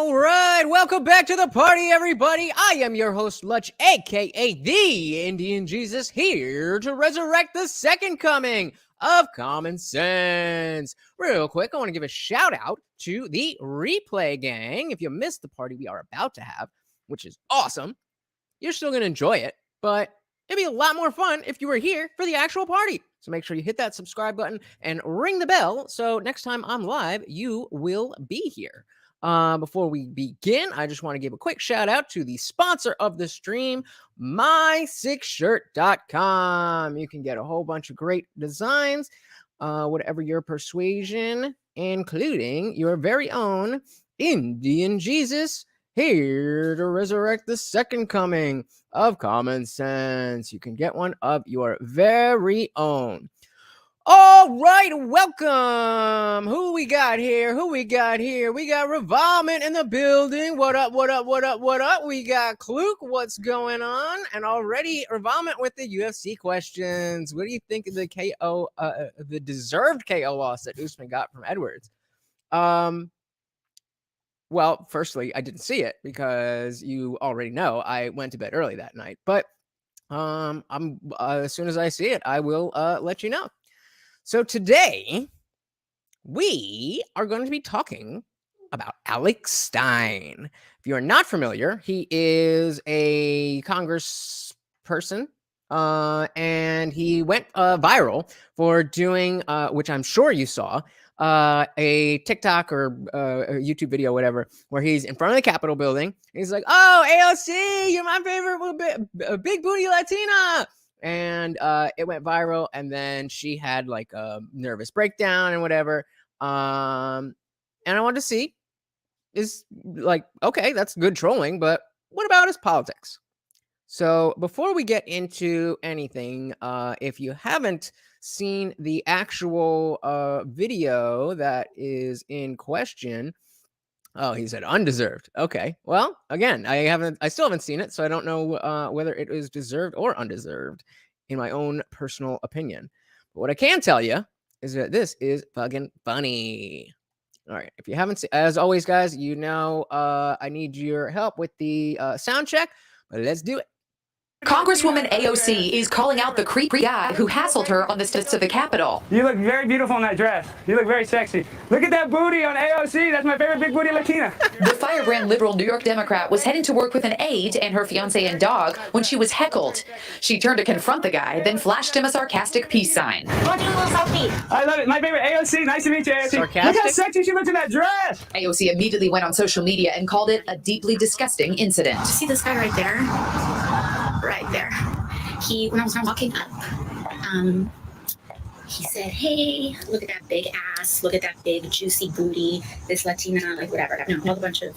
All right, welcome back to the party, everybody. I am your host, Lutch, aka TheIndianJesus, here to resurrect the second coming of common sense. Real quick, I want to give a shout out to the replay gang. If you missed the party we are about to have, which is awesome, you're still going to enjoy it, but it'd be a lot more fun if you were here for the actual party. So make sure you hit that subscribe button and ring the bell so next time I'm live, you will be here. Before we begin, I just want to give a quick shout out to the sponsor of the stream, my6shirt.com. You can get a whole bunch of great designs, whatever your persuasion, including your very own Indian Jesus, here to resurrect the second coming of common sense. You can get one of your very own. All right, welcome. Who we got here? We got Revolvement in the building. What up? We got Kluk. What's going on? And already Revolvement with the UFC questions. What do you think of the KO, the deserved KO loss that Usman got from Edwards? Well, firstly, I didn't see it because you already know I went to bed early that night. But I'm as soon as I see it, I will let you know. So today, we are going to be talking about Alex Stein. If you are not familiar, he is a congressperson, and he went viral for doing, which I'm sure you saw, a TikTok or a YouTube video, whatever, where he's in front of the Capitol building. He's like, "Oh, AOC, you're my favorite big booty Latina." And it went viral, and then she had like a nervous breakdown and whatever. And I wanted to see, is like, okay, that's good trolling, but what about his politics? So before we get into anything, if you haven't seen the actual video that is in question, oh, he said undeserved. Okay. Well, again, I still haven't seen it, so I don't know whether it is deserved or undeserved in my own personal opinion. But what I can tell you is that this is fucking funny. All right. If you haven't seen, as always, guys, you know I need your help with the sound check, but let's do it. Congresswoman AOC is calling out the creepy guy who hassled her on the steps of the Capitol. You look very beautiful in that dress. You look very sexy. Look at that booty on AOC. That's my favorite big booty Latina. The firebrand liberal New York Democrat was heading to work with an aide and her fiance and dog when she was heckled. She turned to confront the guy, then flashed him a sarcastic peace sign. I love it. My favorite AOC. Nice to meet you, AOC. Sarcastic? Look how sexy she looks in that dress. AOC immediately went on social media and called it a deeply disgusting incident. See this guy right there? Right there. When I was walking up, he said, "Hey, look at that big ass, look at that big juicy booty, this Latina, like whatever." No, all a bunch of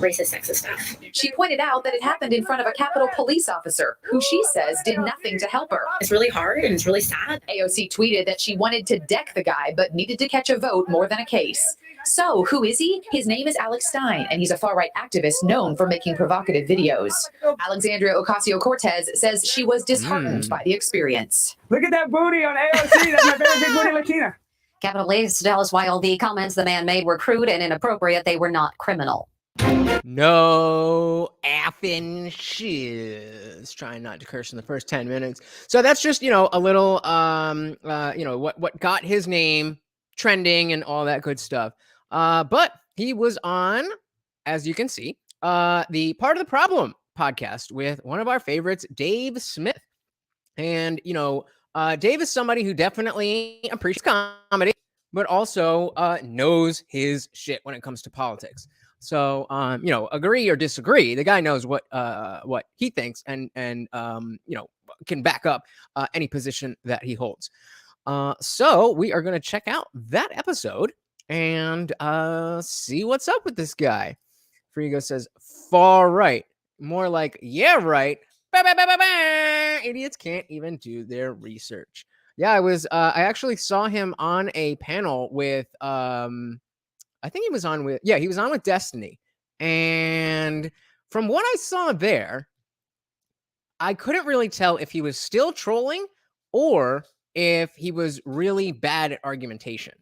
racist, sexist stuff. She pointed out that it happened in front of a Capitol police officer, who she says did nothing to help her. It's really hard and it's really sad. AOC tweeted that she wanted to deck the guy, but needed to catch a vote more than a case. So, who is he? His name is Alex Stein, and he's a far-right activist known for making provocative videos. Alexandria Ocasio-Cortez says she was disheartened by the experience. Look at that booty on AOC. That's my favorite big booty Latina. Capitol Police tell us while the comments the man made were crude and inappropriate, they were not criminal. No effing shiz. Trying not to curse in the first 10 minutes. So that's just, a little, what got his name trending and all that good stuff. But he was on, as you can see, the Part of the Problem podcast with one of our favorites, Dave Smith. And, Dave is somebody who definitely appreciates comedy, but also knows his shit when it comes to politics. So, agree or disagree, the guy knows what he thinks and can back up any position that he holds. So we are going to check out that episode and see what's up with this guy. Frigo says, far right. More like, yeah, right. Bah, bah, bah, bah, bah. Idiots can't even do their research. Yeah, I actually saw him on a panel with, I think he was on with Destiny. And from what I saw there, I couldn't really tell if he was still trolling or if he was really bad at argumentation.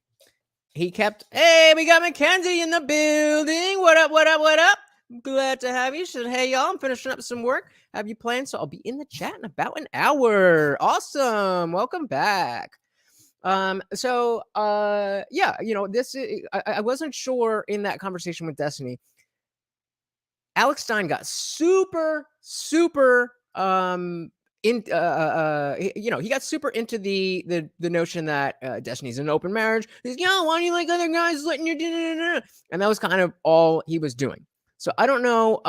he kept, hey, we got Mackenzie in the building. What up, what up, what up? Glad to have you. Said, hey, y'all, I'm finishing up some work. Have you planned? So I'll be in the chat in about an hour. Awesome. Welcome back. Yeah, this is, I wasn't sure in that conversation with Destiny. Alex Stein got super he got super into the notion that Destiny's an open marriage. He's, why don't you like other guys letting you do? And that was kind of all he was doing. So I don't know.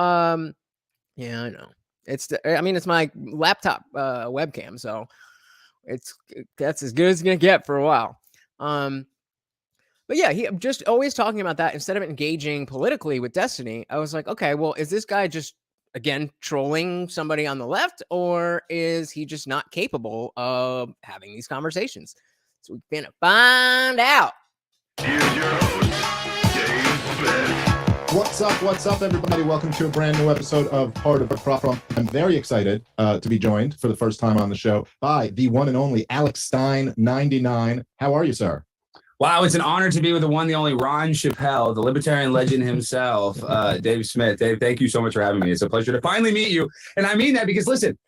Yeah, I know. It's my laptop webcam, so that's as good as it's gonna get for a while. But yeah, he just always talking about that instead of engaging politically with Destiny. I was like, okay, well, is this guy just again trolling somebody on the left, or is he just not capable of having these conversations? So we're gonna find out. Here's your host, Dave Smith. What's up, everybody? Welcome to a brand new episode of Part of a Problem. I'm very excited to be joined for the first time on the show by the one and only Alex Stein, 99. How are you, sir? Wow, it's an honor to be with the one, the only Ron Chappelle, the libertarian legend himself, Dave Smith. Dave, thank you so much for having me. It's a pleasure to finally meet you. And I mean that because, listen,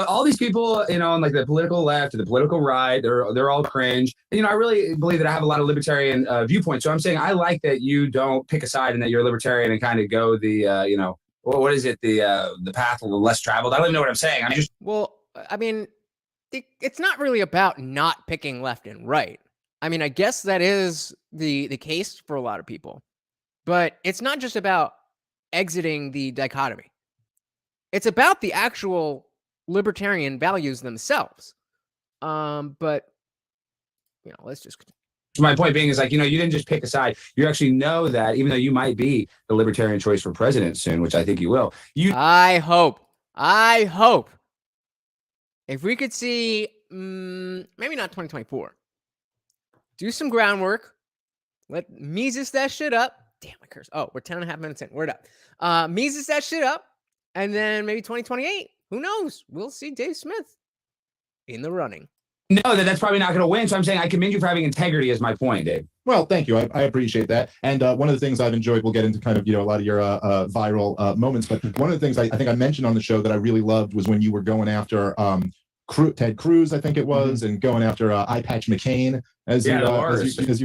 all these people, on like the political left or the political right, they're all cringe. And, I really believe that I have a lot of libertarian viewpoints. So I'm saying I like that you don't pick a side and that you're a libertarian and kind of go the, what is it, the path of the less traveled. I don't even know what I'm saying. It's not really about not picking left and right. I guess that is the case for a lot of people, but it's not just about exiting the dichotomy. It's about the actual libertarian values themselves. But let's just. My point being is you didn't just pick a side. You actually know that even though you might be the libertarian choice for president soon, which I think you will. I hope if we could see, maybe not 2024. Do some groundwork. Let Mises that shit up. Damn, I curse. Oh, we're 10 and a half minutes in. Word up. Mises that shit up. And then maybe 2028. Who knows? We'll see Dave Smith in the running. No, that's probably not going to win. So I'm saying I commend you for having integrity is my point, Dave. Well, thank you. I appreciate that. And one of the things I've enjoyed, we'll get into kind of, a lot of your viral moments. But one of the things I think I mentioned on the show that I really loved was when you were going after Ted Cruz, I think it was, and going after Eye Patch McCain, as you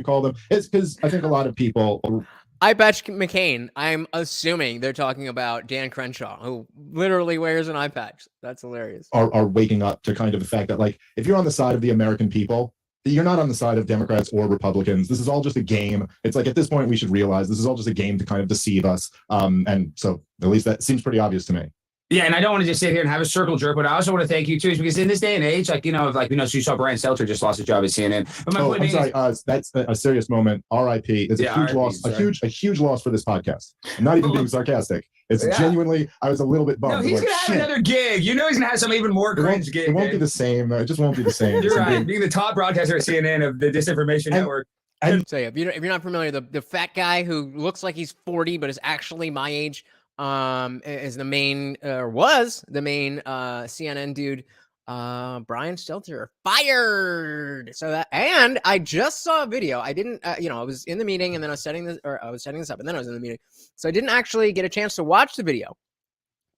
call them. It's because I think a lot of people. Eye Patch McCain, I'm assuming they're talking about Dan Crenshaw, who literally wears an eye patch. That's hilarious. Are waking up to kind of the fact that, if you're on the side of the American people, you're not on the side of Democrats or Republicans. This is all just a game. It's at this point, we should realize this is all just a game to kind of deceive us. And so at least that seems pretty obvious to me. Yeah, and I don't want to just sit here and have a circle jerk, but I also want to thank you too, because in this day and age, so you saw Brian Stelter just lost his job at CNN. But I'm sorry, that's a serious moment. R.I.P. It's a huge loss, a huge loss for this podcast. I'm not even being sarcastic. It's genuinely, I was a little bit bummed. No, he's gonna have another gig. He's gonna have some even more cringe gig. It won't be the same. It just won't be the same. You're right. Being the top broadcaster at CNN of the disinformation network. And so if you're not familiar, the fat guy who looks like he's 40 but is actually my age. Is the main was the main CNN dude, Brian Stelter, fired. So that, and I just saw a video. I didn't, I was in the meeting and then I was setting this up and then I was in the meeting, so I didn't actually get a chance to watch the video.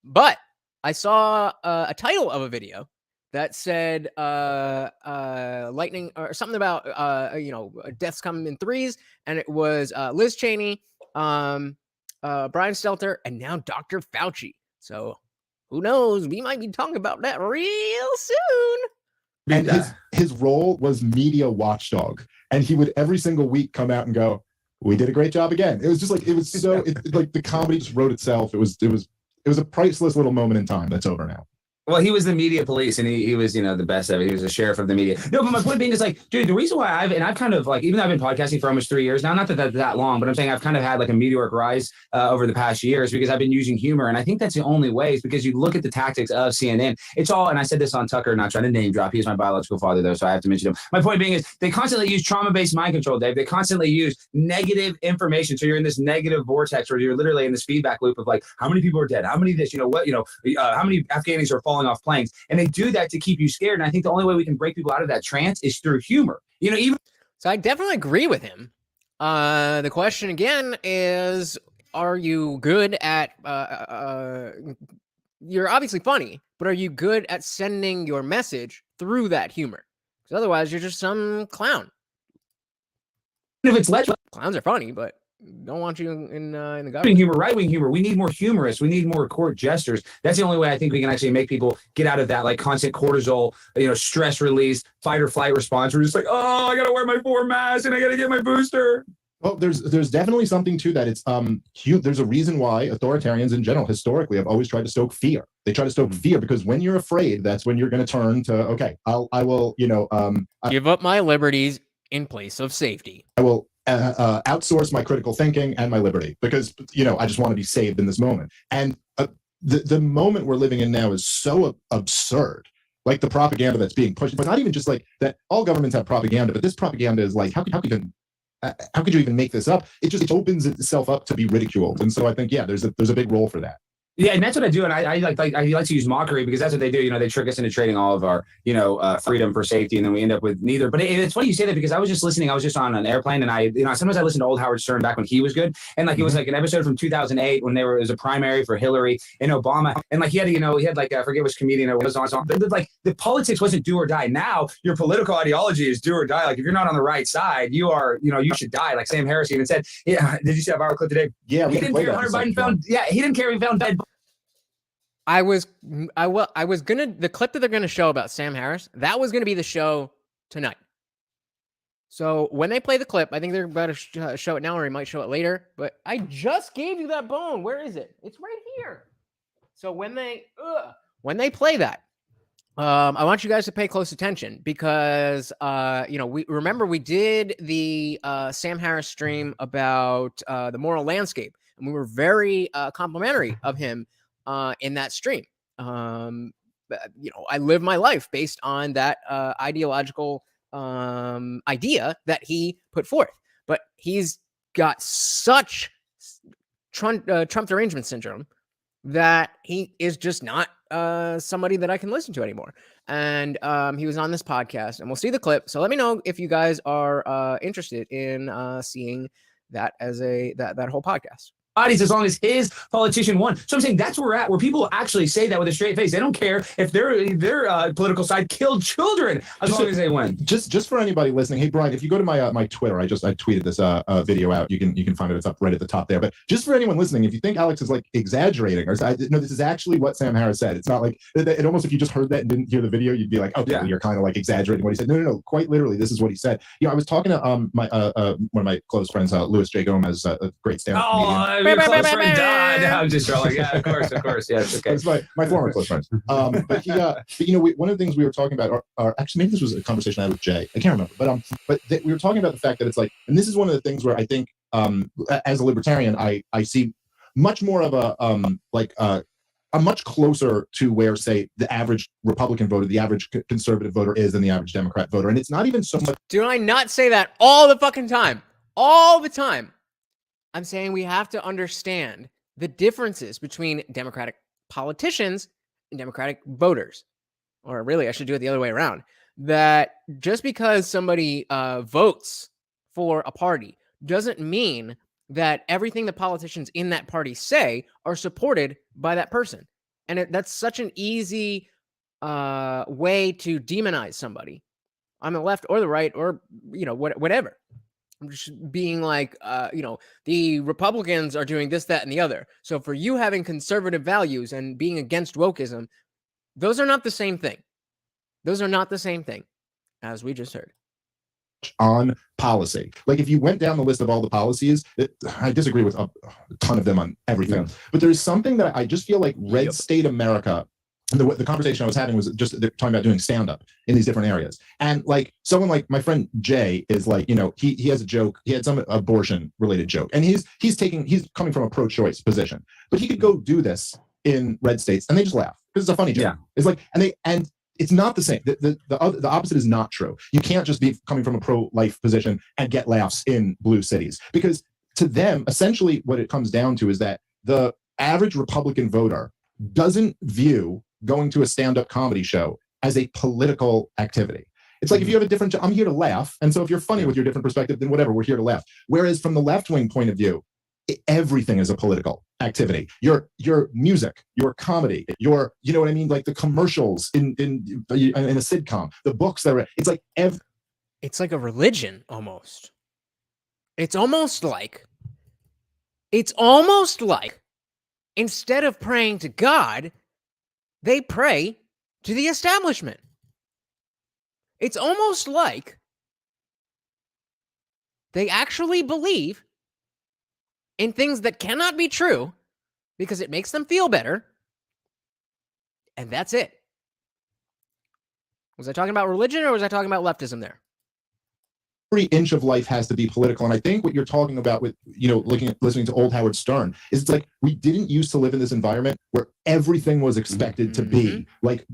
But I saw a title of a video that said lightning or something about deaths come in threes, and it was Liz Cheney, Brian Stelter, and now Dr. Fauci. So who knows? We might be talking about that real soon. And his role was media watchdog. And he would every single week come out and go, we did a great job again. It was just the comedy just wrote itself. It was a priceless little moment in time that's over now. Well, he was the media police, and he was, the best of it. He was the sheriff of the media. No, but my point being is dude, the reason why I've kind of even though I've been podcasting for almost 3 years now, not that that's that long, but I'm saying I've kind of had a meteoric rise over the past years because I've been using humor. And I think that's the only way is because you look at the tactics of CNN. It's all, and I said this on Tucker, not trying to name drop. He's my biological father, though, so I have to mention him. My point being is they constantly use trauma-based mind control, Dave. They constantly use negative information. So you're in this negative vortex where you're literally in this feedback loop of how many people are dead? How many this, how many Afghanis are falling off planes? And they do that to keep you scared. And I think the only way we can break people out of that trance is through humor. So I definitely agree with him. The question again is, are you good at you're obviously funny, but are you good at sending your message through that humor? Because otherwise, you're just some clown. If it's left Clowns are funny, but don't want you in the wing government. humor, right wing humor, we need more humorists. We need more court jesters. That's the only way I think we can actually make people get out of that like constant cortisol, stress release, fight or flight response. We're just like, oh, I gotta wear my 4 masks and I gotta get my booster. Well, there's definitely something to that. It's there's a reason why authoritarians in general historically have always tried to stoke fear. They try to stoke fear because when you're afraid, that's when you're going to turn to, okay, I will give up my liberties in place of safety. I will outsource my critical thinking and my liberty because I just want to be saved in this moment. And the moment we're living in now is so absurd. Like the propaganda that's being pushed, but not even just like that. All governments have propaganda, but this propaganda is like, how could you even make this up? It opens itself up to be ridiculed. And so I think, there's a big role for that. Yeah, and that's what I do, and I like to use mockery because that's what they do. They trick us into trading all of our freedom for safety, and then we end up with neither. But it's funny you say that because I was just listening. I was just on an airplane, and I sometimes I listen to old Howard Stern back when he was good, and like it was like an episode from 2008 when it was a primary for Hillary and Obama, and like he had like I forget which comedian it was on. Like the politics wasn't do or die. Now your political ideology is do or die. Like if you're not on the right side, you are you should die. Like Sam Harris even said. Yeah, did you see that viral clip today? Yeah, he didn't care Hunter Biden found. Yeah, he didn't care if he found dead. I was gonna, the clip that they're gonna show about Sam Harris, that was gonna be the show tonight. So when they play the clip, I think they're about to show it now, or he might show it later. But I just gave you that bone. Where is it? It's right here. So when they play that, I want you guys to pay close attention because we did the Sam Harris stream about the moral landscape, and we were very complimentary of him in that stream. I live my life based on that ideological idea that he put forth, but he's got such Trump derangement syndrome that he is just not somebody that I can listen to anymore. And he was on this podcast, and we'll see the clip. So let me know if you guys are interested in seeing that as that whole podcast. Bodies as long as his politician won. So I'm saying that's where we're at, where people actually say that with a straight face. They don't care if their political side killed children as long as they win. Just for anybody listening, hey Brian, if you go to my Twitter, I tweeted this video out. You can find it. It's up right at the top there. But just for anyone listening, if you think Alex is like exaggerating, or no, this is actually what Sam Harris said. It's not like it almost, if you just heard that and didn't hear the video, you'd be like, okay, well, you're kind of like exaggerating what he said. No, quite literally, this is what he said. I was talking to my one of my close friends, Louis J. Gomez, a great stand-up comedian. Your close friend died. I'm just trolling. Yeah, of course. Yes, okay. It's my former close friends. But one of the things we were talking about, or actually maybe this was a conversation I had with Jay. I can't remember, but we were talking about the fact that it's like, and this is one of the things where I think, as a libertarian, I see much more of I'm much closer to where, say, the average Republican voter, the average conservative voter is than the average Democrat voter, and it's not even so much. Do I not say that all the fucking time? All the time. I'm saying we have to understand the differences between Democratic politicians and Democratic voters. Or really, I should do it the other way around. That just because somebody votes for a party doesn't mean that everything the politicians in that party say are supported by that person. And that's such an easy way to demonize somebody on the left or the right, or, whatever. I'm just being like, the Republicans are doing this, that, and the other. So for you having conservative values and being against wokeism, those are not the same thing. Those are not the same thing, as we just heard. On policy. Like if you went down the list of all the policies, I disagree with a ton of them on everything. Yeah. But there's something that I just feel like red state America, and the conversation I was having was just talking about doing stand-up in these different areas. And like someone like my friend Jay is like, he has a joke. He had some abortion related joke, and he's coming from a pro-choice position, but he could go do this in red states and they just laugh because it's a funny joke. Yeah. It's like, and it's not the same. The opposite is not true. You can't just be coming from a pro-life position and get laughs in blue cities, because to them, essentially what it comes down to is that the average Republican voter doesn't view going to a stand-up comedy show as a political activity. It's like if you have a different, I'm here to laugh. And so if you're funny with your different perspective, then whatever, we're here to laugh. Whereas from the left-wing point of view, everything is a political activity. Your music, your comedy, your, you know what I mean? Like the commercials in a sitcom, the books that are, it's like it's like a religion almost. It's almost like instead of praying to God, they pray to the establishment. It's almost like they actually believe in things that cannot be true because it makes them feel better. And that's it. Was I talking about religion or was I talking about leftism there? every inch of life has to be political. And I think what you're talking about with, listening to old Howard Stern is it's like, we didn't used to live in this environment where everything was expected to be like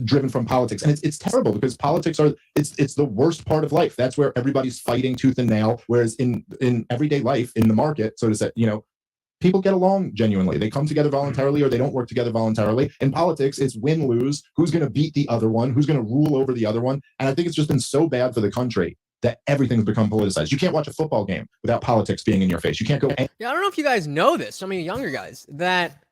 driven from politics. And it's terrible because politics it's the worst part of life. That's where everybody's fighting tooth and nail. Whereas in everyday life, in the market, so to say, people get along genuinely. They come together voluntarily or they don't work together voluntarily. In politics, it's win-lose. Who's going to beat the other one? Who's going to rule over the other one? And I think it's just been so bad for the country that everything's become politicized. You can't watch a football game without politics being in your face. You can't go. Yeah, I don't know if you guys know this, some of you younger guys, that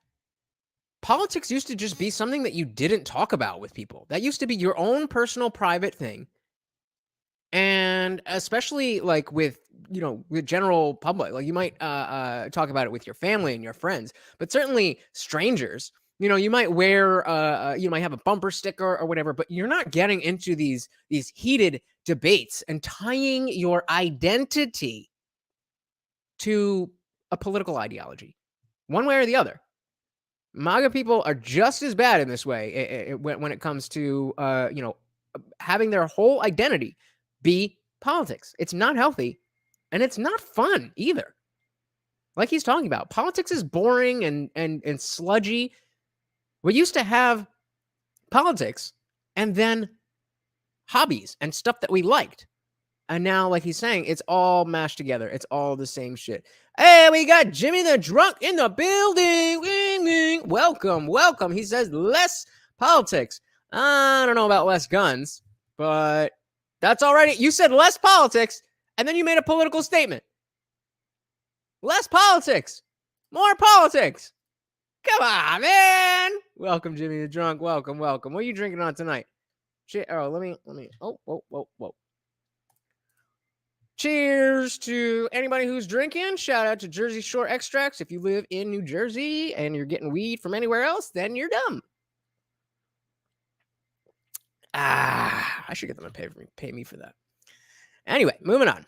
politics used to just be something that you didn't talk about with people. That used to be your own personal private thing. And especially like with, with general public, like you might talk about it with your family and your friends, but certainly strangers, you might wear, you might have a bumper sticker or whatever, but you're not getting into these heated debates and tying your identity to a political ideology, one way or the other. MAGA people are just as bad in this way when it comes to, having their whole identity be politics. It's not healthy and it's not fun either. Like he's talking about, politics is boring and sludgy. We used to have politics and then hobbies and stuff that we liked. And now, like he's saying, it's all mashed together. It's all the same shit. Hey, we got Jimmy the Drunk in the building. Wing, wing. Welcome. He says less politics. I don't know about less guns, but that's all right. You said less politics, and then you made a political statement. Less politics. More politics. Come on, man. Welcome, Jimmy the Drunk. Welcome. What are you drinking on tonight? Let me. Whoa. Cheers to anybody who's drinking. Shout out to Jersey Shore Extracts. If you live in New Jersey and you're getting weed from anywhere else, then you're dumb. I should get them to pay me for that. Anyway, moving on.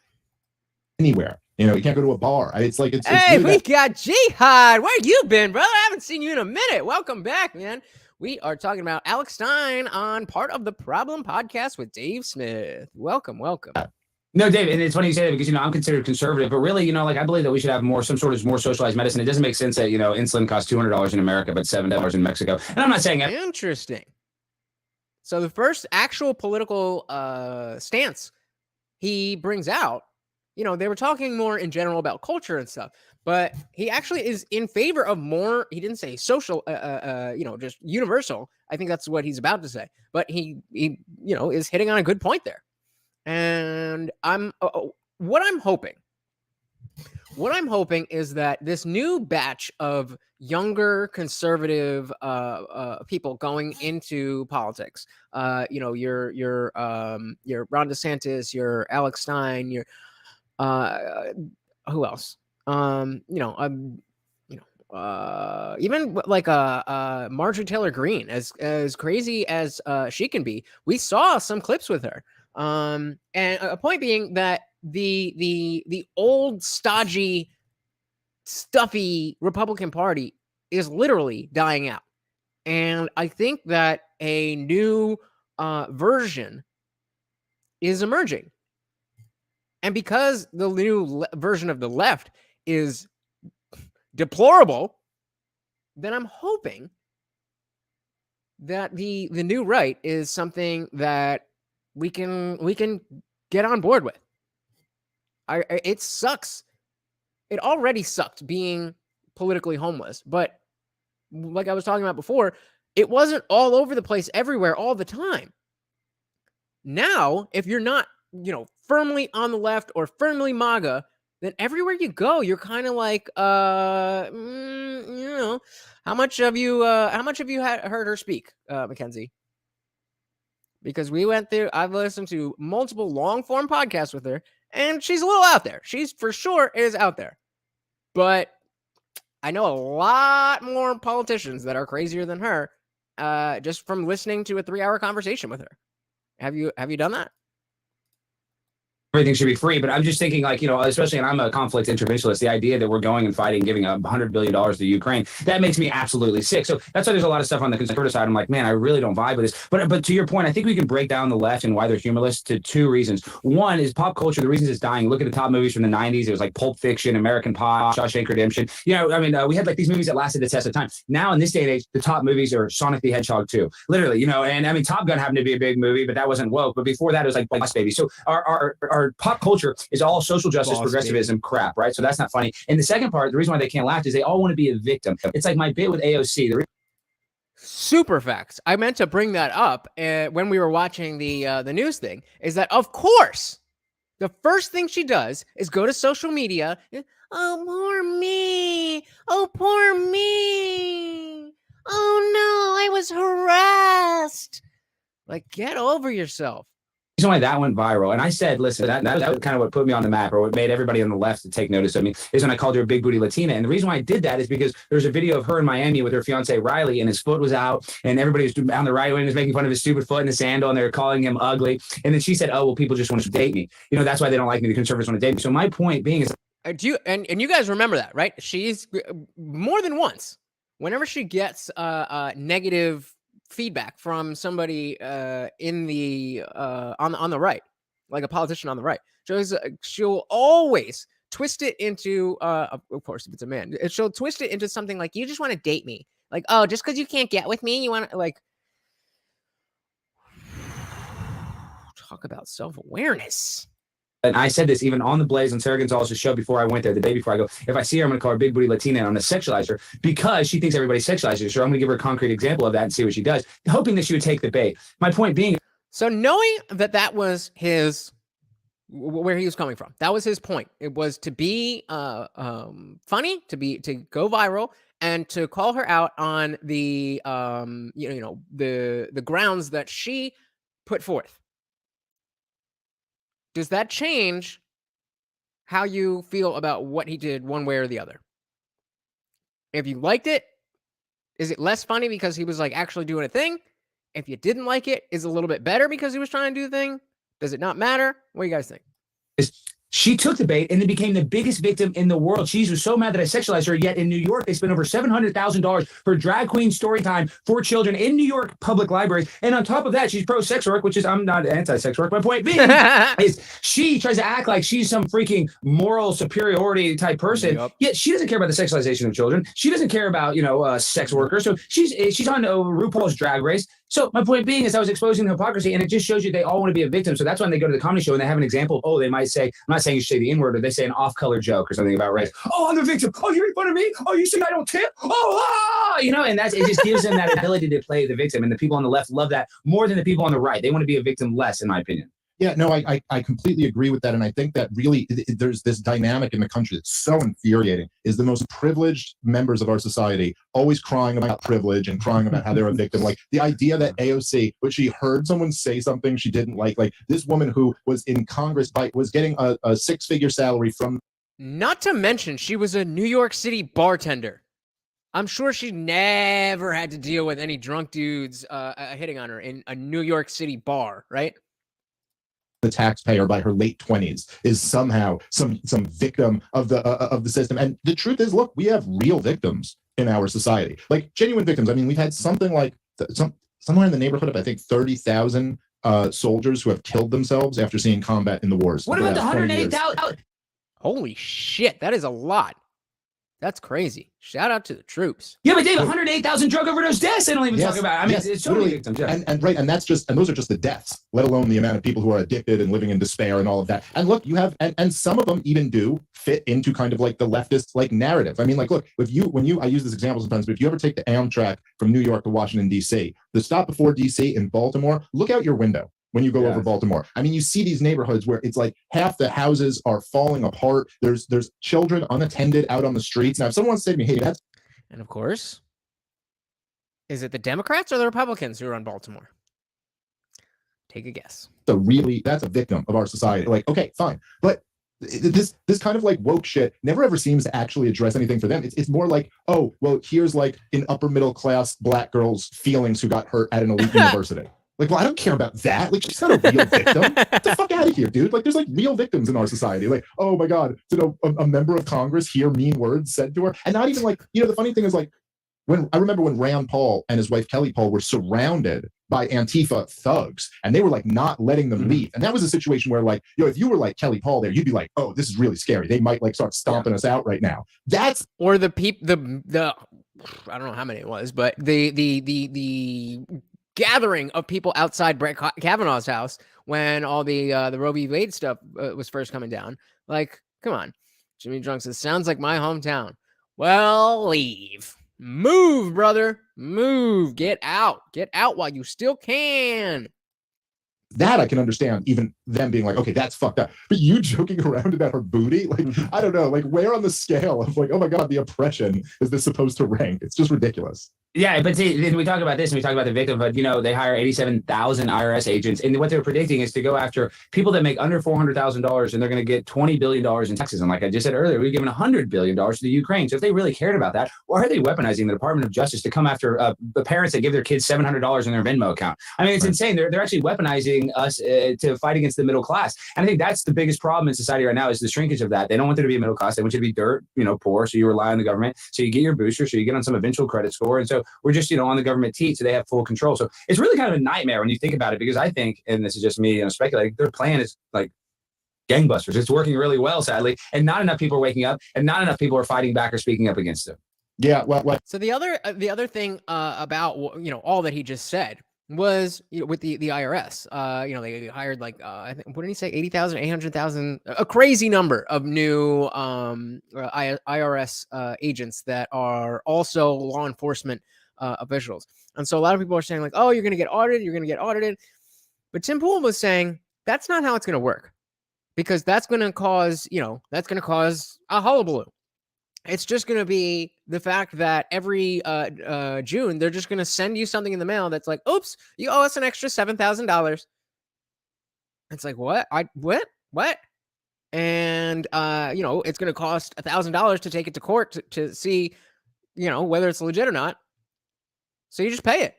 Anywhere. You can't go to a bar. It's hey, really we got Jihad. Where you been, brother? I haven't seen you in a minute. Welcome back, man. We are talking about Alex Stein on Part of the Problem podcast with Dave Smith. Welcome. No, Dave, and it's funny you say that because, I'm considered conservative, but really, I believe that we should have more socialized medicine. It doesn't make sense that, insulin costs $200 in America, but $7 in Mexico. And I'm not saying that. Interesting. So the first actual political stance he brings out, they were talking more in general about culture and stuff, but he actually is in favor of more, he didn't say social, just universal. I think that's what he's about to say, but he is hitting on a good point there. And what I'm hoping is that this new batch of younger conservative people going into politics, your Ron DeSantis, your Alex Stein, your who else? Even like Marjorie Taylor Greene, as crazy as she can be, we saw some clips with her. And a point being that the old stodgy, stuffy Republican Party is literally dying out. And I think that a new version is emerging. And because the new version of the left is deplorable, then I'm hoping that the new right is something that we can get on board with. It sucks. It already sucked being politically homeless, but like I was talking about before, it wasn't all over the place everywhere all the time. now, if you're not, firmly on the left or firmly MAGA, then everywhere you go, you're kind of like, how much have you heard her speak, Mackenzie? Because I've listened to multiple long form podcasts with her, and she's a little out there. She's for sure is out there. But I know a lot more politicians that are crazier than her, just from listening to a 3-hour conversation with her. Have you done that? Everything should be free, but I'm just thinking, like, especially, and I'm a conflict interventionist, the idea that we're going and fighting, giving $100 billion to Ukraine, that makes me absolutely sick. So that's why there's a lot of stuff on the conservative side. I'm like, man, I really don't vibe with this. But to your point, I think we can break down the left and why they're humorless to 2 reasons. One is pop culture. The reasons it's dying. Look at the top movies from the 90s. It was like Pulp Fiction, American Pie, Shawshank Redemption. We had like these movies that lasted the test of time. Now in this day and age, the top movies are Sonic the Hedgehog 2, literally, and Top Gun happened to be a big movie, but that wasn't woke. But before that, it was like Boss Baby. So our pop culture is all social justice, progressivism crap, right? So that's not funny. And the second part, the reason why they can't laugh is they all want to be a victim. It's like my bit with AOC. Super facts. I meant to bring that up when we were watching the news thing, is that, of course, the first thing she does is go to social media. Oh, poor me. Oh, poor me. Oh, no, I was harassed. Like, get over yourself. The reason why that went viral, and I said, listen, that was kind of what put me on the map, or what made everybody on the left to take notice of me, is when I called her a big booty Latina. And the reason why I did that is because there's a video of her in Miami with her fiance Riley, and his foot was out, and everybody was on the right wing was making fun of his stupid foot in the sandal, and they were calling him ugly. And then she said, oh, well, people just want to date me. That's why they don't like me. The conservatives want to date me. So my point being is, do you and you guys remember that, right? She's more than once, whenever she gets negative feedback from somebody in the on the right, like a politician on the right, she'll always twist it into of course, if it's a man, she'll twist it into something like, you just want to date me, like, oh, just because you can't get with me, you want to, like, talk about self-awareness. and I said this even on the Blaze on Sarah Gonzalez's show before I went there, the day before, I go, if I see her, I'm going to call her big booty Latina, and I'm going to sexualize her because she thinks everybody sexualizes her. So I'm going to give her a concrete example of that and see what she does, hoping that she would take the bait. My point being, so knowing that was where he was coming from, that was his point. It was to be funny, to go viral, and to call her out on the the grounds that she put forth. Does that change how you feel about what he did one way or the other? If you liked it, is it less funny because he was like actually doing a thing? If you didn't like it, is it a little bit better because he was trying to do the thing? Does it not matter? What do you guys think? she took the bait and then became the biggest victim in the world. She was so mad that I sexualized her. Yet in New York, they spent over $700,000 for drag queen story time for children in New York public libraries. And on top of that, she's pro sex work, which is, I'm not anti-sex work. My point being is she tries to act like she's some freaking moral superiority type person. Yep. Yet she doesn't care about the sexualization of children. She doesn't care about, sex workers. So she's on RuPaul's Drag Race. So my point being is I was exposing the hypocrisy, and it just shows you they all want to be a victim. So that's when they go to the comedy show and they have an example. Oh, they might say, I'm not saying you should say the N-word, but they say an off-color joke or something about race. Oh, I'm the victim. Oh, you make fun of me? Oh, you say I don't tip? Oh, and it just gives them that ability to play the victim. And the people on the left love that more than the people on the right. They want to be a victim less, in my opinion. Yeah, no, I completely agree with that. And I think that really there's this dynamic in the country that's so infuriating, is the most privileged members of our society always crying about privilege and crying about how they're a victim. Like the idea that AOC, when she heard someone say something she didn't like this woman who was in Congress, was getting a six-figure salary from. Not to mention, she was a New York City bartender. I'm sure she never had to deal with any drunk dudes hitting on her in a New York City bar, right? The taxpayer by her late 20s is somehow some victim of the system. And the truth is, look, we have real victims in our society, like genuine victims. I mean, we've had something like somewhere in the neighborhood of, I think, 30,000 soldiers who have killed themselves after seeing combat in the wars. What about the 108,000? Holy shit, that is a lot. That's crazy. Shout out to the troops. Yeah, but Dave, 108,000 drug overdose deaths. They don't even talk about it. I mean, it's so many victims. Yeah. And those are just the deaths, let alone the amount of people who are addicted and living in despair and all of that. And look, you have, and some of them even do fit into kind of like the leftist like narrative. I mean, like, look, I use this example sometimes, but if you ever take the Amtrak from New York to Washington, D.C., the stop before D.C. in Baltimore, look out your window. when you go over Yes. Baltimore. I mean, you see these neighborhoods where it's like half the houses are falling apart. There's children unattended out on the streets. Now, if someone wants to say to me, hey, that's And of course, is it the Democrats or the Republicans who run Baltimore? Take a guess. that's a victim of our society. Like, okay, fine. But this kind of like woke shit never ever seems to actually address anything for them. It's more like, oh, well, here's like an upper middle class black girl's feelings who got hurt at an elite university. Like, well, I don't care about that. Like, she's not a real victim. Get the fuck out of here, dude. Like, there's like real victims in our society. Like, oh my God, did a member of Congress hear mean words said to her? And not even like, the funny thing is like, I remember when Rand Paul and his wife Kelly Paul were surrounded by Antifa thugs, and they were like not letting them leave. And that was a situation where like, if you were like Kelly Paul there, you'd be like, oh, this is really scary. They might like start stomping us out right now. That's or the I don't know how many it was, but the gathering of people outside Brett Kavanaugh's house when all the Roe v. Wade stuff was first coming down. Like, come on. Jimmy Drunk says, sounds like my hometown. Well, leave. Move, brother. Move. Get out. Get out while you still can. that I can understand, even them being like, okay, that's fucked up. But you joking around about her booty, like, I don't know, like where on the scale of like, oh my God, the oppression is this supposed to rank? It's just ridiculous. Yeah, but see, then we talk about this and we talk about the victim, but they hire 87,000 IRS agents, and what they're predicting is to go after people that make under $400,000, and they're going to get $20 billion in taxes. And like I just said earlier, we've given $100 billion to the Ukraine. So if they really cared about that, why are they weaponizing the Department of Justice to come after the parents that give their kids $700 in their Venmo account? I mean, it's insane. They're actually weaponizing us to fight against the middle class. And I think that's the biggest problem in society right now is the shrinkage of that. They don't want there to be a middle class. They want you to be dirt, poor. So you rely on the government. So you get your booster. So you get on some eventual credit score. And so we're just, on the government teat, so they have full control. So it's really kind of a nightmare when you think about it, because I think, and this is just me speculating, their plan is like gangbusters. It's working really well, sadly, and not enough people are waking up, and not enough people are fighting back or speaking up against it. Yeah. Well. So the other thing about all that he just said was with the IRS. They hired like I think, what did he say, 80,000, 800,000, a crazy number of new IRS agents that are also law enforcement officials. And so a lot of people are saying like, oh, you're going to get audited. But Tim Pool was saying that's not how it's going to work, because that's going to cause a hullabaloo. It's just going to be the fact that every June, they're just going to send you something in the mail that's like, oops, you owe us an extra $7,000. It's like, what? What? And, it's going to cost $1,000 to take it to court to see, whether it's legit or not. So you just pay it.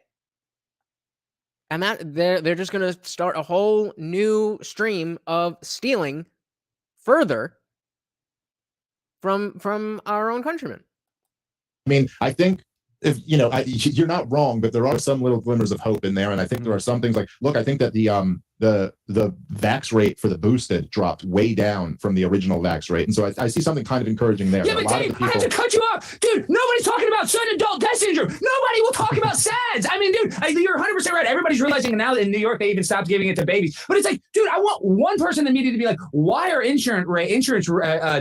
And that they're just going to start a whole new stream of stealing further from our own countrymen. I mean, I think if you're not wrong, but there are some little glimmers of hope in there, and I think there are some things like, look, I think that the vax rate for the boosted dropped way down from the original vax rate, and so I see something kind of encouraging there. Yeah, but Dave, I have to cut you off, dude. Nobody's talking about sudden adult death syndrome. Nobody will talk about SADS. I mean, dude, you're 100% right. Everybody's realizing now that in New York they even stopped giving it to babies. But it's like, dude, I want one person in the media to be like, why are insurance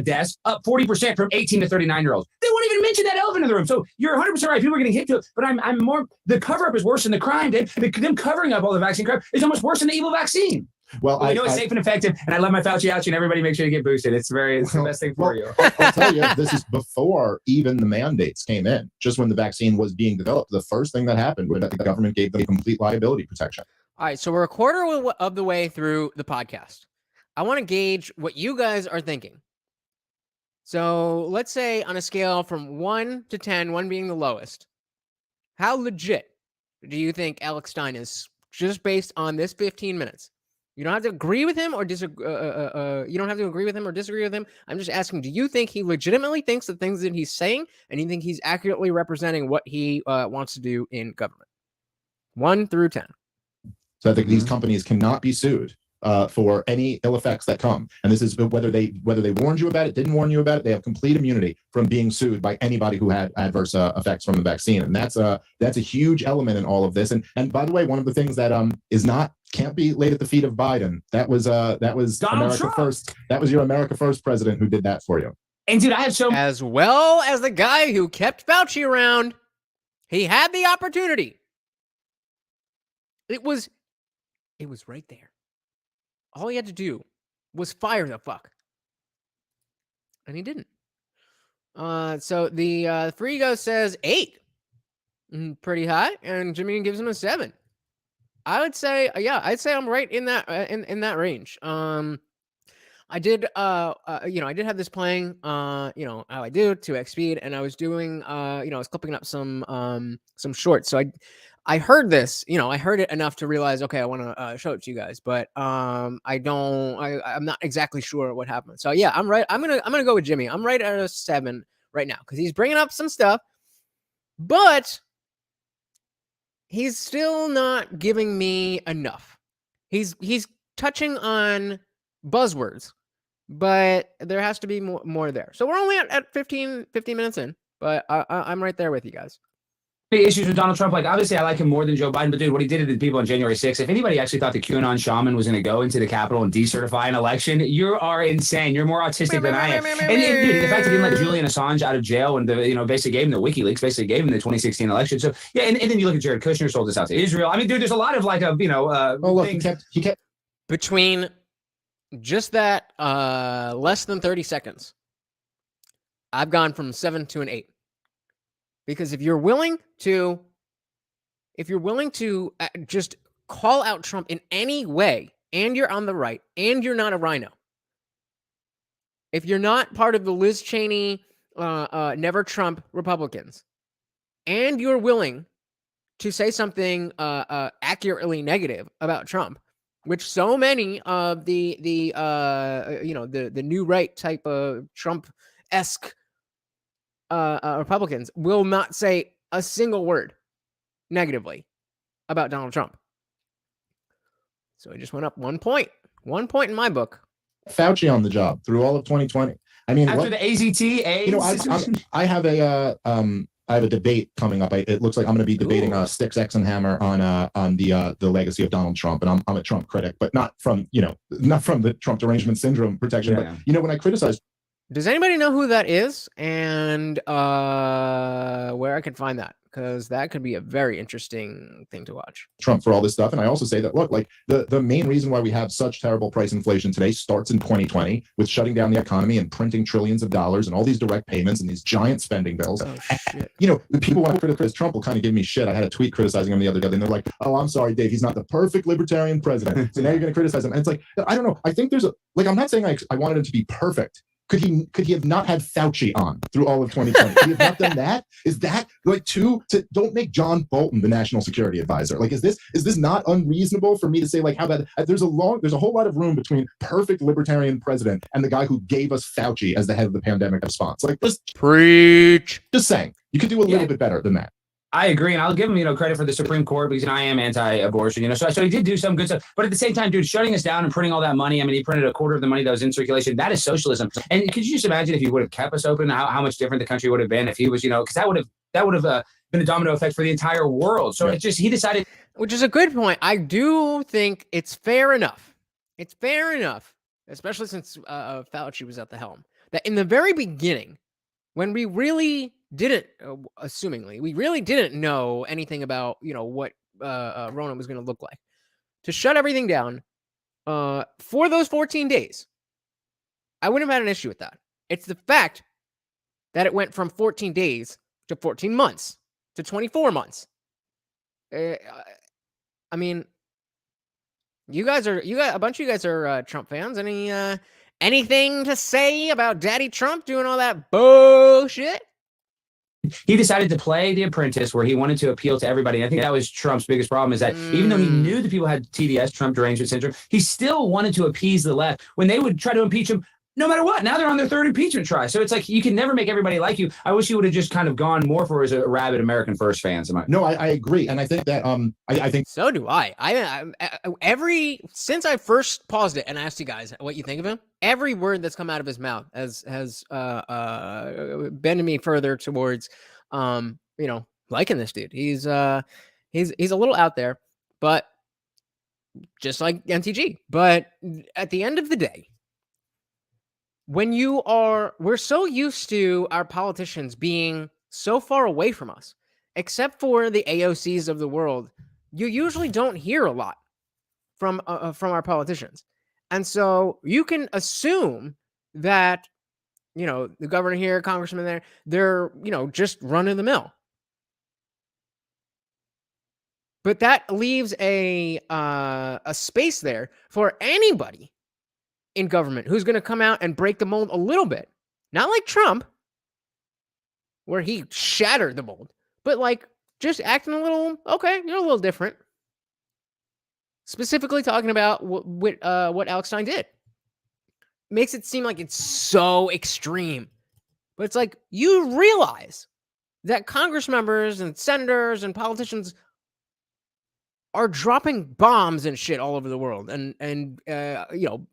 deaths up 40% from 18 to 39-year-olds? They won't even mention that elephant in the room. So you're 100% right. People are getting hit to it, but I'm more. The cover up is worse than the crime, Dave. Them covering up all the vaccine crap is almost worse than the evil vaccine. Well, I know it's safe and effective, and I love my Fauci ouchie, and everybody make sure to get boosted. It's the best thing for you. I'll tell you, this is before even the mandates came in. Just when the vaccine was being developed, the first thing that happened was that the government gave them complete liability protection. All right, so we're a quarter of the way through the podcast. I want to gauge what you guys are thinking. So let's say on a scale from 1 to 10, 1 being the lowest, how legit do you think Alex Stein is, just based on this 15 minutes? You don't have to agree with him or disagree. You don't have to agree with him or disagree with him. I'm just asking, do you think he legitimately thinks the things that he's saying, and you think he's accurately representing what he wants to do in government? 1 through 10. So I think these companies cannot be sued for any ill effects that come. And this is whether they warned you about it, didn't warn you about it, they have complete immunity from being sued by anybody who had adverse effects from the vaccine. And that's a huge element in all of this. And by the way, one of the things that can't be laid at the feet of Biden. That was America Trump. First. That was your America First president who did that for you. And dude, I have so as well as the guy who kept Fauci around. He had the opportunity. It was It was right there. All he had to do was fire the fuck. And he didn't. So the Free Ego says 8. Pretty high. And Jimmy gives him a 7. I would say, I'd say I'm right in that in that range. I did I did have this playing, how I do, 2x speed, and I was doing I was clipping up some shorts. So I heard this, I heard it enough to realize, okay, I want to show it to you guys, but I'm not exactly sure what happened. So yeah, I'm right. I'm gonna go with Jimmy. I'm right at a 7 right now because he's bringing up some stuff, but he's still not giving me enough. He's touching on buzzwords, but there has to be more there. So we're only at 15 minutes in, but I'm right there with you guys. The issues with Donald Trump, like obviously I like him more than Joe Biden, but dude, what he did to the people on January 6th, if anybody actually thought the QAnon shaman was going to go into the Capitol and decertify an election, you are insane. You're more autistic than I am. And dude, the fact that he didn't let Julian Assange out of jail and basically gave him the WikiLeaks, basically gave him the 2016 election. So yeah, and then you look at Jared Kushner sold this out to Israel. I mean, dude, there's a lot of look, things. he kept between just that less than 30 seconds. I've gone from 7 to an 8. Because if you're willing to just call out Trump in any way, and you're on the right, and you're not a rhino, if you're not part of the Liz Cheney, never Trump Republicans, and you're willing to say something accurately negative about Trump, which so many of the new right type of Trump-esque Republicans will not say a single word negatively about Donald Trump. So it just went up 1 point. 1 point in my book. Fauci on the job through all of 2020. I mean, after the AZT, I have a debate coming up. It looks like I'm going to be debating Sticks, X, and Hammer on the legacy of Donald Trump, and I'm a Trump critic, but not from the Trump derangement syndrome protection. Yeah. But when I criticize. Does anybody know who that is and where I could find that? Because that could be a very interesting thing to watch. Trump for all this stuff. And I also say that, look, like the main reason why we have such terrible price inflation today starts in 2020 with shutting down the economy and printing trillions of dollars and all these direct payments and these giant spending bills. Oh, shit. The people when I criticize Trump will kind of give me shit. I had a tweet criticizing him the other day and they're like, oh, I'm sorry, Dave, he's not the perfect libertarian president. So now you're going to criticize him. And it's like, I don't know. I think there's I'm not saying I wanted him to be perfect. Could he have not had Fauci on through all of 2020? Could he have not done that? Is that don't make John Bolton the national security advisor? Like, is this not unreasonable for me to say, like, how about there's a whole lot of room between perfect libertarian president and the guy who gave us Fauci as the head of the pandemic response? Like, let's preach. Just saying, you could do a little bit better than that. I agree, and I'll give him, credit for the Supreme Court because I am anti-abortion, so he did do some good stuff. But at the same time, dude, shutting us down and printing all that money, I mean, he printed a quarter of the money that was in circulation. That is socialism. And could you just imagine if he would have kept us open, how much different the country would have been if he was, because that would have been a domino effect for the entire world. So he decided. Which is a good point. I do think it's fair enough. It's fair enough, especially since Fauci was at the helm, that in the very beginning, when we really didn't, assumingly, we really didn't know anything about, what Rona was going to look like, to shut everything down for those 14 days, I wouldn't have had an issue with that. It's the fact that it went from 14 days to 14 months to 24 months. I mean, a bunch of you guys are Trump fans. Anything to say about Daddy Trump doing all that bullshit? He decided to play The Apprentice where he wanted to appeal to everybody. And I think that was Trump's biggest problem is that even though he knew that people had TDS, Trump derangement syndrome, he still wanted to appease the left when they would try to impeach him no matter what. Now they're on their third impeachment try. So it's like you can never make everybody like you. I wish he would have just kind of gone more for his rabid American First fans. No, I agree. And I think that I think so do I. Since I first paused it and asked you guys what you think of him, every word that's come out of his mouth has been to me further towards liking this dude. He's a little out there, but just like MTG. But at the end of the day, we're so used to our politicians being so far away from us, except for the AOCs of the world, you usually don't hear a lot from our politicians. And so you can assume that, you know, the governor here, congressman there, they're, you know, just run of the mill. But that leaves a space there for anybody in government who's going to come out and break the mold a little bit. Not like Trump, where he shattered the mold, but like just acting a little, okay, you're a little different. Specifically talking about what Alex Stein did. Makes it seem like it's so extreme. But it's like, you realize that Congress members and senators and politicians are dropping bombs and shit all over the world, and you know,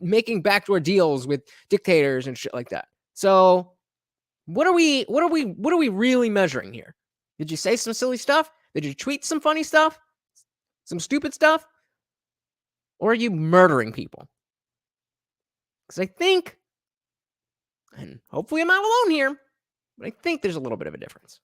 making backdoor deals with dictators and shit like that. So what are we really measuring here? Did you say some silly stuff? Did you tweet some funny stuff? Some stupid stuff? Or are you murdering people? Because I think, and hopefully I'm not alone here, but I think there's a little bit of a difference.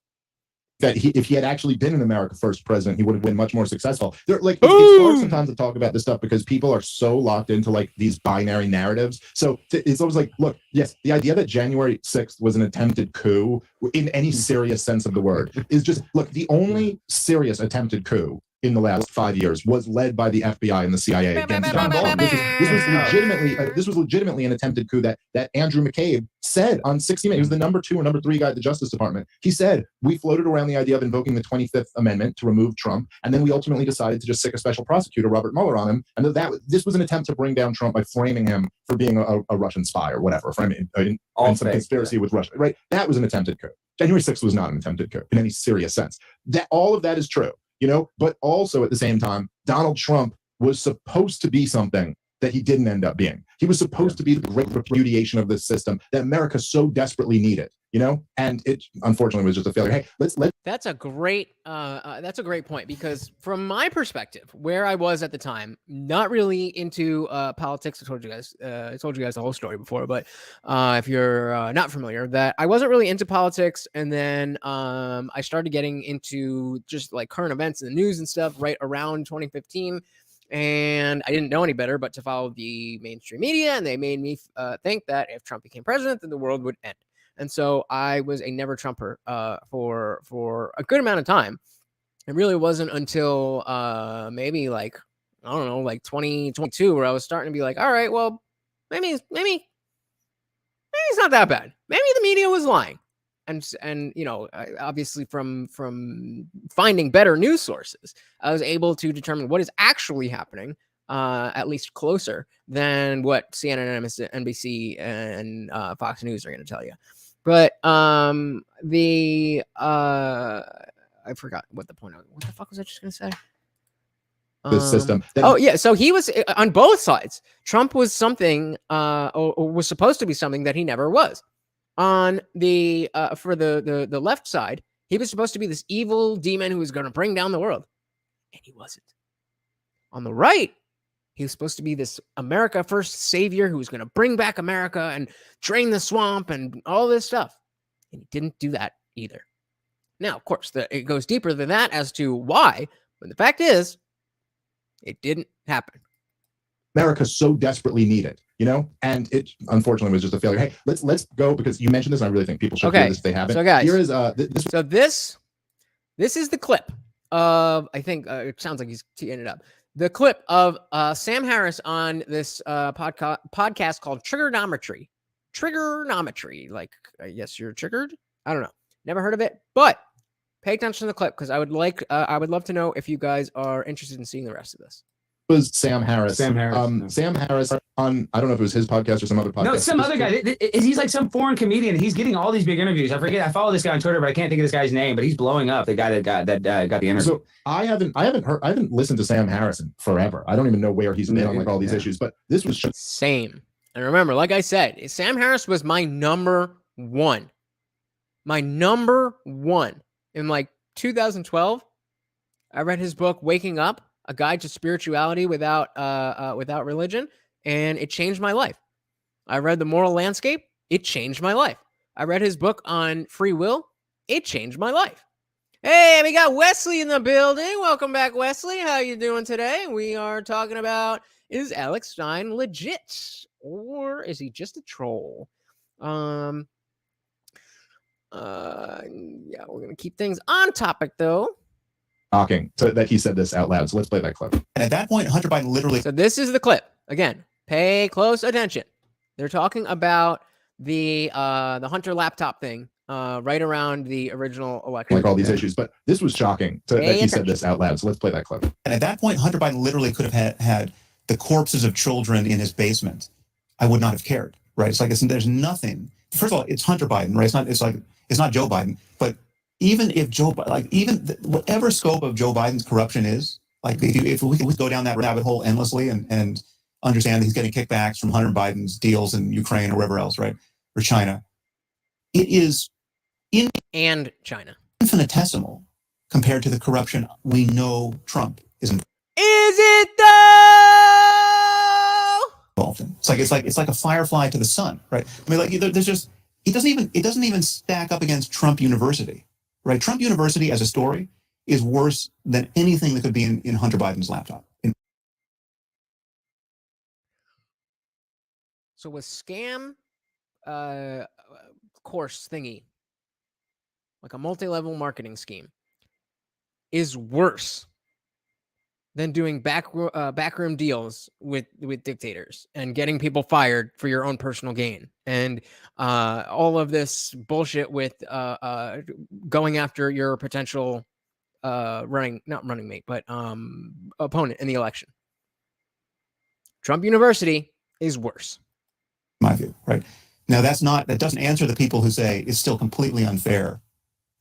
That if he had actually been an America First president, he would have been much more successful. There, like, it's hard sometimes to talk about this stuff because people are so locked into like these binary narratives. So it's always like, look, yes, the idea that January 6th was an attempted coup in any serious sense of the word is just, look, the only serious attempted coup in the last 5 years was led by the FBI and the CIA against John Bolton. This was legitimately an attempted coup that Andrew McCabe said on 60 Minutes. He was the number 2 or number 3 guy at the Justice Department. He said, we floated around the idea of invoking the 25th Amendment to remove Trump, and then we ultimately decided to just stick a special prosecutor, Robert Mueller, on him, and this was an attempt to bring down Trump by framing him for being a Russian spy or whatever, framing in some conspiracy with Russia, right? That was an attempted coup. January 6th was not an attempted coup in any serious sense. That all of that is true. You know, but also at the same time, Donald Trump was supposed to be something that he didn't end up being. He was supposed to be the great repudiation of this system that America so desperately needed, you know, and it unfortunately was just a failure. Hey, let's That's a great point, because from my perspective, where I was at the time, not really into politics. I told you guys the whole story before, but if you're not familiar, that I wasn't really into politics, and then I started getting into just like current events in the news and stuff right around 2015. And I didn't know any better but to follow the mainstream media, and they made me think that if Trump became president, then the world would end. And so I was a never Trumper for a good amount of time. It really wasn't until maybe like, I don't know, like 2022, where I was starting to be like, all right, well, maybe it's not that bad. Maybe the media was lying. And you know, obviously from finding better news sources, I was able to determine what is actually happening, at least closer than what CNN, NBC, and Fox News are going to tell you. But I forgot what the point was. What the fuck was I just going to say? the system. Oh yeah, so he was on both sides. Trump was something, or was supposed to be something that he never was. On the for the left side, he was supposed to be this evil demon who was going to bring down the world, and he wasn't. On the right, he was supposed to be this America First savior who was going to bring back America and drain the swamp and all this stuff, and he didn't do that either. Now, of course, it goes deeper than that as to why, but the fact is, it didn't happen. America so desperately needed, you know, and it unfortunately was just a failure. Hey, let's go, because you mentioned this, and I really think people should hear this if they haven't. So guys, here is this is the clip of, I think it sounds like he's teeing it up. The clip of Sam Harris on this podcast called Triggernometry. Triggernometry, like I guess you're triggered. I don't know, never heard of it, but pay attention to the clip, because I would love to know if you guys are interested in seeing the rest of this. Was Sam Harris. Sam Harris. Sam Harris on, I don't know if it was his podcast or some other podcast. No, some other guy. He's like some foreign comedian. He's getting all these big interviews. I forget. I follow this guy on Twitter, but I can't think of this guy's name. But he's blowing up. The guy that got the interview. So I haven't listened to Sam Harris in forever. I don't even know where he's been on like all these issues. But this was same. And remember, like I said, Sam Harris was my number one. My number one in like 2012. I read his book Waking Up: A Guide to Spirituality Without Religion, and it changed my life. I read The Moral Landscape. It changed my life. I read his book on free will. It changed my life. Hey, we got Wesley in the building. Welcome back, Wesley. How you doing today? We are talking about, is Alex Stein legit or is he just a troll? Yeah, we're gonna keep things on topic though. Shocking that he said this out loud. So let's play that clip. And at that point, Hunter Biden literally. So this is the clip. Again, pay close attention. They're talking about the Hunter laptop thing right around the original election. Like all these issues, but this was shocking that he said this out loud. So let's play that clip. And at that point, Hunter Biden literally could have had the corpses of children in his basement. I would not have cared, right? It's like there's nothing. First of all, it's Hunter Biden, right? It's not Joe Biden. But even if whatever scope of Joe Biden's corruption is, like if we go down that rabbit hole endlessly and understand that he's getting kickbacks from Hunter Biden's deals in Ukraine or wherever else, right, or China, it is and China infinitesimal compared to the corruption we know Trump is involved. Is it though? Involved in. It's like a firefly to the sun, right? I mean, like there's just it doesn't even stack up against Trump University, right? Trump University as a story is worse than anything that could be in Hunter Biden's laptop. So a scam course thingy, like a multi-level marketing scheme, is worse than doing backroom deals with dictators and getting people fired for your own personal gain, and all of this bullshit with going after your potential not running mate, but opponent in the election. Trump University is worse. My view, right? Now that doesn't answer the people who say it's still completely unfair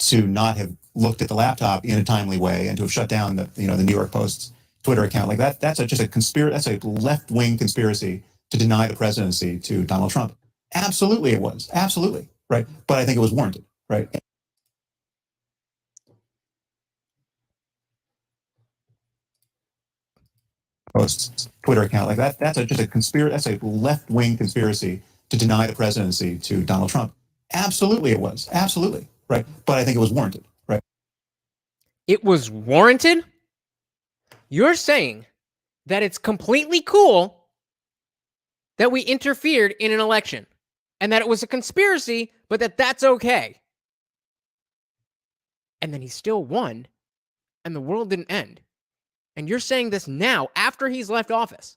to not have looked at the laptop in a timely way and to have shut down the New York Post's Twitter account. Like that's just a conspiracy. That's a left-wing conspiracy to deny the presidency to Donald Trump. Absolutely, it was. Absolutely, right? But I think it was warranted, right? Post's Twitter account. Like that's just a conspiracy. That's a left-wing conspiracy to deny the presidency to Donald Trump. Absolutely, it was. Absolutely, right? But I think it was warranted, right? It was warranted? You're saying that it's completely cool that we interfered in an election and that it was a conspiracy, but that's okay. And then he still won and the world didn't end. And you're saying this now after he's left office.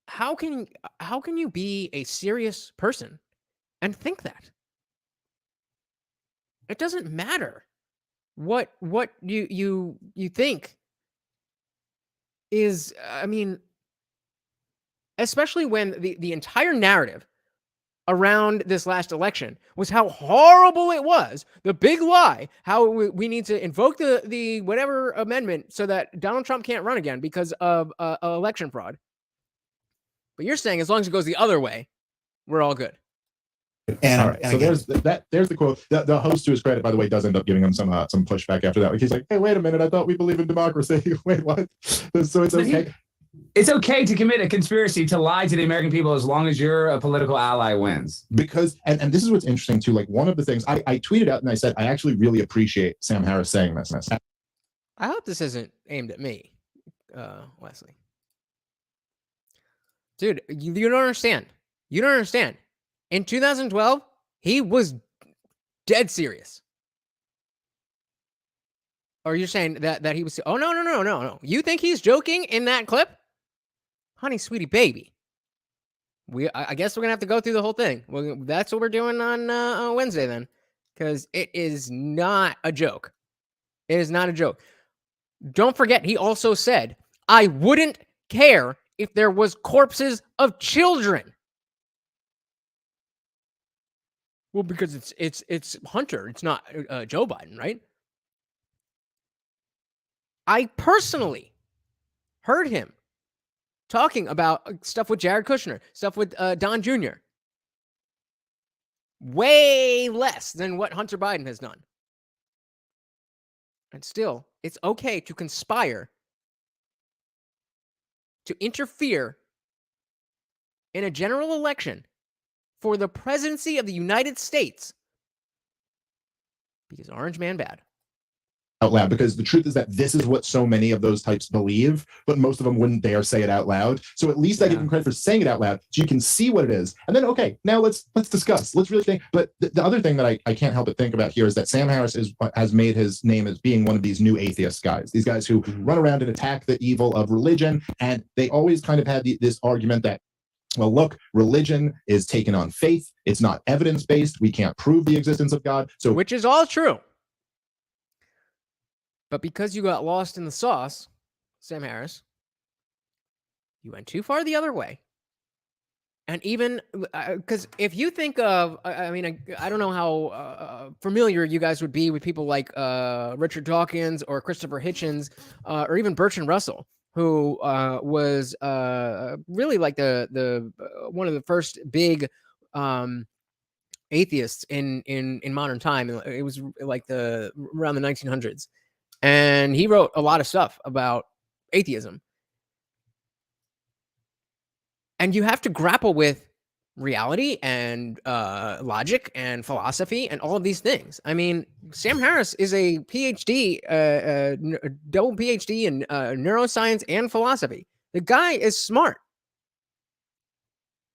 How can you be a serious person and think that? It doesn't matter what you think is, I mean, especially when the entire narrative around this last election was how horrible it was, the big lie, how we need to invoke the whatever amendment so that Donald Trump can't run again because of election fraud. But you're saying as long as it goes the other way, we're all good. And, all right, so there's the quote. The host, to his credit, by the way, does end up giving him some pushback after that. Like he's like, "Hey, wait a minute! I thought we believe in democracy. Wait, what?" So it's okay. It's okay to commit a conspiracy to lie to the American people as long as your political ally wins. Because, and this is what's interesting too. Like one of the things I tweeted out and I said, I actually really appreciate Sam Harris saying this. I hope this isn't aimed at me, Wesley. Dude, you don't understand. You don't understand. In 2012, he was dead serious. Or you're saying that he was... Oh, no. You think he's joking in that clip? Honey, sweetie, baby. I guess we're going to have to go through the whole thing. Well, that's what we're doing on Wednesday then. Because it is not a joke. It is not a joke. Don't forget, he also said, I wouldn't care if there was corpses of children. Well, because it's Hunter, it's not Joe Biden, right? I personally heard him talking about stuff with Jared Kushner, stuff with Don Jr. Way less than what Hunter Biden has done. And still, it's okay to conspire to interfere in a general election for the presidency of the United States because Orange Man bad. Out loud, because the truth is that this is what so many of those types believe, but most of them wouldn't dare say it out loud. So at least I give them credit for saying it out loud so you can see what it is. And then, okay, now let's discuss. Let's really think. But the other thing that I can't help but think about here is that Sam Harris has made his name as being one of these new atheist guys, these guys who run around and attack the evil of religion. And they always kind of had this argument that, well, look, religion is taken on faith. It's not evidence-based. We can't prove the existence of God. So, which is all true. But because you got lost in the sauce, Sam Harris, you went too far the other way. And even because if you think of, I mean, I don't know how familiar you guys would be with people like Richard Dawkins or Christopher Hitchens or even Bertrand Russell, who was really like the one of the first big atheists in modern time. It was like around the 1900s. And he wrote a lot of stuff about atheism. And you have to grapple with reality and logic and philosophy and all of these things. I mean, Sam Harris is a PhD, double PhD in neuroscience and philosophy. The guy is smart.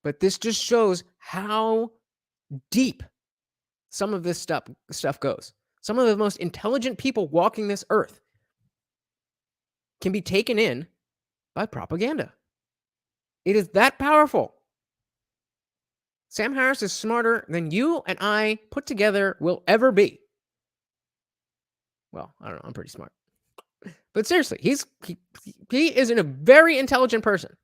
But this just shows how deep some of this stuff goes. Some of the most intelligent people walking this earth can be taken in by propaganda. It is that powerful. Sam Harris is smarter than you and I put together will ever be. Well, I don't know. I'm pretty smart. But seriously, he is a very intelligent person.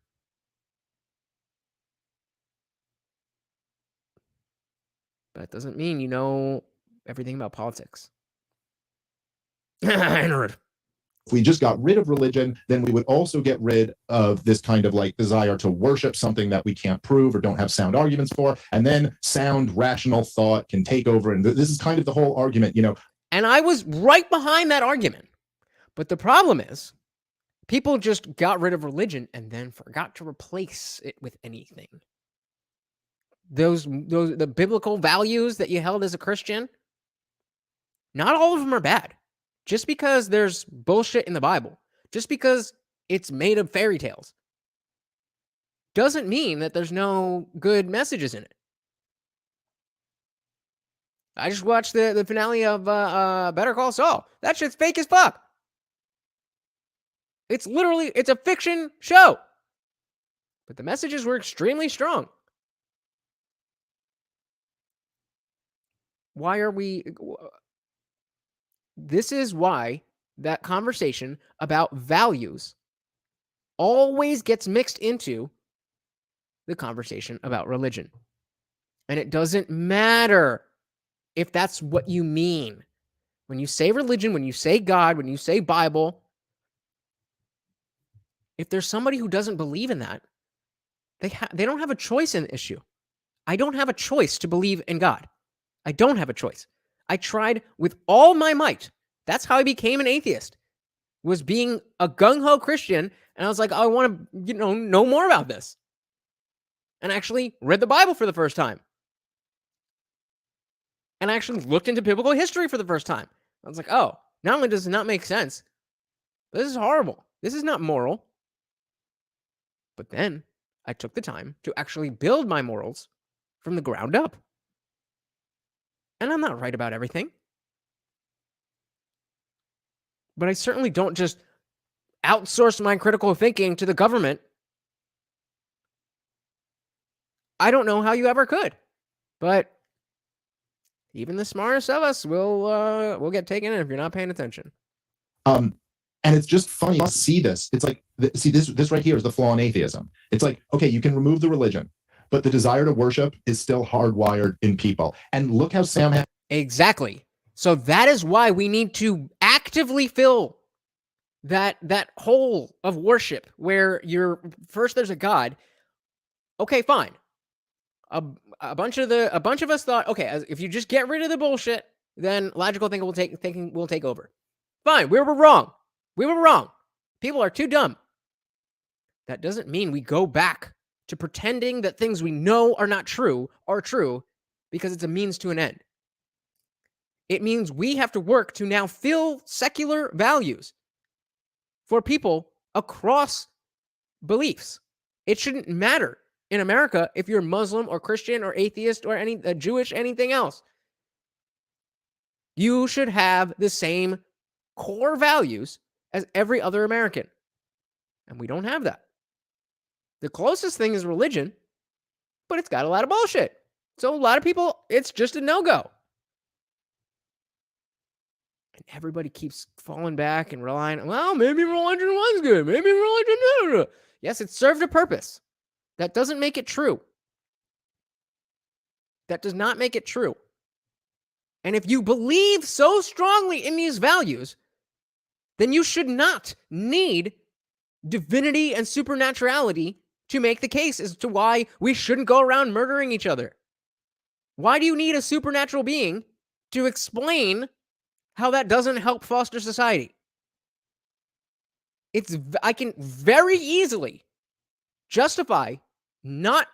But it doesn't mean you know everything about politics. if we just got rid of religion, then we would also get rid of this kind of like desire to worship something that we can't prove or don't have sound arguments for. And then sound, rational thought can take over. And this is kind of the whole argument, you know. And I was right behind that argument. But the problem is, people just got rid of religion and then forgot to replace it with anything. The biblical values that you held as a Christian, not all of them are bad. Just because there's bullshit in the Bible, just because it's made of fairy tales, doesn't mean that there's no good messages in it. I just watched the finale of Better Call Saul. That shit's fake as fuck. It's a fiction show. But the messages were extremely strong. This is why that conversation about values always gets mixed into the conversation about religion. And it doesn't matter if that's what you mean. When you say religion, when you say God, when you say Bible, if there's somebody who doesn't believe in that, they don't have a choice in the issue. I don't have a choice to believe in God. I don't have a choice. I tried with all my might. That's how I became an atheist, was being a gung-ho Christian. And I was like, I want to, know more about this. And I actually read the Bible for the first time. And I actually looked into biblical history for the first time. I was like, oh, not only does it not make sense, but this is horrible. This is not moral. But then I took the time to actually build my morals from the ground up. And I'm not right about everything. But I certainly don't just outsource my critical thinking to the government. I don't know how you ever could. But even the smartest of us will get taken in if you're not paying attention. And it's just funny to see this. It's like, this right here is the flaw in atheism. It's like, okay, you can remove the religion, but the desire to worship is still hardwired in people. And look how Sam Exactly. So that is why we need to actively fill that hole of worship where first there's a God. Okay, fine. A bunch of us thought, okay, if you just get rid of the bullshit, then logical thinking will take over. Fine, we were wrong. We were wrong. People are too dumb. That doesn't mean we go back to pretending that things we know are not true are true because it's a means to an end. It means we have to work to now fill secular values for people across beliefs. It shouldn't matter in America if you're Muslim or Christian or atheist or any Jewish, anything else. You should have the same core values as every other American. And we don't have that. The closest thing is religion, but it's got a lot of bullshit. So a lot of people, it's just a no-go. And everybody keeps falling back and relying, well, maybe religion was good. Maybe religion, no. Yes, it served a purpose. That doesn't make it true. That does not make it true. And if you believe so strongly in these values, then you should not need divinity and supernaturality to make the case as to why we shouldn't go around murdering each other. Why do you need a supernatural being to explain how that doesn't help foster society? I can very easily justify not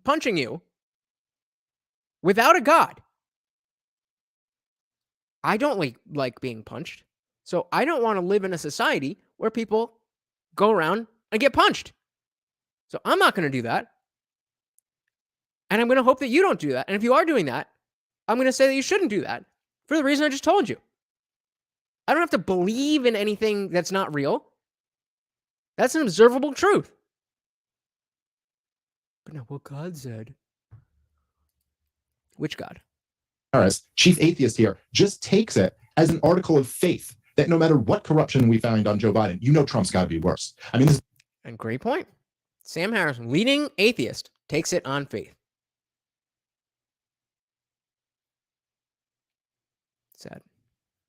punching you without a God. I don't like being punched. So I don't want to live in a society where people go around and get punched. So I'm not going to do that. And I'm going to hope that you don't do that. And if you are doing that, I'm going to say that you shouldn't do that for the reason I just told you. I don't have to believe in anything that's not real. That's an observable truth. But no, what God said. Which God? Harris, chief atheist here, just takes it as an article of faith that no matter what corruption we find on Joe Biden, Trump's got to be worse. I mean, and great point. Sam Harris, leading atheist, takes it on faith. Sad.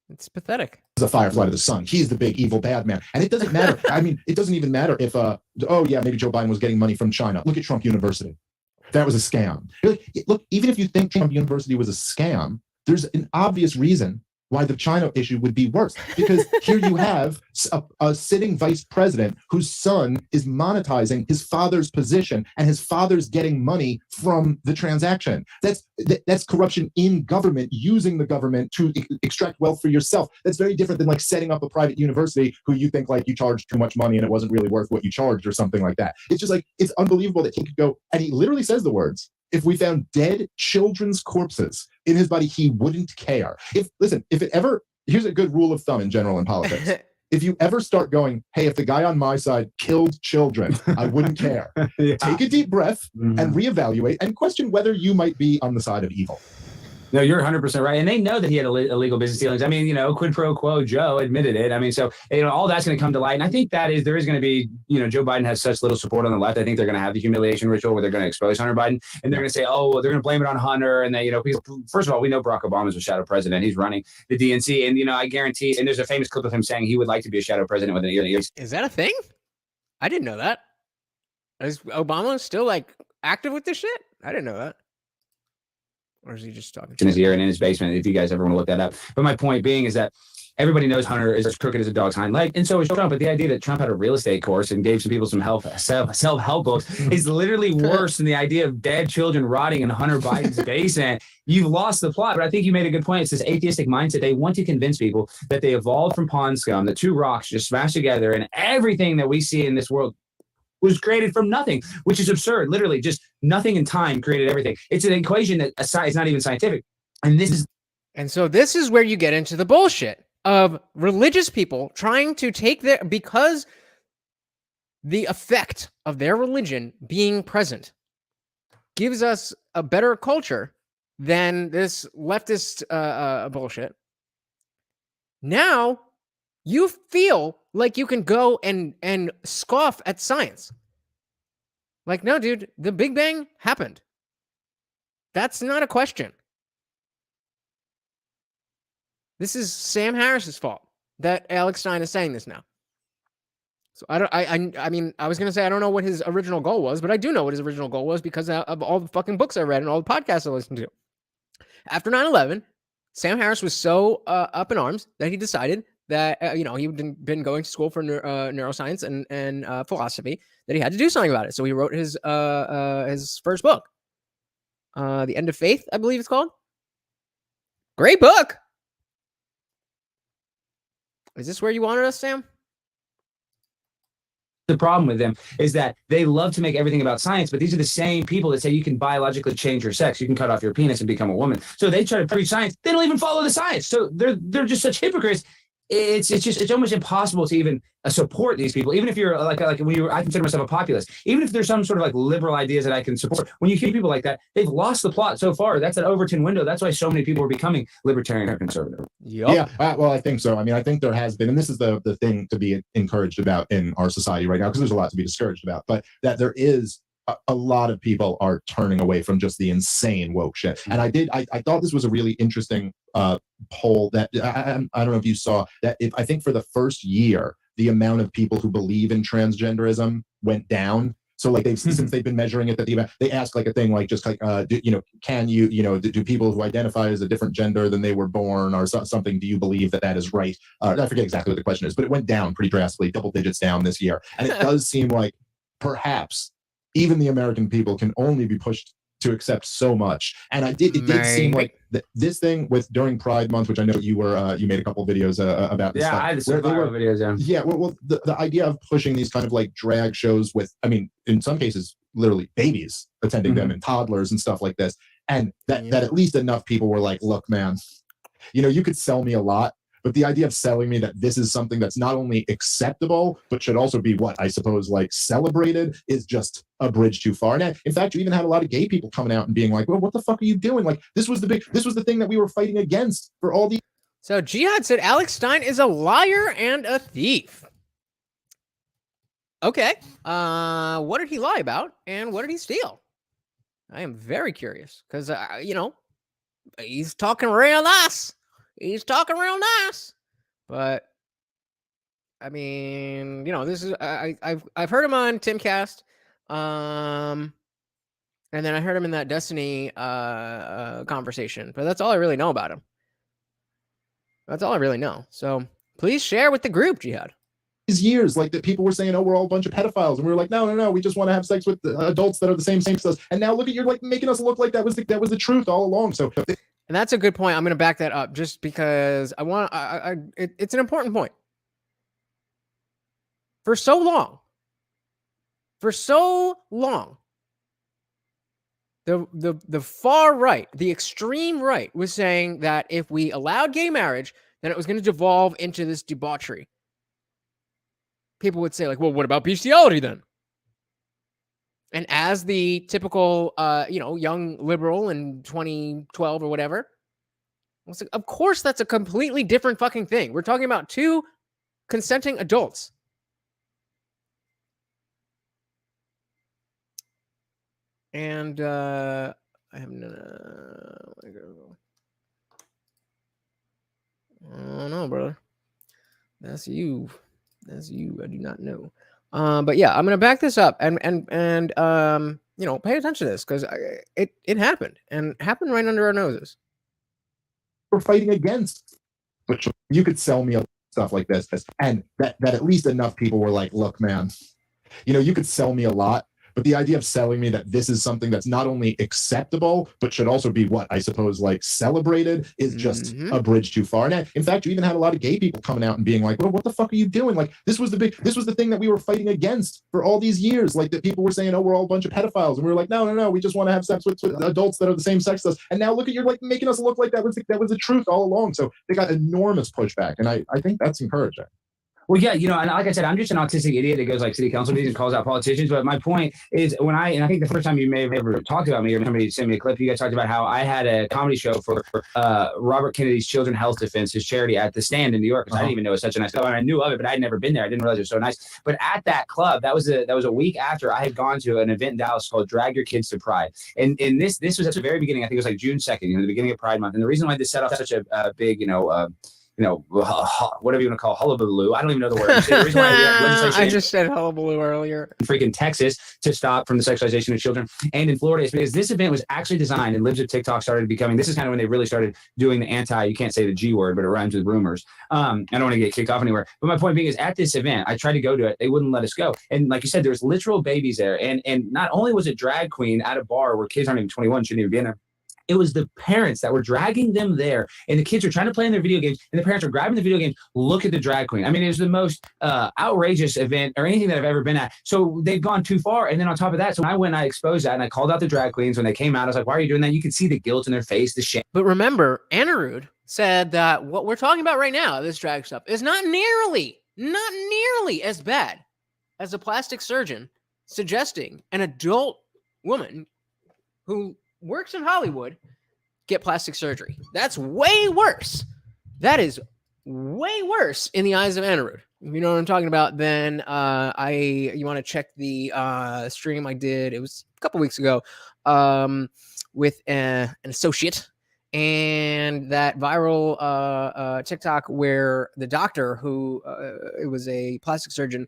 It's pathetic. Is a firefly to the sun. He's the big evil bad man. And it doesn't matter. I mean, it doesn't even matter if, maybe Joe Biden was getting money from China. Look at Trump University. That was a scam. Look, even if you think Trump University was a scam, there's an obvious reason why the China issue would be worse. Because here you have a sitting vice president whose son is monetizing his father's position, and his father's getting money from the transaction. That's corruption in government, using the government to extract wealth for yourself. That's very different than setting up a private university who you think you charged too much money and it wasn't really worth what you charged or something like that. It's just it's unbelievable that he could go, and he literally says the words, if we found dead children's corpses in his body, he wouldn't care. Here's a good rule of thumb in general in politics. If you ever start going, hey, if the guy on my side killed children, I wouldn't care. Yeah. Take a deep breath and reevaluate and question whether you might be on the side of evil. No, you're 100% right. And they know that he had illegal business dealings. I mean, quid pro quo, Joe admitted it. I mean, so, all that's going to come to light. And I think there is going to be, Joe Biden has such little support on the left. I think they're going to have the humiliation ritual where they're going to expose Hunter Biden. And they're going to say, they're going to blame it on Hunter. And they, because first of all, we know Barack Obama's a shadow president. He's running the DNC. And, I guarantee, and there's a famous clip of him saying he would like to be a shadow president with an ear. Is that a thing? I didn't know that. Is Obama still active with this shit? I didn't know that. Or is he just talking in his ear and in his basement, if you guys ever want to look that up? But my point being is that everybody knows Hunter is as crooked as a dog's hind leg, and so is Trump. But the idea that Trump had a real estate course and gave some people some self-help books is literally worse than the idea of dead children rotting in Hunter Biden's basement. You've lost the plot. But I think you made a good point. It's this atheistic mindset. They want to convince people that they evolved from pond scum, the two rocks just smashed together, and everything that we see in this world was created from nothing, which is absurd. Literally, just nothing in time created everything. It's an equation that is not even scientific. And so this is where you get into the bullshit of religious people trying to take because the effect of their religion being present gives us a better culture than this leftist bullshit. Now you feel like you can go and scoff at science. No, dude, the Big Bang happened. That's not a question. This is Sam Harris's fault that Alex Stein is saying this now. So I mean, I was going to say I don't know what his original goal was, but I do know what his original goal was because of all the fucking books I read and all the podcasts I listened to. After 9/11, Sam Harris was so up in arms that he decided that he'd been going to school for neuroscience and philosophy, that he had to do something about it. So he wrote his first book, The End of Faith, I believe it's called. Great book. Is this where you wanted us, Sam? The problem with them is that they love to make everything about science, but these are the same people that say you can biologically change your sex. You can cut off your penis and become a woman. So they try to preach science. They don't even follow the science. So they're just such hypocrites. It's almost impossible to even support these people. Even if you're like when I consider myself a populist, even if there's some sort of like liberal ideas that I can support, when you hear people like that, they've lost the plot so far. That's an Overton window. That's why so many people are becoming libertarian or conservative. Yep. Yeah, well, I think so. I mean, I think there has been, and this is the thing to be encouraged about in our society right now, because there's a lot to be discouraged about, but that there is a lot of people are turning away from just the insane woke shit. And I thought this was a really interesting poll that I don't know if you saw that. I think for the first year, the amount of people who believe in transgenderism went down. So like since they've been measuring it, they asked like a thing like just like can do people who identify as a different gender than they were born or something, do you believe that is right? I forget exactly what the question is, but it went down pretty drastically, double digits down this year. And it does seem like perhaps even the American people can only be pushed to accept so much. And it did seem like this thing during Pride Month, which I know you made a couple of videos about this. Yeah, stuff, I had some videos. Yeah, well, the idea of pushing these kind of like drag shows with, I mean, in some cases, literally babies attending them and toddlers and stuff like this, and that at least enough people were like, look, man, you could sell me a lot, but the idea of selling me that this is something that's not only acceptable, but should also be what I suppose like celebrated is just a bridge too far. And in fact, you even had a lot of gay people coming out and being like, well, what the fuck are you doing? Like, this was the thing that we were fighting against for all these. So Jihad said Alex Stein is a liar and a thief. Okay. What did he lie about and what did he steal? I am very curious because, he's talking real nice. He's talking real nice, but I mean, this is I've heard him on Timcast, and then I heard him in that Destiny conversation, but that's all I really know about him. That's all I really know. So please share with the group, Jihad. Years like that people were saying, oh, we're all a bunch of pedophiles, and we were like, no, we just want to have sex with adults that are the same sex as us. And now look at, you're like making us look like that was the truth all along. So. And that's a good point. I'm going to back that up just because it's an important point. For so long, the far right, the extreme right was saying that if we allowed gay marriage, then it was going to devolve into this debauchery. People would say like, well, what about bestiality then? And as the typical, young liberal in 2012 or whatever, I was like, of course, that's a completely different fucking thing. We're talking about two consenting adults. And I have oh no, brother. That's you. I do not know. But yeah, I'm gonna back this up and pay attention to this because it happened and happened right under our noses. We're fighting against, but you could sell me stuff like this, and that at least enough people were like, look, man, you could sell me a lot, but the idea of selling me that this is something that's not only acceptable, but should also be what I suppose like celebrated is just a bridge too far. And in fact, you even had a lot of gay people coming out and being like, well, what the fuck are you doing? Like, this was the thing that we were fighting against for all these years. Like that people were saying, oh, we're all a bunch of pedophiles. And we were like, no, we just want to have sex with adults that are the same sex as us. And now look at, you're like making us look like that was the truth all along. So they got enormous pushback. And I think that's encouraging. Well, yeah, and like I said, I'm just an autistic idiot that goes like city council meetings and calls out politicians. But my point is and I think the first time you may have ever talked about me or somebody sent me a clip, you guys talked about how I had a comedy show for Robert Kennedy's Children's Health Defense, his charity at the Stand in New York. I didn't even know it was such a nice club. I knew of it, but I'd never been there. I didn't realize it was so nice. But at that club, that was a week after I had gone to an event in Dallas called Drag Your Kids to Pride. And this was at the very beginning. I think it was like June 2nd, the beginning of Pride Month. And the reason why this set off such a big, whatever you want to call hullabaloo. I don't even know the word. The reason why we have legislation I just said hullabaloo earlier. in freaking Texas to stop from the sexualization of children, and in Florida is because this event was actually designed, and Libs of TikTok started becoming. This is kind of when they really started doing the anti. You can't say the G word, but it rhymes with rumors. I don't want to get kicked off anywhere. But my point being is, at this event, I tried to go to it. They wouldn't let us go. And like you said, there's literal babies there. And not only was it drag queen at a bar where kids aren't even 21, shouldn't even be in there. It was the parents that were dragging them there, and the kids are trying to play in their video games, and the parents are grabbing the video games. Look at the drag queen. I mean, it was the most outrageous event or anything that I've ever been at. So they've gone too far. And then on top of that, so when I went, I exposed that, and I called out the drag queens. When they came out, I was like, why are you doing that? You could see the guilt in their face, the shame. But remember, Anirudh said that what we're talking about right now, this drag stuff, is not nearly as bad as a plastic surgeon suggesting an adult woman who works in Hollywood get plastic surgery. That's way worse. That is way worse in the eyes of Anirudh. If you know what I'm talking about, then you want to check the stream I did. It was a couple weeks ago with an associate, and that viral TikTok where the doctor who it was a plastic surgeon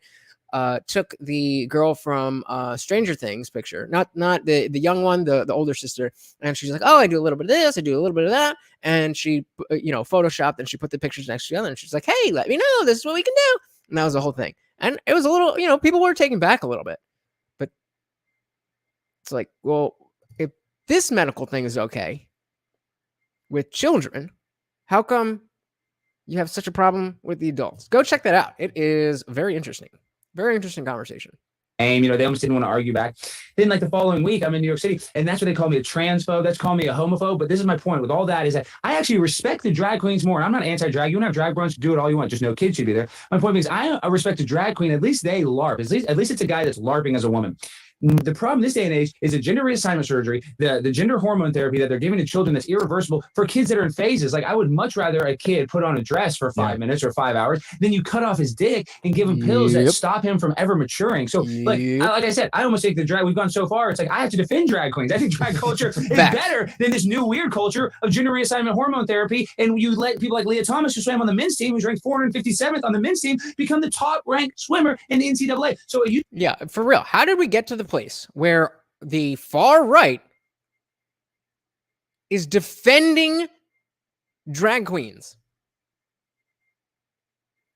took the girl from Stranger Things picture, not the young one, the older sister, and she's like, oh, I do a little bit of this, I do a little bit of that, and she photoshopped, and she put the pictures next to each other, and she's like, hey, let me know, this is what we can do, and that was the whole thing. And it was a little, people were taken back a little bit, but it's like, well, if this medical thing is okay with children, how come you have such a problem with the adults? Go check that out. It is very interesting. Very interesting conversation. And, they almost didn't want to argue back. Then, like the following week, I'm in New York City, and that's what they call me, a transphobe. That's calling me a homophobe. But this is my point with all that, is that I actually respect the drag queens more. I'm not anti-drag. You want to have drag brunch, do it all you want. Just no kids should be there. My point is, I respect a drag queen. At least they LARP. At least it's a guy that's LARPing as a woman. The problem this day and age is the gender reassignment surgery, the gender hormone therapy that they're giving to children that's irreversible for kids that are in phases. Like, I would much rather a kid put on a dress for 5 minutes or 5 hours than you cut off his dick and give him pills that stop him from ever maturing. So, like I said, I almost think the drag, we've gone so far, it's like I have to defend drag queens. I think drag culture is better than this new weird culture of gender reassignment hormone therapy. And you let people like Leah Thomas, who swam on the men's team, who's ranked 457th on the men's team, become the top ranked swimmer in the NCAA. So yeah, for real. How did we get to the place where the far right is defending drag queens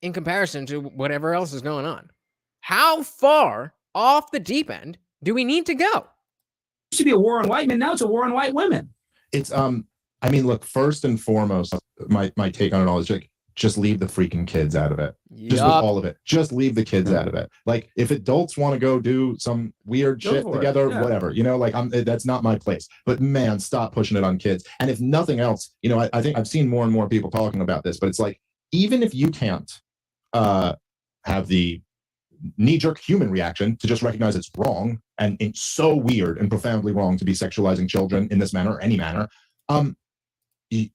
in comparison to whatever else is going on? How far off the deep end do we need to go? It used to be a war on white men. Now it's a war on white women. It's I mean, look, first and foremost, my take on it all is like, just leave the freaking kids out of it. Just with all of it. Just leave the kids out of it. Like, if adults want to go do some weird shit together, whatever, like, that's not my place. But man, stop pushing it on kids. And if nothing else, I think I've seen more and more people talking about this, but it's like, even if you can't have the knee-jerk human reaction to just recognize it's wrong, and it's so weird and profoundly wrong to be sexualizing children in this manner or any manner,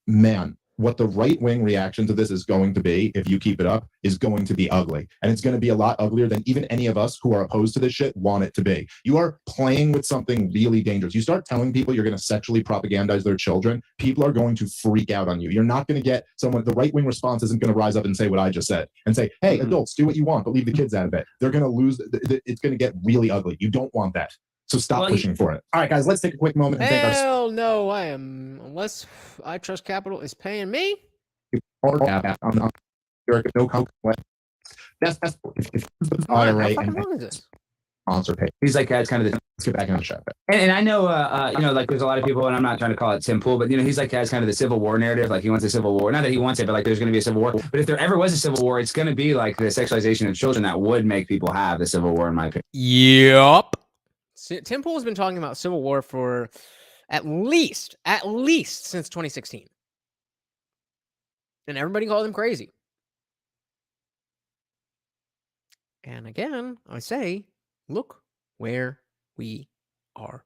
man, what the right-wing reaction to this is going to be, if you keep it up, is going to be ugly. And it's going to be a lot uglier than even any of us who are opposed to this shit want it to be. You are playing with something really dangerous. You start telling people you're going to sexually propagandize their children, people are going to freak out on you. You're not going to get someone, the right-wing response isn't going to rise up and say what I just said, and say, hey, adults, do what you want, but leave the kids out of it. They're going to lose. It's going to get really ugly. You don't want that. So stop pushing for it. All right, guys, let's take a quick moment and thank our... Hell no, unless I Trust Capital is paying me. No that's IRA and sponsor pay. He's like, that's kind of the... Let's get back on the show. And I know, like, there's a lot of people, and I'm not trying to call it Tim Pool, but, he's like, has kind of the Civil War narrative. Like, he wants a Civil War. Not that he wants it, but like, there's going to be a Civil War. But if there ever was a Civil War, it's going to be like the sexualization of children that would make people have the Civil War, in my opinion. Yep. Tim Pool has been talking about Civil War for at least since 2016. And everybody called him crazy. And again, I say, look where we are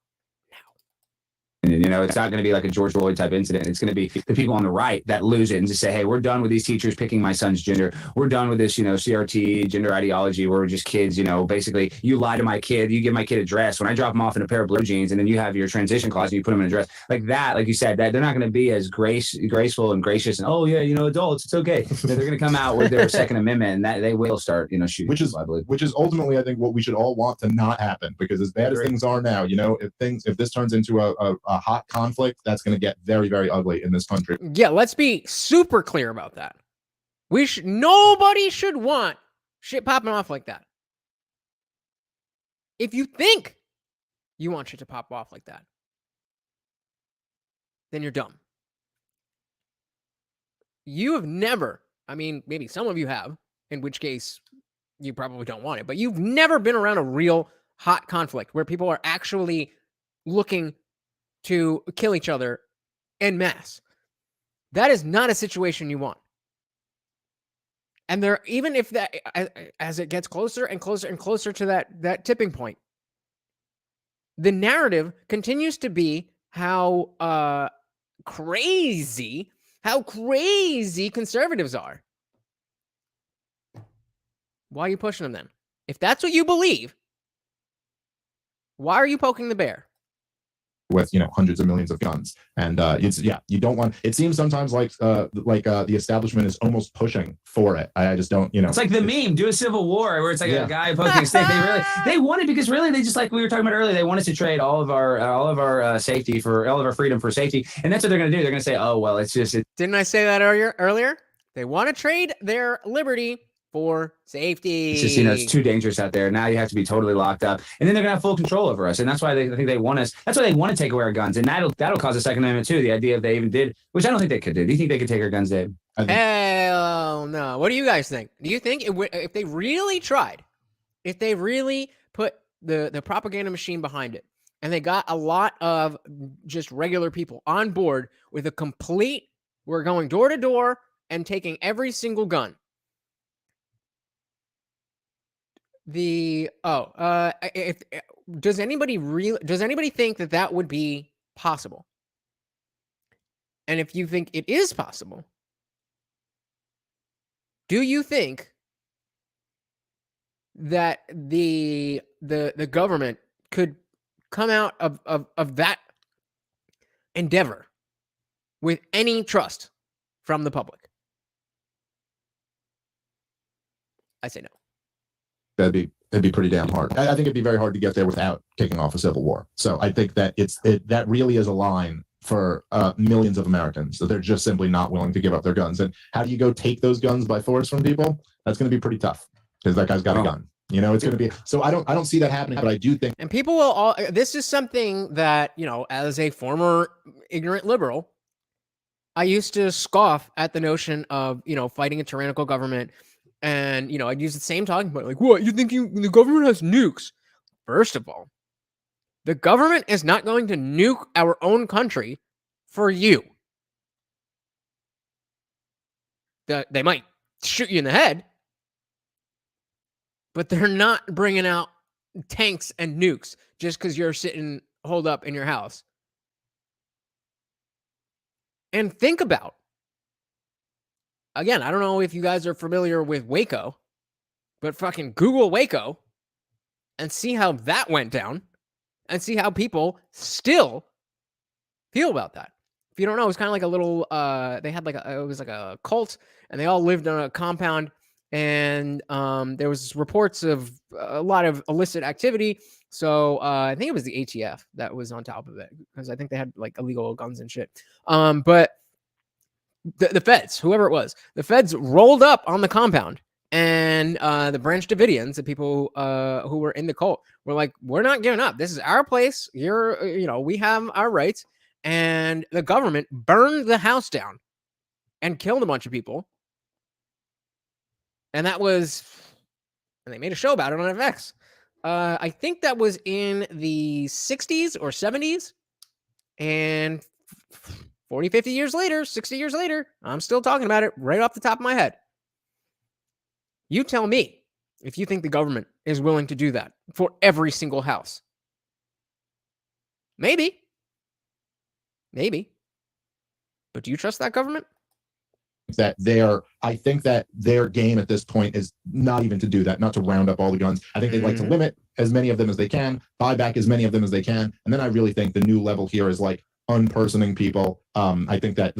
now. it's not going to be like a George Floyd type incident. It's going to be the people on the right that lose it and just say, hey, we're done with these teachers picking my son's gender. We're done with this, CRT gender ideology where we're just kids, basically you lie to my kid, you give my kid a dress. When I drop him off in a pair of blue jeans and then you have your transition class and you put him in a dress like that, like you said, that they're not going to be as graceful and gracious and, oh yeah, adults, it's okay. They're going to come out with their Second Amendment and that they will start, shooting. Which is ultimately, I think, what we should all want to not happen, because as bad as things are now, if this turns into a hot conflict, that's going to get very, very ugly in this country. Yeah, let's be super clear about that. Nobody should want shit popping off like that. If you think you want shit to pop off like that, then you're dumb. You have never, maybe some of you have, in which case you probably don't want it, but you've never been around a real hot conflict where people are actually looking to kill each other en masse. That is not a situation you want. And even if that, as it gets closer and closer and closer to that tipping point, the narrative continues to be how crazy conservatives are. Why are you pushing them then? If that's what you believe, why are you poking the bear? With hundreds of millions of guns, and you don't want. It seems sometimes like the establishment is almost pushing for it. I just don't. It's like the meme, do a civil war, where it's like a guy poking a stick. They want it because really they just, like we were talking about earlier, they want us to trade all of our safety for all of our freedom for safety, and that's what they're going to do. They're going to say, oh well, Didn't I say that earlier? They want to trade their liberty for safety. It's just, it's too dangerous out there. Now you have to be totally locked up, and then they're gonna have full control over us, and that's why I think they want us. That's why they want to take away our guns, and that'll cause a Second Amendment too. The idea if they even did, which I don't think they could do. Do you think they could take our guns, Dave? Hell no. What do you guys think? Do you think if they really tried, if they really put the propaganda machine behind it, and they got a lot of just regular people on board with a complete, we're going door to door and taking every single gun. Does anybody think that would be possible? And if you think it is possible, do you think that the government could come out of that endeavor with any trust from the public? I say no. It'd be pretty damn hard. I think it'd be very hard to get there without kicking off a civil war. So I think that that really is a line for millions of Americans, that they're just simply not willing to give up their guns. And how do you go take those guns by force from people? That's going to be pretty tough, because that guy's got a gun. It's going to be. So I don't see that happening, but I do think. And people will all. This is something that, as a former ignorant liberal, I used to scoff at the notion of fighting a tyrannical government. And, I'd use the same talking point, like, what, you think the government has nukes? First of all, the government is not going to nuke our own country for you. They might shoot you in the head, but they're not bringing out tanks and nukes just because you're sitting holed up in your house. And think about, again, I don't know if you guys are familiar with Waco, but fucking Google Waco and see how that went down and see how people still feel about that. If you don't know, it's kind of like a little, they had it was like a cult, and they all lived on a compound, and there was reports of a lot of illicit activity. So I think it was the ATF that was on top of it, because I think they had like illegal guns and shit. But the feds, whoever it was, the feds rolled up on the compound, and the Branch Davidians, the people who were in the cult, were like, we're not giving up. This is our place. We have our rights. And the government burned the house down and killed a bunch of people. And they made a show about it on FX. I think that was in the 60s or 70s. And 40, 50 years later, 60 years later, I'm still talking about it right off the top of my head. You tell me if you think the government is willing to do that for every single house. Maybe. Maybe. But do you trust that government? I think that their game at this point is not even to do that, not to round up all the guns. I think they'd like to limit as many of them as they can, buy back as many of them as they can. And then I really think the new level here is like unpersoning people. I think that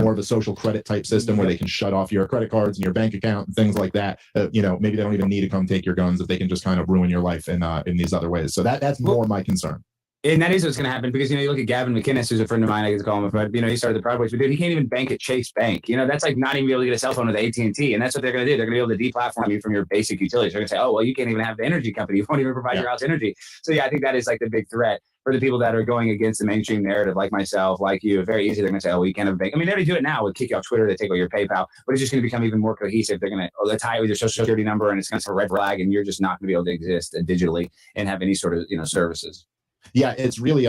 more of a social credit type system where they can shut off your credit cards and your bank account and things like that. Maybe they don't even need to come take your guns if they can just kind of ruin your life in these other ways. So that's more my concern. And that is what's going to happen because, you look at Gavin McInnes, who's a friend of mine, I get to call him, but, he started the Proud Boys, but dude, he can't even bank at Chase Bank. That's like not even be able to get a cell phone with AT&T. And that's what they're going to do. They're going to be able to deplatform you from your basic utilities. They're going to say, oh, well, you can't even have the energy company. You won't even provide your house energy. So yeah, I think that is like the big threat for the people that are going against the mainstream narrative, like myself, like you. Very easy. They're going to say, oh, well, you can't have a bank. I mean, they already do it now with kick you off Twitter. They take away your PayPal, but it's just going to become even more cohesive. They're going to tie it with your social security number and it's going to red flag and you're just not going to be able to exist digitally and have any sort of, services. Yeah, it's really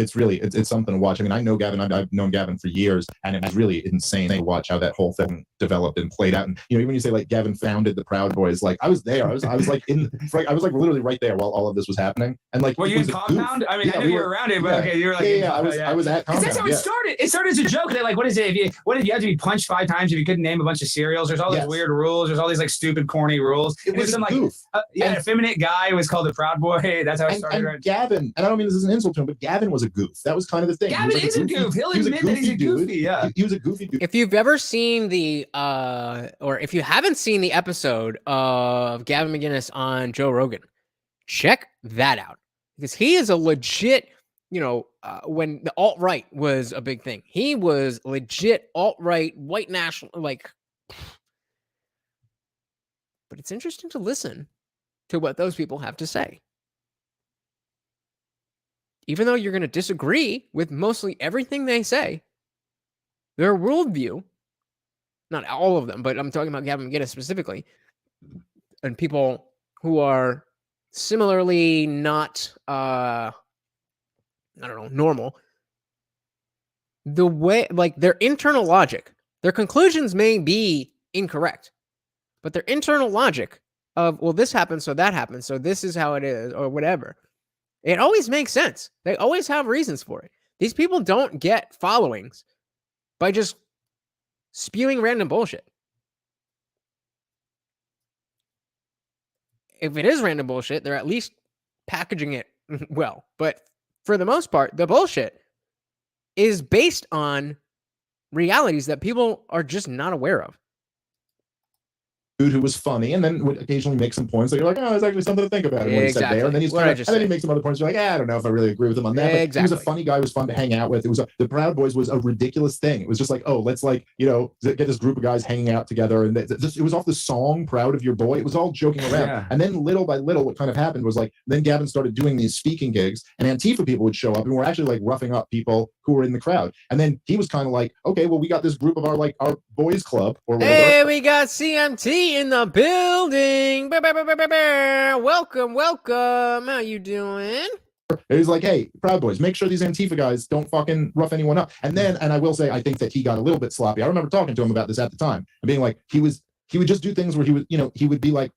it's something to watch. I mean, I know Gavin. I've known Gavin for years, and it was really insane to watch how that whole thing developed and played out. And even when you say like Gavin founded the Proud Boys, like I was there. I was like I was like literally right there while all of this was happening. And like, were you in Compound? I mean, I know you were around it, but okay, you were like, I was at Compound. That's how it started. It started as a joke. They're like, what is it? You had to be punched 5 times if you couldn't name a bunch of cereals. There's all these weird rules. There's all these like stupid, corny rules. It was some goof. An effeminate guy was called the Proud Boy. That's how it started. And Gavin, and I don't mean this as an insult to him, but Gavin was a goof. That was kind of the thing. Gavin is a goof. He'll admit that he's a goofy. Yeah, he was a goofy dude. If you've ever seen or if you haven't seen the episode of Gavin McInnes on Joe Rogan, check that out because he is a legit. When the alt-right was a big thing, he was legit alt-right, white national, like. But it's interesting to listen to what those people have to say. Even though you're going to disagree with mostly everything they say, their worldview, not all of them, but I'm talking about Gavin McInnes specifically, and people who are similarly not, normal. The way, like their internal logic, their conclusions may be incorrect, but their internal logic of, well, this happened, so that happened, so this is how it is, or whatever. It always makes sense. They always have reasons for it. These people don't get followings by just spewing random bullshit. If it is random bullshit, they're at least packaging it well. But for the most part, the bullshit is based on realities that people are just not aware of. Dude who was funny and then would occasionally make some points that you're like, oh, there's actually something to think about. And when he said there, and then he makes some other points. You're like, I don't know if I really agree with him on that. But he was a funny guy. Who was fun to hang out with. It was the Proud Boys was a ridiculous thing. It was just like, oh, let's get this group of guys hanging out together. And it was off the song "Proud of Your Boy." It was all joking around. Yeah. And then little by little, what kind of happened was like, then Gavin started doing these speaking gigs, and Antifa people would show up and were actually like roughing up people who were in the crowd. And then he was kind of like, okay, well, we got this group of our boys club or whatever. Hey, we got CMT in the building. Welcome. How you doing? He's like, hey, Proud Boys, make sure these Antifa guys don't fucking rough anyone up. And I will say, I think that he got a little bit sloppy. I remember talking to him about this at the time and being like, he would just do things where he would be like,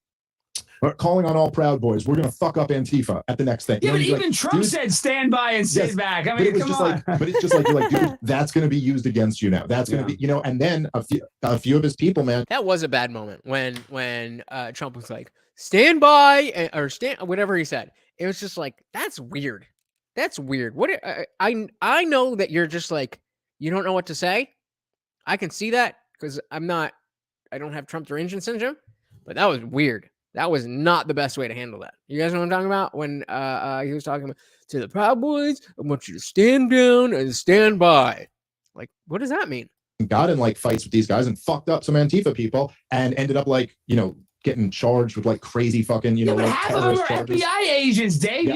calling on all Proud Boys, we're gonna fuck up Antifa at the next thing. Yeah, but even Trump said stand by and sit back. I mean, come on. But it's just like, you're like, dude, that's gonna be used against you now. That's gonna be, and then a few of his people, man. That was a bad moment when Trump was like, stand by or stand, whatever he said. It was just like, that's weird. That's weird. What I know that you're just like, you don't know what to say. I can see that because I don't have Trump derangement syndrome, but that was weird. That was not the best way to handle that. You guys know what I'm talking about? When he was talking to the Proud Boys, I want you to stand down and stand by. Like, what does that mean? Got in like fights with these guys and fucked up some Antifa people and ended up like, getting charged with like crazy fucking, but half of them are FBI agents, Dave. Yeah.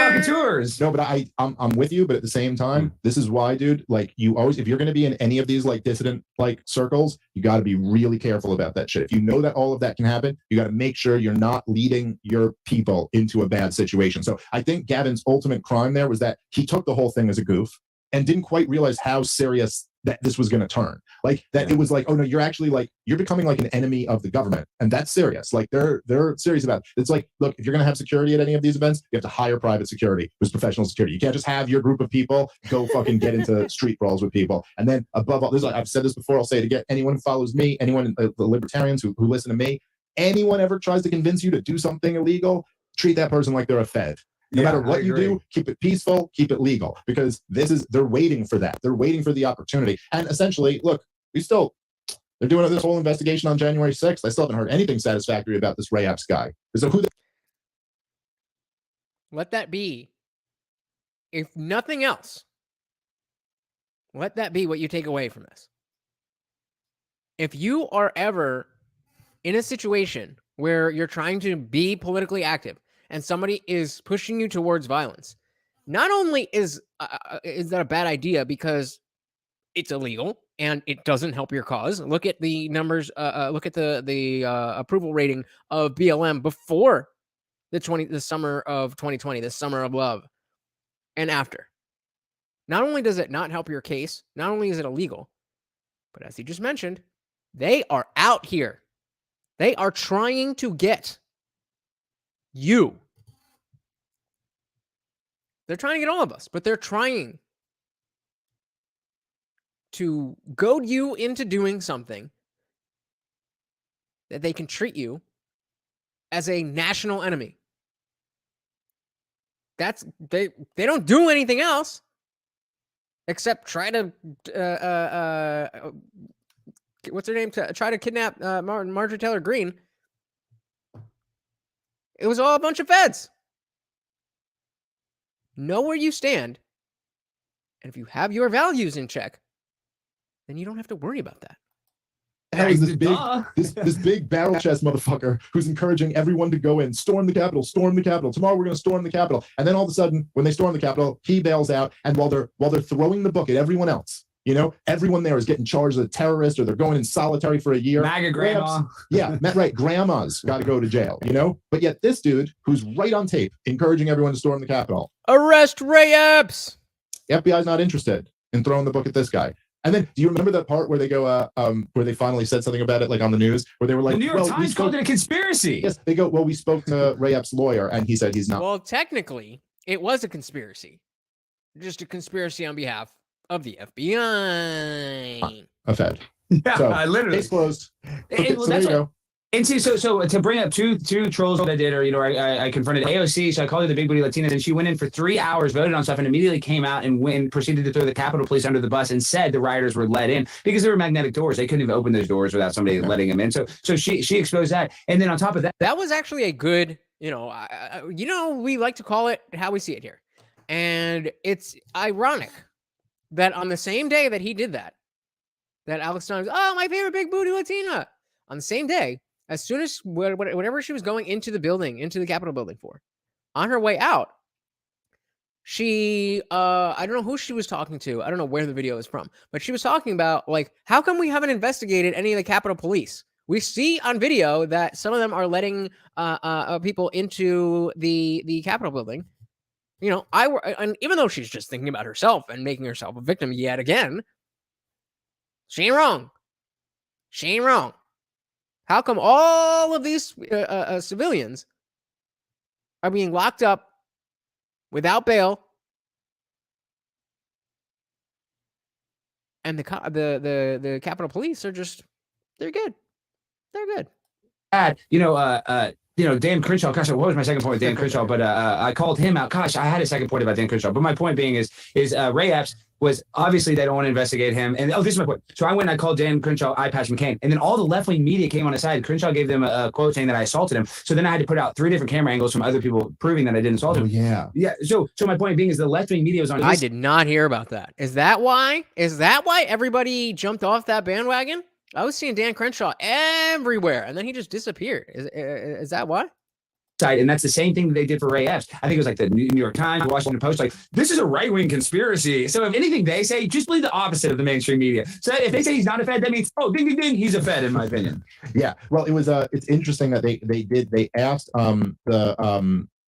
Provocateurs. No, but I'm with you, but at the same time, this is why, dude, like you always, if you're going to be in any of these like dissident like circles, you got to be really careful about that shit. If you know that all of that can happen, you got to make sure you're not leading your people into a bad situation. So I think Gavin's ultimate crime there was that he took the whole thing as a goof and didn't quite realize how serious that this was going to turn, like that. It was like, oh no, you're actually like, you're becoming like an enemy of the government, and that's serious. Like they're serious about it. It's like, look, if you're going to have security at any of these events, you have to hire private security who's professional security. You can't just have your group of people go fucking get into street brawls with people. And then above all, I've said this before, I'll say it again. Anyone who follows me, anyone, the libertarians who listen to me, anyone ever tries to convince you to do something illegal, treat that person like they're a fed. No matter what you do, keep it peaceful, keep it legal, because they're waiting for that. They're waiting for the opportunity. And essentially, look, they're doing this whole investigation on January 6th. I still haven't heard anything satisfactory about this Ray Epps guy. So let that be, if nothing else, let that be what you take away from this. If you are ever in a situation where you're trying to be politically active and somebody is pushing you towards violence, not only is that a bad idea because it's illegal and it doesn't help your cause. Look at the numbers. Look at the approval rating of BLM before the summer of 2020, the summer of love, and after. Not only does it not help your case, not only is it illegal, but as he just mentioned, they are out here. They are trying to get you. They're trying to get all of us, but they're trying to goad you into doing something that they can treat you as a national enemy. They don't do anything else except try to what's her name? Try to kidnap Marjorie Taylor Greene. It was all a bunch of feds. Know where you stand. And if you have your values in check, then you don't have to worry about that. That was this big barrel chest motherfucker who's encouraging everyone to go in, storm the Capitol, storm the Capitol. Tomorrow we're going to storm the Capitol. And then all of a sudden, when they storm the Capitol, he bails out. And while they're throwing the book at everyone else, you know, everyone there is getting charged as a terrorist, or they're going in solitary for a year. MAGA grandma. Yeah, right. Grandma's got to go to jail, you know? But yet this dude, who's right on tape, encouraging everyone to storm the Capitol. Arrest Ray Epps! The FBI's not interested in throwing the book at this guy. And then, do you remember that part where they go, where they finally said something about it, like on the news, where they were like, the New York Times called it a conspiracy. Yes, they go, well, we spoke to Ray Epps' lawyer, and he said he's not. Well, technically, it was a conspiracy. Just a conspiracy on behalf of the FBI. A fed. Yeah, So, literally. Case closed. Okay, so That's there you go. And see, so to bring up two trolls that I did, or, you know, I confronted AOC, so I called her the big booty Latina, and she went in for 3 hours, voted on stuff, and immediately came out and proceeded to throw the Capitol Police under the bus and said the rioters were let in because there were magnetic doors. They couldn't even open those doors without somebody letting them in. So she exposed that. And then on top of that, that was actually a good, we like to call it how we see it here. And it's ironic that on the same day that he did that Alex Stein was, oh, my favorite big booty Latina. On the same day, as soon as whatever she was going into the building, into the Capitol building for, on her way out, she, I don't know who she was talking to. I don't know where the video is from, but she was talking about, like, how come we haven't investigated any of the Capitol Police? We see on video that some of them are letting people into the Capitol building. You know, and even though she's just thinking about herself and making herself a victim yet again, she ain't wrong. She ain't wrong. How come all of these civilians are being locked up without bail, and the Capitol Police are just, they're good. They're good. Dan Crenshaw. Gosh, what was my second point with Dan Crenshaw? But I called him out. Gosh, I had a second point about Dan Crenshaw. But my point being is Ray Epps was obviously they don't want to investigate him. And this is my point. So I went and I called Dan Crenshaw eye patch McCain, and then all the left wing media came on his side. Crenshaw gave them a quote saying that I assaulted him. So then I had to put out 3 different camera angles from other people proving that I didn't assault him. Yeah. Yeah. So my point being is the left wing media was on. I did not hear about that. Is that why? Everybody jumped off that bandwagon? I was seeing Dan Crenshaw everywhere, and then he just disappeared. Is that why? And that's the same thing that they did for Ray Epps. I think it was like the New York Times, the Washington Post, like, this is a right-wing conspiracy. So if anything they say, just believe the opposite of the mainstream media. So if they say he's not a Fed, that means, oh, ding, ding, ding, he's a Fed, in my opinion. Yeah. Well, it was it's interesting that they asked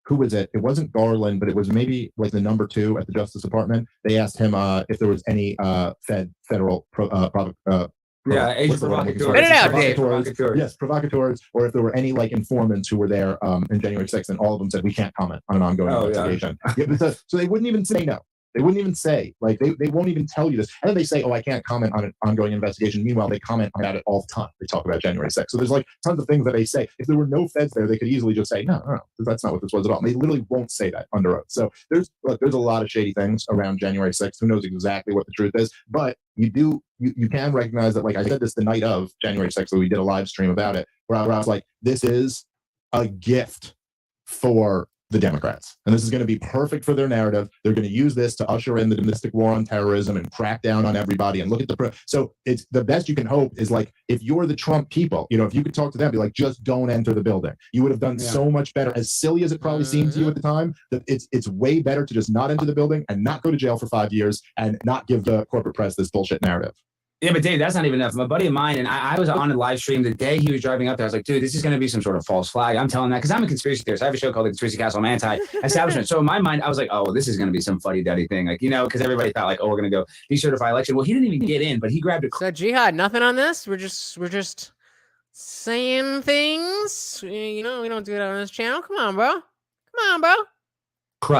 who was it? It wasn't Garland, but it was maybe like the number 2 at the Justice Department. They asked him if there was any federal agent provocateurs. Spit it out, Dave. Yes, provocateurs, or if there were any like informants who were there in January 6th, and all of them said we can't comment on an ongoing investigation. So they wouldn't even say no. They wouldn't even say, like, they won't even tell you this. And then they say, oh, I can't comment on an ongoing investigation. Meanwhile, they comment about it all the time. They talk about January 6th. So there's like tons of things that they say. If there were no feds there, they could easily just say, no, that's not what this was at all. And they literally won't say that under oath. So there's a lot of shady things around January 6th. Who knows exactly what the truth is? But you can recognize that, like I said this the night of January 6th, so we did a live stream about it, where I was like, this is a gift for the Democrats. And this is going to be perfect for their narrative. They're going to use this to usher in the domestic war on terrorism and crack down on everybody and look at so it's the best you can hope is, like, if you're the Trump people, if you could talk to them, be like, just don't enter the building. You would have done so much better. As silly as it probably seemed to you at the time, that it's way better to just not enter the building and not go to jail for 5 years and not give the corporate press this bullshit narrative. Yeah, but Dave, that's not even enough. My buddy of mine, and I was on a live stream the day he was driving up there. I was like, dude, this is going to be some sort of false flag. I'm telling that because I'm a conspiracy theorist. I have a show called The Conspiracy Castle. I'm anti-establishment. So in my mind, I was like, oh, this is going to be some fuddy-duddy thing. Like, because everybody thought like, oh, we're going to go decertify election. Well, he didn't even get in, but he grabbed a... So Jihad, nothing on this? We're just saying things. We don't do that on this channel. Come on, bro.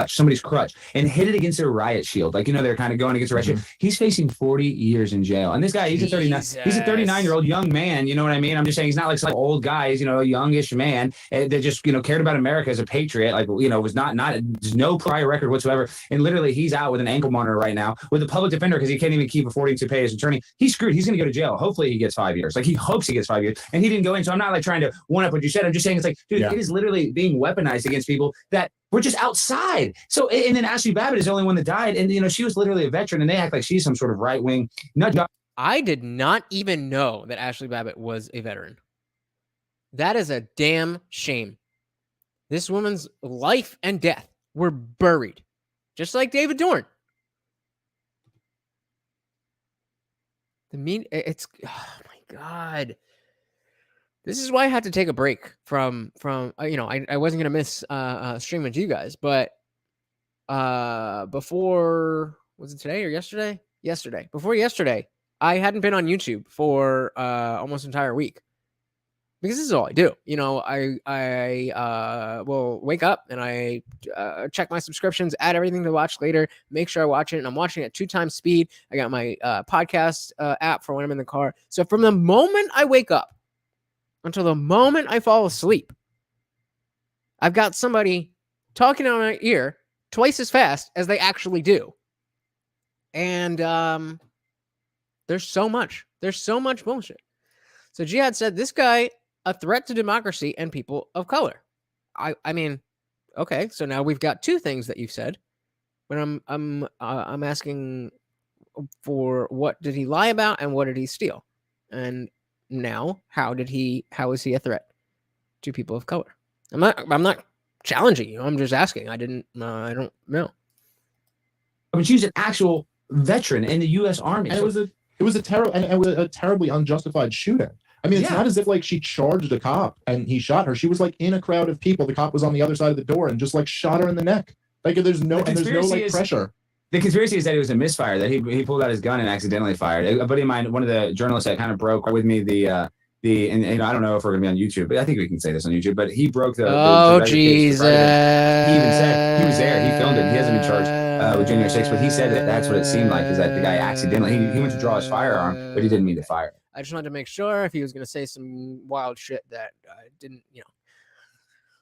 Somebody's crutch, and hit it against their riot shield. Like, they're kind of going against a riot shield. He's facing 40 years in jail. And this guy, he's a 39-year-old young man. You know what I mean? I'm just saying he's not like some old guy. He's, a youngish man that just, cared about America as a patriot. Like, was not there's no prior record whatsoever. And literally he's out with an ankle monitor right now with a public defender because he can't even keep affording to pay his attorney. He's screwed. He's going to go to jail. Hopefully he gets 5 years. Like, he hopes he gets 5 years. And he didn't go in. So I'm not like trying to one up what you said. I'm just saying it's like, dude, it is literally being weaponized against people that we're just outside. So, and then Ashley Babbitt is the only one that died. And, she was literally a veteran, and they act like she's some sort of right-wing nut job. I did not even know that Ashley Babbitt was a veteran. That is a damn shame. This woman's life and death were buried, just like David Dorn. It's, oh my God. This is why I had to take a break from I wasn't gonna miss streaming to you guys, but before, was it today or yesterday? Before yesterday, I hadn't been on YouTube for almost an entire week because this is all I do. I will wake up and I check my subscriptions, add everything to watch later, make sure I watch it, and I'm watching at 2 times speed. I got my podcast app for when I'm in the car. So from the moment I wake up until the moment I fall asleep, I've got somebody talking on my ear twice as fast as they actually do. And there's so much bullshit. So Jihad said, this guy, a threat to democracy and people of color. I mean, okay, so now we've got 2 things that you've said. But I'm asking for, what did he lie about and what did he steal? And now, how is he a threat to people of color? I'm not challenging you. I'm just asking. I don't know. But she's an actual veteran in the U.S. Army. And it was a terribly unjustified shooting. I mean, it's not as if like she charged a cop and he shot her. She was like in a crowd of people. The cop was on the other side of the door and just like shot her in the neck. Like there's no pressure. The conspiracy is that it was a misfire, that he pulled out his gun and accidentally fired. A buddy of mine, one of the journalists that kind of broke with me and I don't know if we're going to be on YouTube, but I think we can say this on YouTube, but he broke the... Oh, Jesus. He even said he was there. He filmed it. He hasn't been charged with January 6th, but he said that that's what it seemed like, is that the guy accidentally... He went to draw his firearm, but he didn't mean to fire. I just wanted to make sure if he was going to say some wild shit that didn't,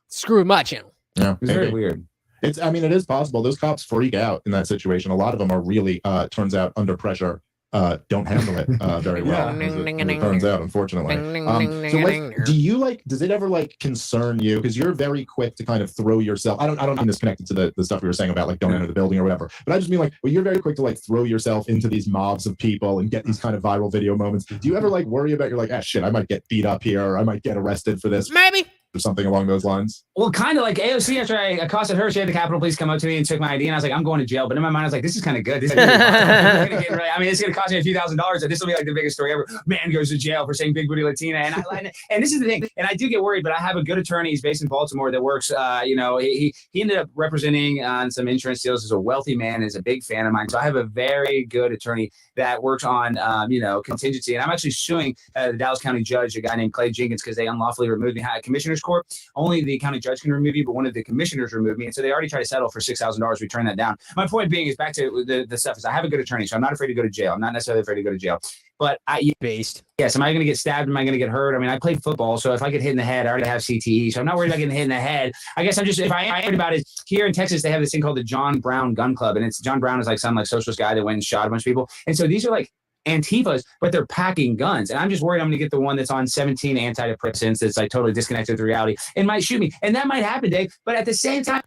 screw my channel. Yeah, it was very weird. It is possible. Those cops freak out in that situation. A lot of them are really, turns out, under pressure, don't handle it very well. As it turns out, unfortunately. Does it ever concern you? Because you're very quick to kind of throw yourself. I don't mean this connected to the stuff we were saying about don't enter the building or whatever. But I just mean you're very quick to throw yourself into these mobs of people and get these kind of viral video moments. Do you ever worry about, you're like, ah, shit, I might get beat up here, or I might get arrested for this? Maybe. or something along those lines? Well, kind of like AOC, after I accosted her, she had the Capitol Police come up to me and took my ID, and I was like, I'm going to jail. But in my mind, I was like, this is kind of good. This is really right. I mean, it's going to cost me a few $1,000s, and this will be like the biggest story ever. Man goes to jail for saying big booty Latina. And this is the thing, and I do get worried, but I have a good attorney. He's based in Baltimore that works, he ended up representing on some insurance deals. He's a wealthy man, is a big fan of mine. So I have a very good attorney that works on, contingency. And I'm actually suing the Dallas County judge, a guy named Clay Jenkins, because they unlawfully removed me at Commissioner's Court. Only the county judge can remove you, but one of the commissioners removed me. And so they already tried to settle for $6,000. We turned that down. My point being is back to the stuff is I have a good attorney, so I'm not afraid to go to jail. I'm not necessarily afraid to go to jail. But yes, am I going to get stabbed? Am I going to get hurt? I mean, I played football, so if I get hit in the head, I already have CTE, so I'm not worried about getting hit in the head. I guess if I am worried about it, here in Texas, they have this thing called the John Brown Gun Club, and it's John Brown is like some like socialist guy that went and shot a bunch of people. And so these are like Antifas, but they're packing guns. And I'm just worried I'm going to get the one that's on 17 antidepressants that's like totally disconnected with reality and might shoot me. And that might happen, Dave. But at the same time,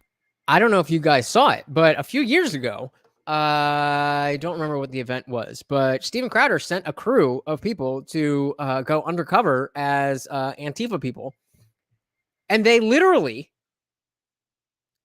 I don't know if you guys saw it, but a few years ago, I don't remember what the event was, but Steven Crowder sent a crew of people to go undercover as Antifa people. And they literally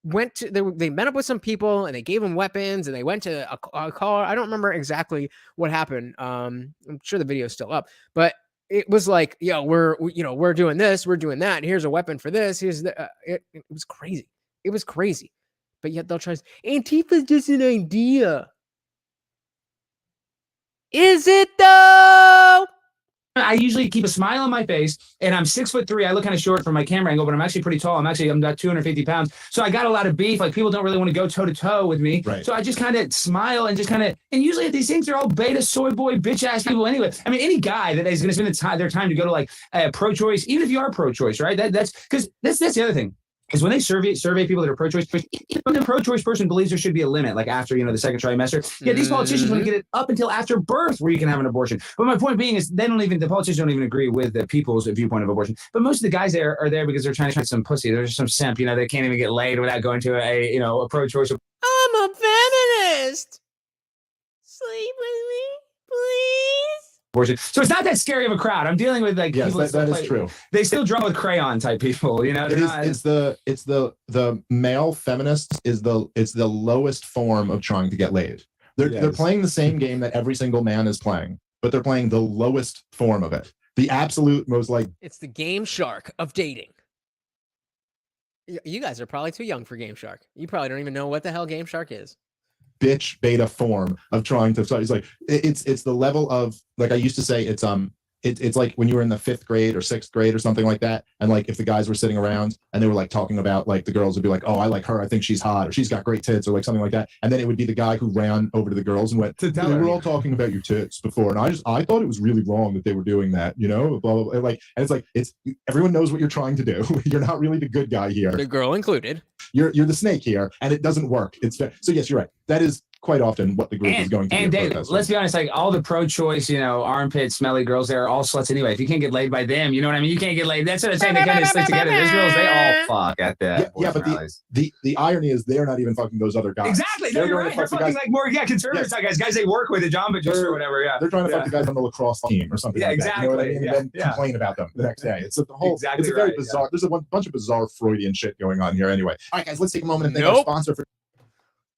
went to, they met up with some people and they gave them weapons and they went to a car. I don't remember exactly what happened. I'm sure the video is still up, but it was like, yo, we're doing this, we're doing that. Here's a weapon for this. Here's the, it was crazy. It was crazy. But yet they'll try. Antifa's just an idea. Is it though? I usually keep a smile on my face, and I'm 6'3". I look kind of short from my camera angle, but I'm actually pretty tall. I'm about 250 pounds. So I got a lot of beef. Like people don't really want to go toe to toe with me. Right. So I just kind of smile and and usually at these things, they're all beta soy boy bitch ass people anyway. I mean, any guy that is going to spend their time to go to like pro-choice, even if you are pro-choice, right? That's because that's the other thing. Is when they survey people that are pro-choice, even the pro-choice person believes there should be a limit, like after the second trimester. Yeah, these politicians want to get it up until after birth, where you can have an abortion. But my point being is, the politicians don't even agree with the people's viewpoint of abortion. But most of the guys there are there because they're trying to find some pussy. There's some simp, they can't even get laid without going to a pro-choice. I'm a feminist. Sleep with me, please. So it's not that scary of a crowd. I'm dealing with yes, people that is true. They still draw with crayon type people, It's the male feminist is the lowest form of trying to get laid. They're playing the same game that every single man is playing, but they're playing the lowest form of it. The absolute most it's the Game Shark of dating. You guys are probably too young for Game Shark. You probably don't even know what the hell Game Shark is. Bitch beta form of trying to. So it's like it's the level of, like I used to say, it's like when you were in the 5th grade or 6th grade or something like that, and like if the guys were sitting around and they were like talking about, like the girls would be like, oh, I like her, I think she's hot, or she's got great tits, or like something like that, and then it would be the guy who ran over to the girls and went, we were all talking about your tits before, and I thought it was really wrong that they were doing that, blah, blah, blah. Like, and it's everyone knows what you're trying to do. You're not really the good guy here, the girl included. You're the snake here, and it doesn't work. So yes, you're right. That is quite often what the group is going to do. And Dave, let's be honest, like all the pro-choice, armpit smelly girls, they're all sluts anyway. If you can't get laid by them, you know what I mean? You can't get laid. That's what I'm saying. They kind of stick together. Those girls, they all fuck at that. Yeah, but the irony is they're not even fucking those other guys. Exactly. No, you're right. They're fucking like more conservative guys they work with at John Just or whatever. Yeah. They're trying to fuck the guys on the lacrosse team or something. Yeah, like exactly. That, you know what I mean? And then complain about them the next day. It's a whole. Exactly. It's a very bizarre. Yeah. There's a bunch of bizarre Freudian shit going on here. Anyway, all right, guys, let's take a moment and thank our sponsor for.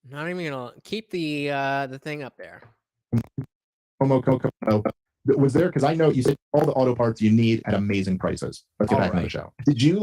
Not even gonna keep the thing up there. Was there, because I know you said all the auto parts you need at amazing prices. Let's get back on the show. Did you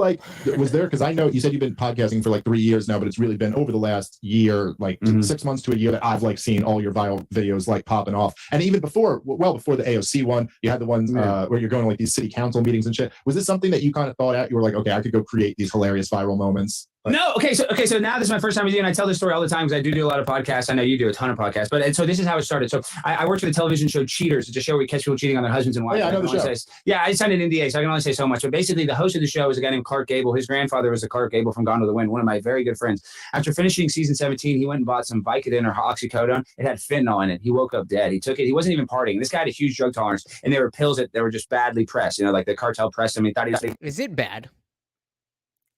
was there, because I know you said you've been podcasting for like 3 years now, but it's really been over the last year, like 6 months to a year, that I've seen all your viral videos popping off. And even before the AOC one, you had the ones where you're going to these city council meetings and shit. Was this something that you kind of thought out? You were like, okay, I could go create these hilarious viral moments. No, okay, so now this is my first time with you, and I tell this story all the time because I do a lot of podcasts. I know you do a ton of podcasts, and so this is how it started. So I worked for the television show Cheaters. It's a show where we catch people cheating on their husbands and wives. Yeah, I know the show. I signed an NDA, so I can only say so much. But basically, the host of the show is a guy named Clark Gable. His grandfather was a Clark Gable from Gone with the Wind, one of my very good friends. After finishing season 17, he went and bought some Vicodin or oxycodone. It had fentanyl in it. He woke up dead. He took it. He wasn't even partying. This guy had a huge drug tolerance, and they were pills that were just badly pressed. Like the cartel pressed him. He thought he was. Is it bad?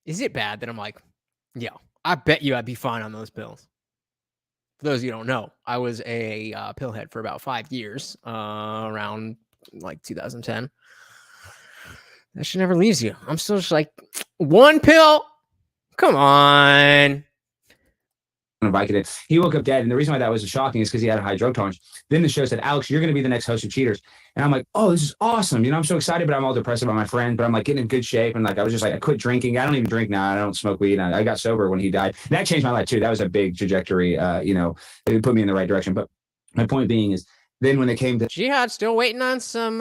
Is it bad that I'm like, yeah, I bet you I'd be fine on those pills. For those of you who don't know, I was a pillhead for about 5 years, around 2010. That shit never leaves you. I'm still just like, one pill? Come on. On a Vicodin. He woke up dead. And the reason why that was shocking is because he had a high drug tolerance. Then the show said, Alex, you're going to be the next host of Cheaters. And I'm like, oh, this is awesome. You know, I'm so excited, but I'm all depressed about my friend, but I'm like getting in good shape. And like, I was just like, I quit drinking. I don't even drink now. I don't smoke weed. I got sober when he died. And that changed my life too. That was a big trajectory. You know, it put me in the right direction. But my point being is, then when it came to Jihad, still waiting on some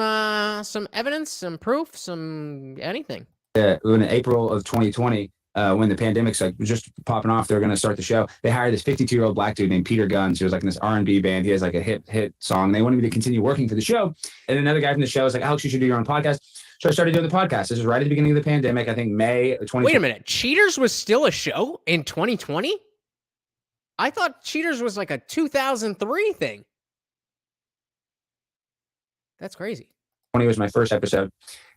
evidence, some proof, some anything. in April of 2020, when the pandemic's like was just popping off, they're going to start the show. They hired this 52-year-old black dude named Peter Guns, who was like in this R&B band. He has like a hit song. They wanted me to continue working for the show. And another guy from the show was like, Alex, you should do your own podcast. So I started doing the podcast. This was right at the beginning of the pandemic. I think May 2020. Wait a minute. Cheaters was still a show in 2020? I thought Cheaters was like a 2003 thing. That's crazy. 20 was my first episode.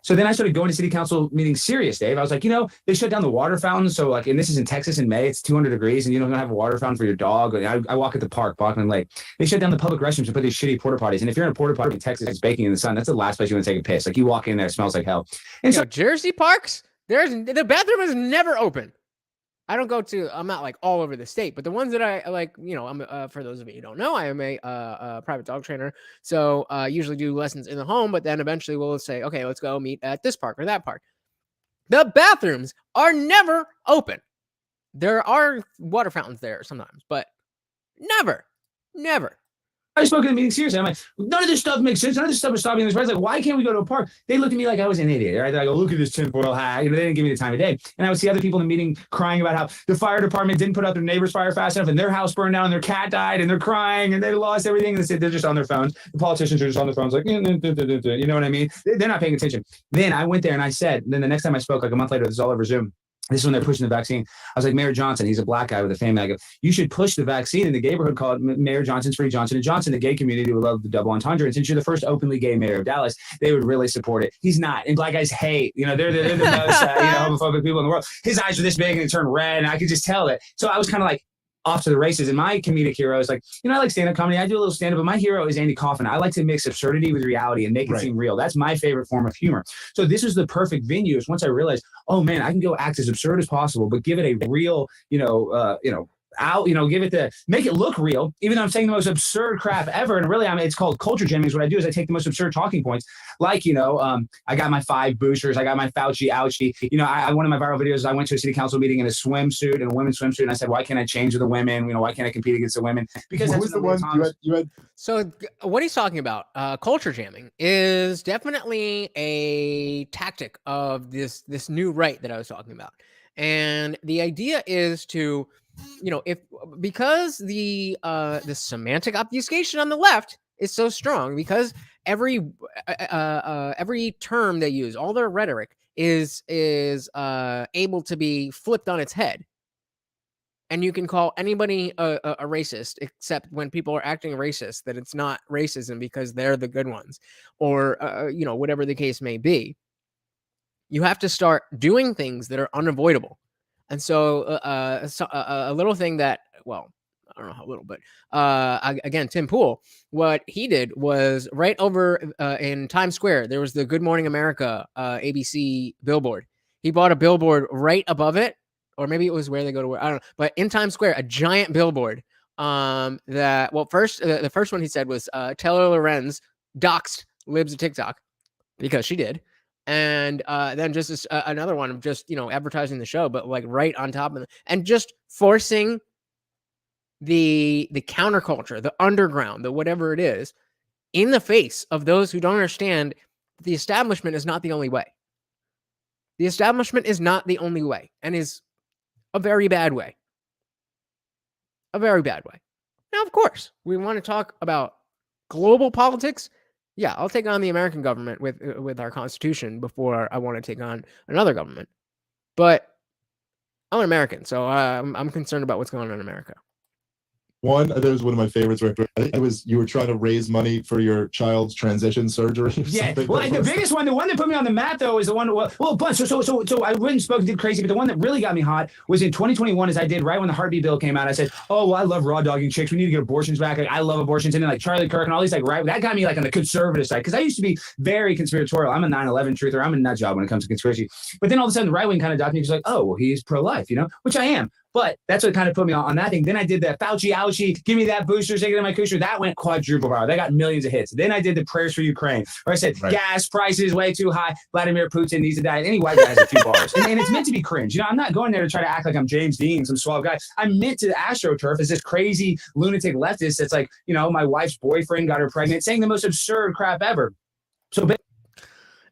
So then I started going to city council meetings serious, Dave. I was like, you know, they shut down the water fountain. So like, and this is in Texas in May, it's 200 degrees and you don't have a water fountain for your dog. I walk at the park, Bachman Lake. They shut down the public restrooms and put these shitty porta potties. And if you're in a porta potty in Texas, it's baking in the sun. That's the last place you want to take a piss. Like you walk in there, it smells like hell. And so Jersey parks, the bathroom is never open. I'm not like all over the state, but the ones that I like, you know, I'm for those of you who don't know, I am a private dog trainer. So usually do lessons in the home, but then eventually we'll say, okay, let's go meet at this park or that park. The bathrooms are never open. There are water fountains there sometimes, but never. I spoke in the meeting seriously. I'm like, none of this stuff makes sense. None of this stuff is stopping this. Like, why can't we go to a park? They looked at me like I was an idiot, right? They're like, oh, look at this tinfoil hat. You know, they didn't give me the time of day. And I would see other people in the meeting crying about how the fire department didn't put out their neighbor's fire fast enough and their house burned down and their cat died and they're crying and they lost everything. And they're just on their phones. The politicians are just on their phones like, you know what I mean? They're not paying attention. Then I went there and I said, then the next time I spoke, like a month later, this is all over Zoom. This is when they're pushing the vaccine. I was like, Mayor Johnson, he's a black guy with a family. I go, you should push the vaccine. And the neighborhood called Mayor Johnson's Free Johnson & Johnson. The gay community would love the double entendre. And since you're the first openly gay mayor of Dallas, they would really support it. He's not. And black guys hate, you know, they're the most homophobic people in the world. His eyes are this big and they turn red. And I could just tell it. So I was kind of like, off to the races. And my comedic hero is like, you know, I like stand-up comedy. I do a little stand-up, but my hero is Andy Kaufman. I like to mix absurdity with reality and make it seem real. That's my favorite form of humor. So this is the perfect venue. Is once I realized, oh man, I can go act as absurd as possible, but give it a real, give it make it look real, even though I'm saying the most absurd crap ever. And really, it's called culture jamming. Is what I do is I take the most absurd talking points. Like, I got my 5 boosters. I got my Fauci ouchie. One of my viral videos is I went to a city council meeting in a swimsuit, in a women's swimsuit. And I said, why can't I change with the women? Why can't I compete against the women? Because what was the one you had? So what he's talking about, culture jamming, is definitely a tactic of this new right that I was talking about. And the idea is to, because the semantic obfuscation on the left is so strong, because every term they use, all their rhetoric is able to be flipped on its head. And you can call anybody a racist, except when people are acting racist, that it's not racism because they're the good ones, or whatever the case may be. You have to start doing things that are unavoidable. And so a little thing that, well, I don't know how little, but again, Tim Pool, what he did was right over in Times Square, there was the Good Morning America ABC billboard. He bought a billboard right above it, or maybe it was where they go to work. I don't know. But in Times Square, a giant billboard the first one he said was Taylor Lorenz doxed libs of TikTok, because she did. And then just another one of just, advertising the show, but like right on top of it, and just forcing the counterculture, the underground, the whatever it is, in the face of those who don't understand the establishment is not the only way. The establishment is not the only way, and is a very bad way. A very bad way. Now, of course, we want to talk about global politics. Yeah, I'll take on the American government with our Constitution before I want to take on another government. But I'm an American, so I'm concerned about what's going on in America. There was one of my favorites where I think it was you were trying to raise money for your child's transition surgery. Yeah, well, the biggest one, the one that put me on the map though, is the one. Well, a bunch. So I went and spoke and did crazy, but the one that really got me hot was in 2021. As I did right when the heartbeat bill came out, I said, "Oh, well, I love raw dogging chicks. We need to get abortions back. Like, I love abortions." And then like Charlie Kirk and all these like right that got me like on the conservative side because I used to be very conspiratorial. I'm a 9/11 truther. I'm a nut job when it comes to conspiracy. But then all of a sudden the right wing kind of adopted me. He's like, "Oh, well, he's pro-life," which I am. But that's what kind of put me on that thing. Then I did that Fauci, Ouchie, give me that booster, take it in my cooster. That went quadruple viral. That got millions of hits. Then I did the prayers for Ukraine, where I said, gas prices way too high. Vladimir Putin needs to die. Any white guy has a few bars. And it's meant to be cringe. I'm not going there to try to act like I'm James Dean, some suave guy. I'm meant to AstroTurf as this crazy lunatic leftist that's like, my wife's boyfriend got her pregnant, saying the most absurd crap ever. So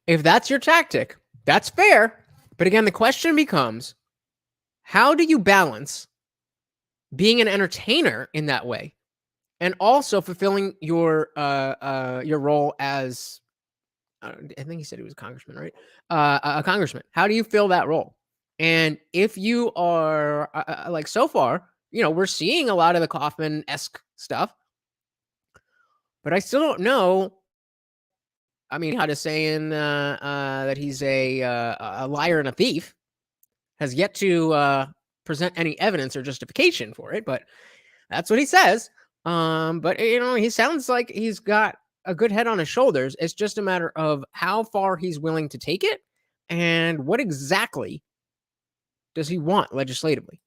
if that's your tactic, that's fair. But again, the question becomes, how do you balance being an entertainer in that way and also fulfilling your role as I think he said he was a congressman, right? A congressman. How do you fill that role? And if you are like so far, we're seeing a lot of the Kaufman-esque stuff, but I still don't know. I mean, how to saying that he's a liar and a thief has yet to present any evidence or justification for it, but that's what he says. But he sounds like he's got a good head on his shoulders. It's just a matter of how far he's willing to take it and what exactly does he want legislatively.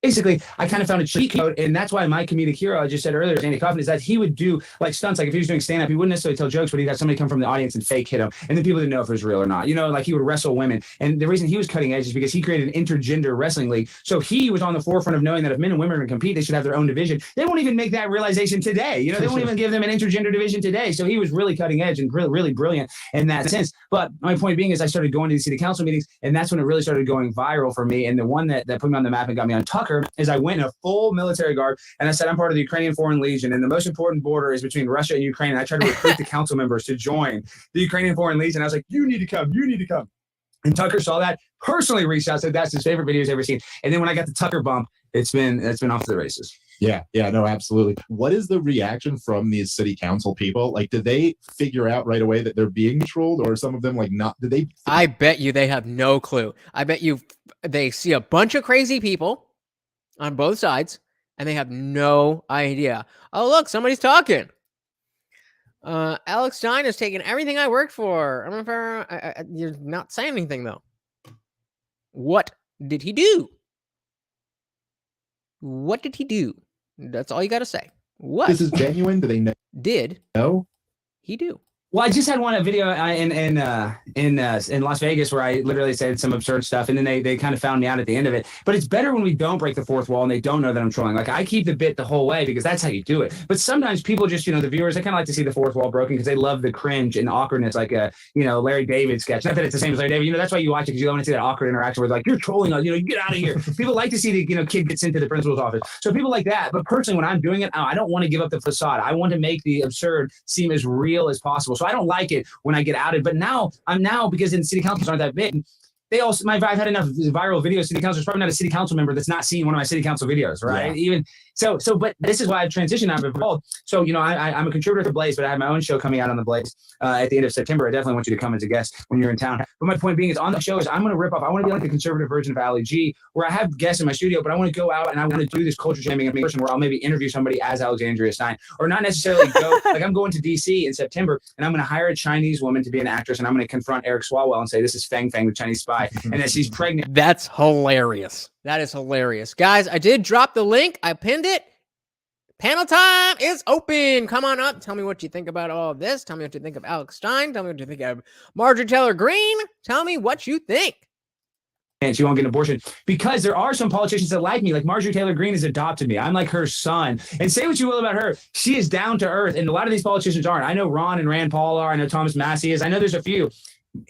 Basically, I kind of found a cheat code, and that's why my comedic hero, I just said earlier, Andy Kaufman, is that he would do like stunts. Like if he was doing stand-up, he wouldn't necessarily tell jokes, but he'd have somebody come from the audience and fake hit him, and then people didn't know if it was real or not. Like he would wrestle women, and the reason he was cutting edge is because he created an intergender wrestling league. So he was on the forefront of knowing that if men and women are going to compete, they should have their own division. They won't even make that realization today. They won't even give them an intergender division today. So he was really cutting edge and really, really brilliant in that sense. But my point being is I started going to the city council meetings, and that's when it really started going viral for me. And the one that put me on the map and got me on Tucker is I went in a full military guard, and I said I'm part of the Ukrainian Foreign Legion, and the most important border is between Russia and Ukraine. And I tried to recruit the council members to join the Ukrainian Foreign Legion. I was like, you need to come. And Tucker saw that, personally reached out, said that's his favorite video he's ever seen. And then when I got the Tucker bump, it's been off to the races. Yeah, no, absolutely. What is the reaction from these city council people? Like, do they figure out right away that they're being trolled, or some of them like not? Do they? I bet you they have no clue. I bet you they see a bunch of crazy people on both sides, and they have no idea. Oh, look, somebody's talking. Alex Stein has taken everything I worked for. You're not saying anything, though. What did he do? What did he do? That's all you got to say. What? This is genuine. Do they know? Did no? He do? Well, I just had a video in Las Vegas where I literally said some absurd stuff, and then they kind of found me out at the end of it. But it's better when we don't break the fourth wall and they don't know that I'm trolling. Like I keep the bit the whole way because that's how you do it. But sometimes people just, the viewers, they kind of like to see the fourth wall broken because they love the cringe and awkwardness, like a Larry David sketch. Not that it's the same as Larry David. That's why you watch it because you want to see that awkward interaction where like you're trolling us. Get out of here. People like to see the kid gets into the principal's office. So people like that. But personally, when I'm doing it, I don't want to give up the facade. I want to make the absurd seem as real as possible. So I don't like it when I get outed. But now because in city councils aren't that big, I've had enough viral videos. City council is probably not a city council member that's not seen one of my city council videos, right? Yeah. Even so, but this is why I've transitioned. I've evolved. So, I'm a contributor to Blaze, but I have my own show coming out on the Blaze at the end of September. I definitely want you to come as a guest when you're in town. But my point being is on the show is I'm going to rip off. I want to be like the conservative version of Ali G, where I have guests in my studio, but I want to go out and I want to do this culture jamming in person where I'll maybe interview somebody as Alexandria Stein, or not necessarily go like I'm going to DC in September and I'm going to hire a Chinese woman to be an actress, and I'm going to confront Eric Swalwell and say this is Fang Fang, the Chinese spy, and that she's pregnant. That's hilarious. That is hilarious. Guys, I did drop the link. I pinned it. Panel time is open. Come on up. Tell me what you think about all of this. Tell me what you think of Alex Stein. Tell me what you think of Marjorie Taylor Greene. Tell me what you think. And she won't get an abortion because there are some politicians that like me. Like Marjorie Taylor Greene has adopted me. I'm like her son. And say what you will about her, she is down to earth. And a lot of these politicians aren't. I know Ron and Rand Paul are. I know Thomas Massey is. I know there's a few.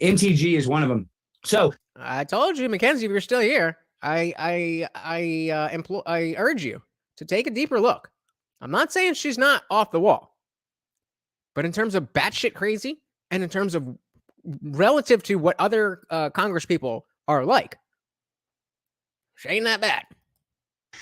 MTG is one of them. So I told you, Mackenzie, if you're still here, I urge you to take a deeper look. I'm not saying she's not off the wall, but in terms of batshit crazy and in terms of relative to what other Congress people are like, she ain't that bad.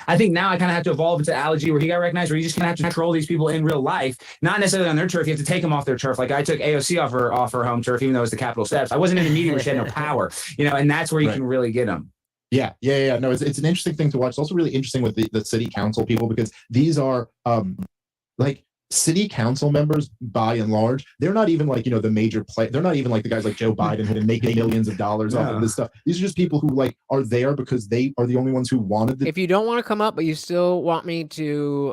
I think now I kind of have to evolve into Allergy where he got recognized, where you just kind of have to control these people in real life, not necessarily on their turf. You have to take them off their turf. Like I took AOC off her home turf, even though it was the Capitol steps. I wasn't in a meeting where she had no power, and that's where you can really get them. Yeah. No, it's an interesting thing to watch. It's also really interesting with the city council people, because these are like city council members by and large. They're not even like, the major play. They're not even like the guys like Joe Biden who are making millions of dollars off of this stuff. These are just people who like are there because they are the only ones who wanted If you don't want to come up, but you still want me to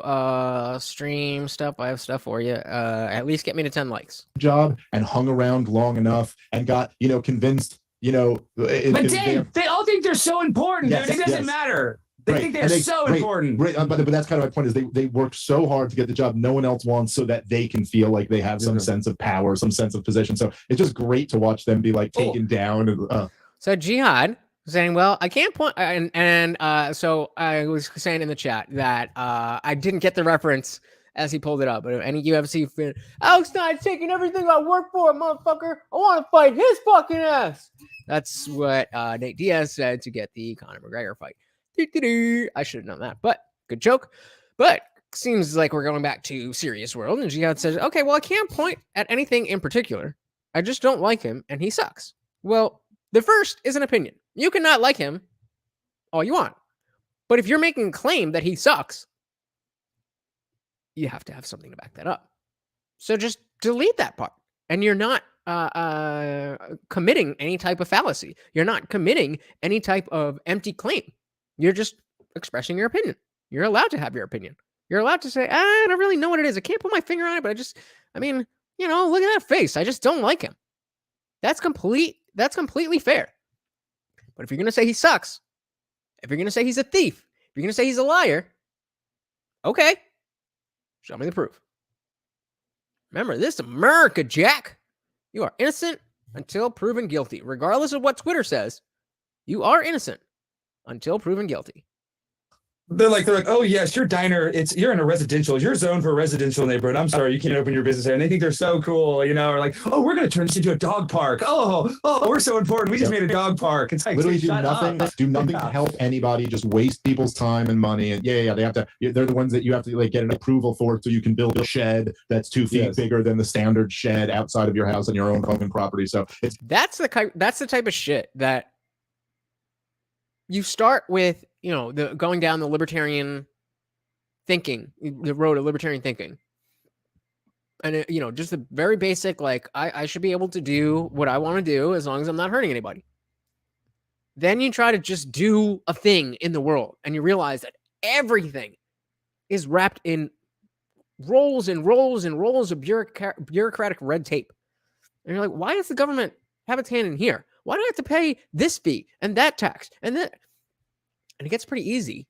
stream stuff, I have stuff for you. At least get me to 10 likes. Job and hung around long enough and got, convinced, but Dave, they all think they're so important, dude. It doesn't matter. They think they're so important. Right. But that's kind of my point, is they work so hard to get the job no one else wants, so that they can feel like they have some sense of power, some sense of position. So it's just great to watch them be like taken down. So Jihad saying, well, I can't point, so I was saying in the chat that I didn't get the reference as he pulled it up. But any UFC fan, Alex Stein's taking everything I work for, motherfucker. I want to fight his fucking ass. That's what Nate Diaz said to get the Conor McGregor fight. I should have known that, but good joke. But seems like we're going back to serious world. And Jihad says, okay, well, I can't point at anything in particular. I just don't like him, and he sucks. Well, the first is an opinion. You cannot like him all you want. But if you're making a claim that he sucks, you have to have something to back that up. So just delete that part. And you're not committing any type of fallacy. You're not committing any type of empty claim. You're just expressing your opinion. You're allowed to have your opinion. You're allowed to say, I don't really know what it is. I can't put my finger on it, but look at that face. I just don't like him. That's completely fair. But if you're going to say he sucks, if you're going to say he's a thief, if you're going to say he's a liar, okay, show me the proof. Remember, this is America, Jack. You are innocent until proven guilty. Regardless of what Twitter says, you are innocent until proven guilty. They're like, oh yes, your diner, you're in a residential, you're zoned for a residential neighborhood. I'm sorry, you can't open your business there. And they think they're so cool, or like, oh, we're gonna turn this into a dog park. Oh, we're so important. We just made a dog park. It's like literally do nothing to help anybody, just waste people's time and money. And they have to, they're the ones that you have to like get an approval for, so you can build a shed that's 2 feet bigger than the standard shed outside of your house on your own fucking property. So that's the type of shit that you start with, going down the libertarian thinking, the road of libertarian thinking. And, just the very basic, like, I should be able to do what I want to do as long as I'm not hurting anybody. Then you try to just do a thing in the world, and you realize that everything is wrapped in rolls and rolls and rolls of bureaucratic red tape. And you're like, why does the government have its hand in here? Why do I have to pay this fee and that tax and that? And it gets pretty easy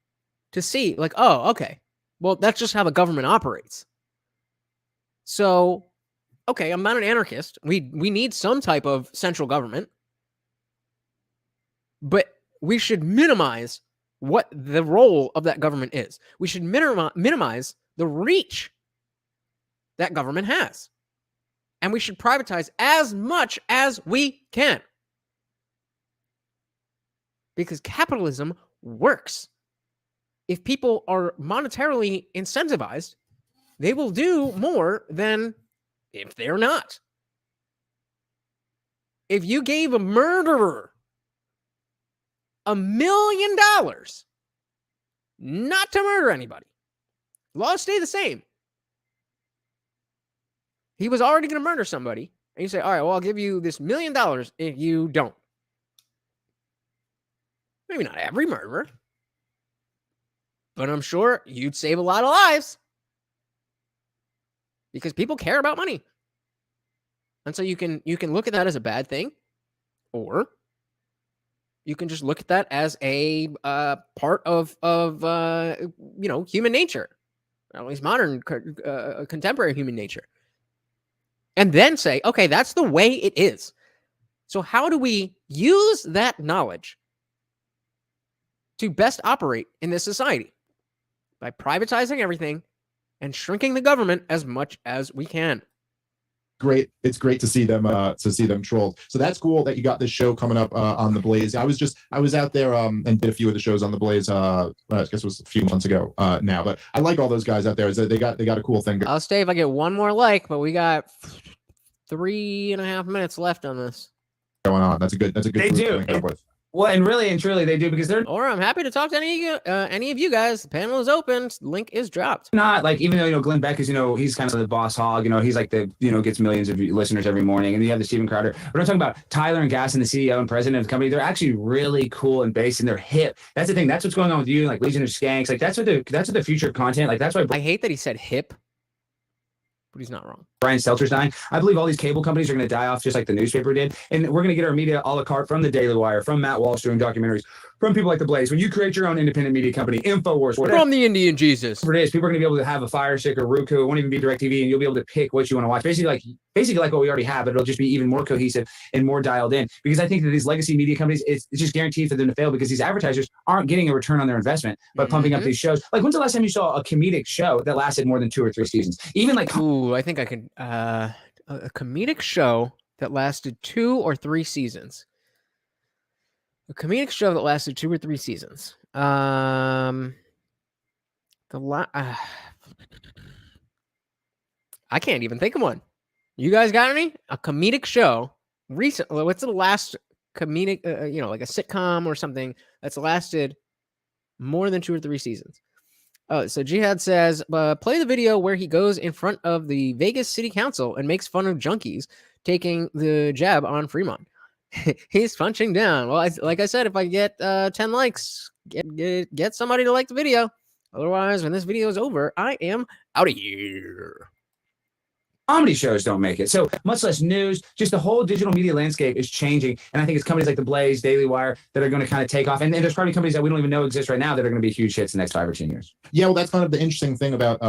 to see, like, oh, okay, well, that's just how the government operates. So, okay, I'm not an anarchist. We need some type of central government, but we should minimize what the role of that government is. We should minimize the reach that government has. And we should privatize as much as we can. Because capitalism works. If people are monetarily incentivized, they will do more than if they're not. If you gave a murderer $1 million not to murder anybody, laws stay the same. He was already going to murder somebody, and you say, all right, well, I'll give you this $1 million if you don't. Maybe not every murderer, but I'm sure you'd save a lot of lives because people care about money. And so you can look at that as a bad thing, or you can just look at that as a part of human nature, at least modern contemporary human nature. And then say, okay, that's the way it is. So how do we use that knowledge to best operate in this society? By privatizing everything and shrinking the government as much as we can. great. It's great to see them trolled. So that's cool that you got this show coming up on the Blaze. I was out there and did a few of the shows on the Blaze. I guess it was a few months ago now, but I like all those guys out there. They got a cool thing. I'll stay if I get one more like, but we got 3.5 minutes left on this going on. That's a good. They do. Well, and really and truly they do, because they're, or I'm happy to talk to any of you guys. The panel is open. Link is dropped. not like, even though, Glenn Beck is, he's kind of the boss hog, he's like the, gets millions of listeners every morning. And you have the Steven Crowder. We're not talking about Tyler and Gass and the CEO and president of the company. They're actually really cool and based, and they're hip. That's the thing. That's what's going on with you, like Legion of Skanks. Like that's what the future of content. Like that's why I hate that he said hip, but he's not wrong. Brian Stelter's dying. I believe all these cable companies are going to die off just like the newspaper did. And we're going to get our media a la carte from the Daily Wire, from Matt Walsh doing documentaries, from people like The Blaze. When you create your own independent media company, InfoWars, whatever, From the Indian Jesus. it is, people are going to be able to have a Fire Stick or Roku. It won't even be DirecTV, and you'll be able to pick what you want to watch. Basically like what we already have, but it'll just be even more cohesive and more dialed in. Because I think that these legacy media companies, it's just guaranteed for them to fail, because these advertisers aren't getting a return on their investment by pumping up these shows. Like, when's the last time you saw a comedic show that lasted more than 2 or 3 seasons? Even like, ooh, I think I could a comedic show that lasted 2 or 3 seasons. A comedic show that lasted 2 or 3 seasons. I can't even think of one. You guys got any? A comedic show recently? What's the last comedic? Like a sitcom or something that's lasted more than 2 or 3 seasons. Oh, so Jihad says, play the video where he goes in front of the Vegas City Council and makes fun of junkies taking the jab on Fremont. He's punching down. Well, like I said, if I get 10 likes, get somebody to like the video. Otherwise, when this video is over, I am out of here. comedy shows don't make it. So much less news, just the whole digital media landscape is changing. And I think it's companies like The Blaze, Daily Wire that are going to kind of take off. And there's probably companies that we don't even know exist right now that are going to be huge hits in the next 5 or 10 years. Yeah, well, that's kind of the interesting thing about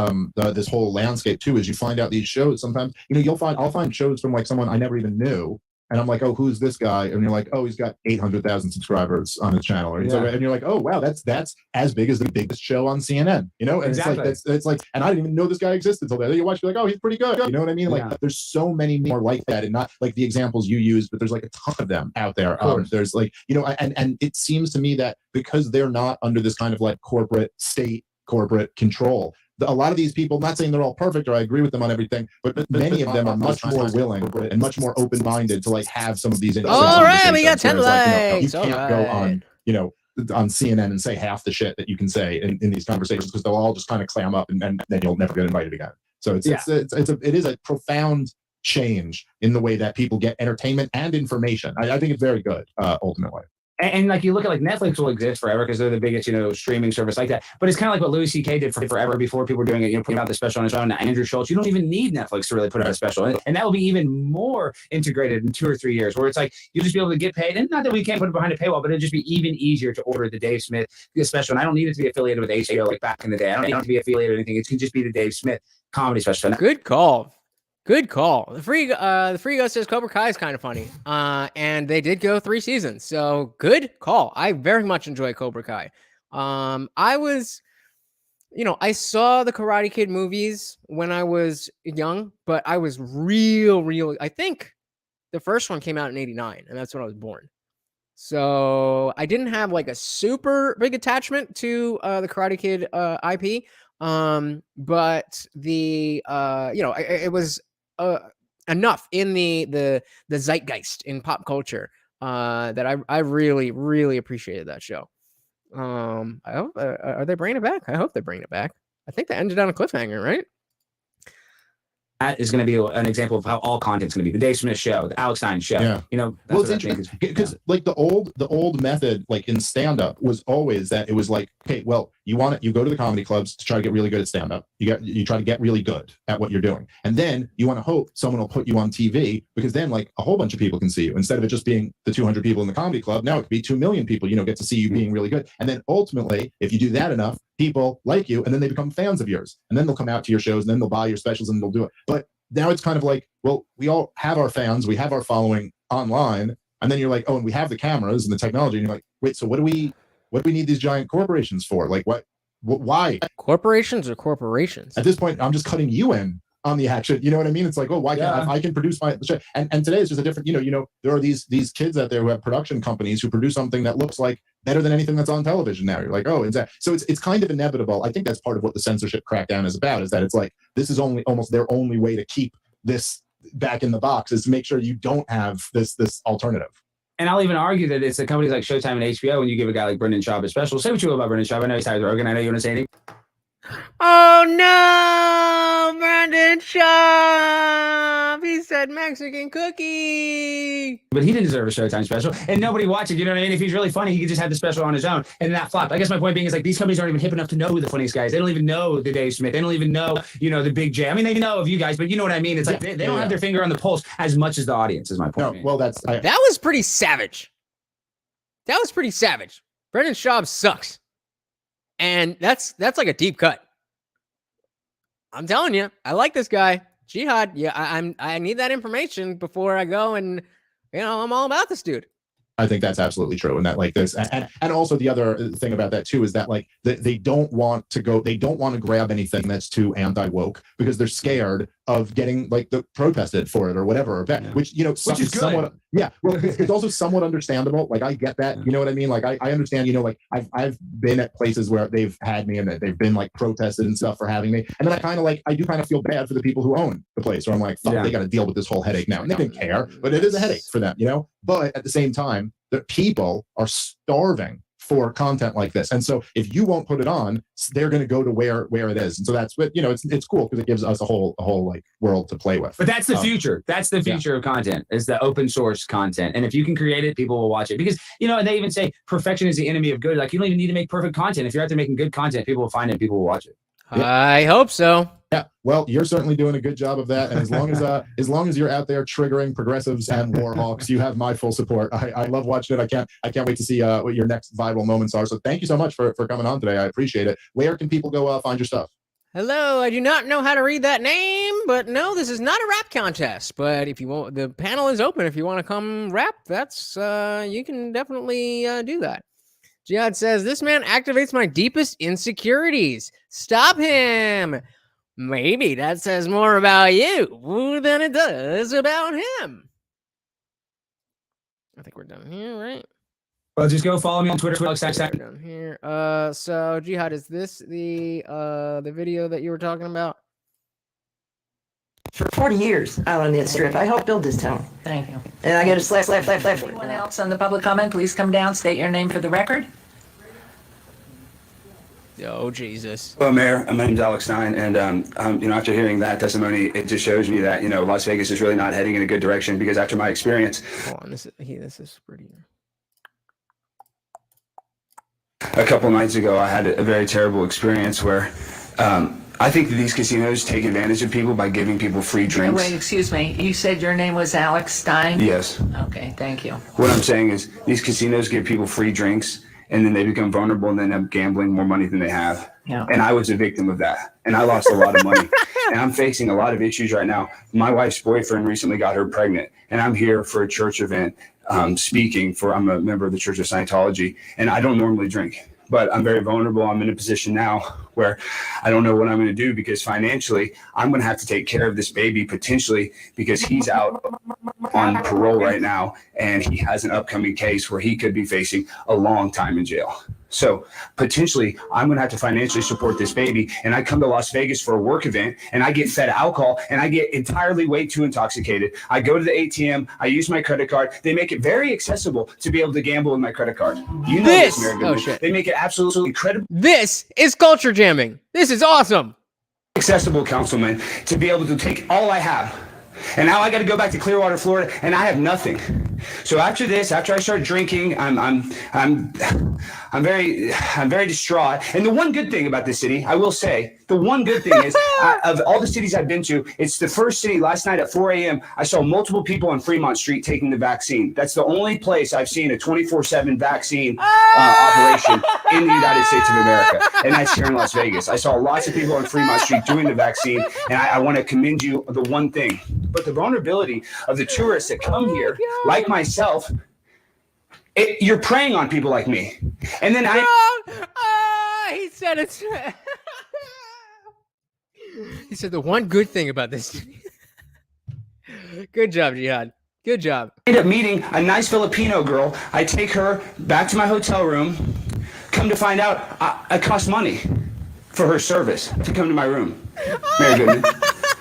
this whole landscape too, is you find out these shows sometimes, I'll find shows from like someone I never even knew. And I'm like, oh, who's this guy? And you're like, oh, he's got 800,000 subscribers on his channel. And you're like, oh, wow, that's as big as the biggest show on CNN, And Exactly. it's like, and I didn't even know this guy existed until then. You watch, you're like, oh, he's pretty good. You know what I mean? Like, there's so many more like that, and not like the examples you use, but there's like a ton of them out there. There's like, and it seems to me that because they're not under this kind of like corporate control, a lot of these people, not saying they're all perfect or I agree with them on everything, but many of them are much more willing and much more open-minded to like have some of these. All right, we got 10 you likes. can't go on, on CNN and say half the shit that you can say in these conversations, because they'll all just kind of clam up and then you'll never get invited again. So it is a profound change in the way that people get entertainment and information. I think it's very good, ultimately. And like you look at like Netflix will exist forever because they're the biggest, streaming service like that. But it's kind of like what Louis C.K. did forever before people were doing it, putting out the special on his own. Now, Andrew Schultz, you don't even need Netflix to really put out a special. And that will be even more integrated in 2 or 3 years, where it's like you'll just be able to get paid. And not that we can't put it behind a paywall, but it'll just be even easier to order the Dave Smith special. And I don't need it to be affiliated with HBO like back in the day. I don't need it to be affiliated with anything. It can just be the Dave Smith comedy special. Good call. Good call. The free guy says Cobra Kai is kind of funny. And they did go 3 seasons. So good call. I very much enjoy Cobra Kai. I was, I saw the Karate Kid movies when I was young, but I was real. I think the first one came out in 89, and that's when I was born. So I didn't have like a super big attachment to the Karate Kid IP. But the it was enough in the zeitgeist in pop culture that I really appreciated that show. I hope are they bringing it back? I hope they're bringing it back. I think they ended on a cliffhanger, right? That is going to be an example of how all content's going to be. The Dave Smith show, the Alex Stein show. Yeah. Well, it's interesting because like the old method, like in stand-up, was always that it was like, okay, well, you go to the comedy clubs to try to get really good at stand-up. You try to get really good at what you're doing, and then you want to hope someone will put you on TV, because then like a whole bunch of people can see you instead of it just being the 200 people in the comedy club. Now it could be 2 million people. Get to see you being really good, and then ultimately, if you do that enough, people like you, and then they become fans of yours, and then they'll come out to your shows, and then they'll buy your specials, and they'll do it. But now it's kind of like, well, we all have our fans, we have our following online, and then you're like, oh, and we have the cameras and the technology, and you're like, wait, so what do we need these giant corporations for? Like, why? Corporations or corporations? At this point, I'm just cutting you in on the action. You know what I mean? It's like, oh, why can't I can produce my shit? And today is just a different, there are these kids out there who have production companies who produce something that looks like better than anything that's on television now. You're like, oh, so it's kind of inevitable. I think that's part of what the censorship crackdown is about, is that it's like, this is almost their only way to keep this back in the box, is to make sure you don't have this alternative. And I'll even argue that it's the companies like Showtime and HBO, when you give a guy like Brendan Schaub a special. Say what you will about Brendan Schaub. I know he's tired of Rogan. I know you want to say anything. Oh no, Brendan Schaub! He said Mexican cookie. But he didn't deserve a Showtime special, and nobody watched it. You know what I mean? If he's really funny, he could just have the special on his own, and that flopped. I guess my point being is, like, these companies aren't even hip enough to know who the funniest guy is. They don't even know the Dave Smith. They don't even know, the Big J. I mean, they know of you guys, but you know what I mean? It's like they don't have their finger on the pulse as much as the audience, is my point. No, well, that was pretty savage. That was pretty savage. Brendan Schaub sucks. And that's like a deep cut. I'm telling you, I like this guy. Jihad, yeah, I need that information before I go, and I'm all about this dude. I think that's absolutely true. And that, like, this, and also the other thing about that too is that, like, they don't want to grab anything that's too anti-woke, because they're scared of getting, like, protested for it or whatever, which is somewhat, well, it's also somewhat understandable. Like, I get that, you know what I mean? Like, I understand, like, I've been at places where they've had me and they've been, like, protested and stuff for having me, and then I do kind of feel bad for the people who own the place, where I'm like, fuck, they got to deal with this whole headache now, and they didn't care, but it is a headache for them, but at the same time, the people are starving for content like this, and so if you won't put it on, they're going to go to where it is, and so that's what it's cool, because it gives us a whole like world to play with. But that's the future. That's the future of content, is the open source content. And if you can create it, people will watch it, because and they even say perfection is the enemy of good. Like, you don't even need to make perfect content. If you're out there making good content, people will find it, people will watch it. I hope so. Yeah, well, you're certainly doing a good job of that, and as long as you're out there triggering progressives and warhawks, you have my full support. I love watching it. I can't wait to see what your next viral moments are. So thank you so much for coming on today. I appreciate it. Where can people go find your stuff? Hello, I do not know how to read that name, but no, this is not a rap contest. But if you want, the panel is open. If you want to come rap, that's you can definitely do that. Jihad says, this man activates my deepest insecurities. Stop him. Maybe that says more about you than it does about him. I think we're done here, right? Well, just go follow me on Twitter. We're done here. So Jihad, is this the video that you were talking about? For 40 years out on the strip. I helped build this town. Thank you. And I get a slap. Anyone else on the public comment, please come down, state your name for the record. Oh, Jesus. Hello, Mayor. My name's Alex Stein, and after hearing that testimony, it just shows me that Las Vegas is really not heading in a good direction, because after my experience, hold on, this is pretty. A couple nights ago, I had a very terrible experience where I think that these casinos take advantage of people by giving people free drinks. Wait, excuse me. You said your name was Alex Stein? Yes. Okay, thank you. What I'm saying is, these casinos give people free drinks, and then they become vulnerable and then end up gambling more money than they have. Yeah. And I was a victim of that. And I lost a lot of money. And I'm facing a lot of issues right now. My wife's boyfriend recently got her pregnant, and I'm here for a church event speaking for, I'm a member of the Church of Scientology, and I don't normally drink, but I'm very vulnerable. I'm in a position now where I don't know what I'm going to do, because financially I'm going to have to take care of this baby potentially, because he's out on parole right now, and he has an upcoming case where he could be facing a long time in jail. So potentially I'm going to have to financially support this baby, and I come to Las Vegas for a work event, and I get fed alcohol, and I get entirely way too intoxicated. I go to the ATM, I use my credit card. They make it very accessible to be able to gamble with my credit card. You know this, Mayor Goodman. Shit. They make it absolutely incredible. This is culture jamming. This is awesome. Accessible, Councilman, to be able to take all I have. And now I got to go back to Clearwater, Florida, and I have nothing. So after this, after I start drinking, I'm very distraught. And the one good thing about this city, I will say, the one good thing is, of all the cities I've been to, it's the first city. Last night at 4 a.m., I saw multiple people on Fremont Street taking the vaccine. That's the only place I've seen a 24/7 vaccine operation in the United States of America, and that's here in Las Vegas. I saw lots of people on Fremont Street doing the vaccine, and I want to commend you the one thing. But the vulnerability of the tourists that come here, like myself, you're preying on people like me. And then he said it's He said the one good thing about this. Good job, Jihad. Good job. I end up meeting a nice Filipino girl. I take her back to my hotel room. Come to find out, I cost money for her service to come to my room. Mary Goodman.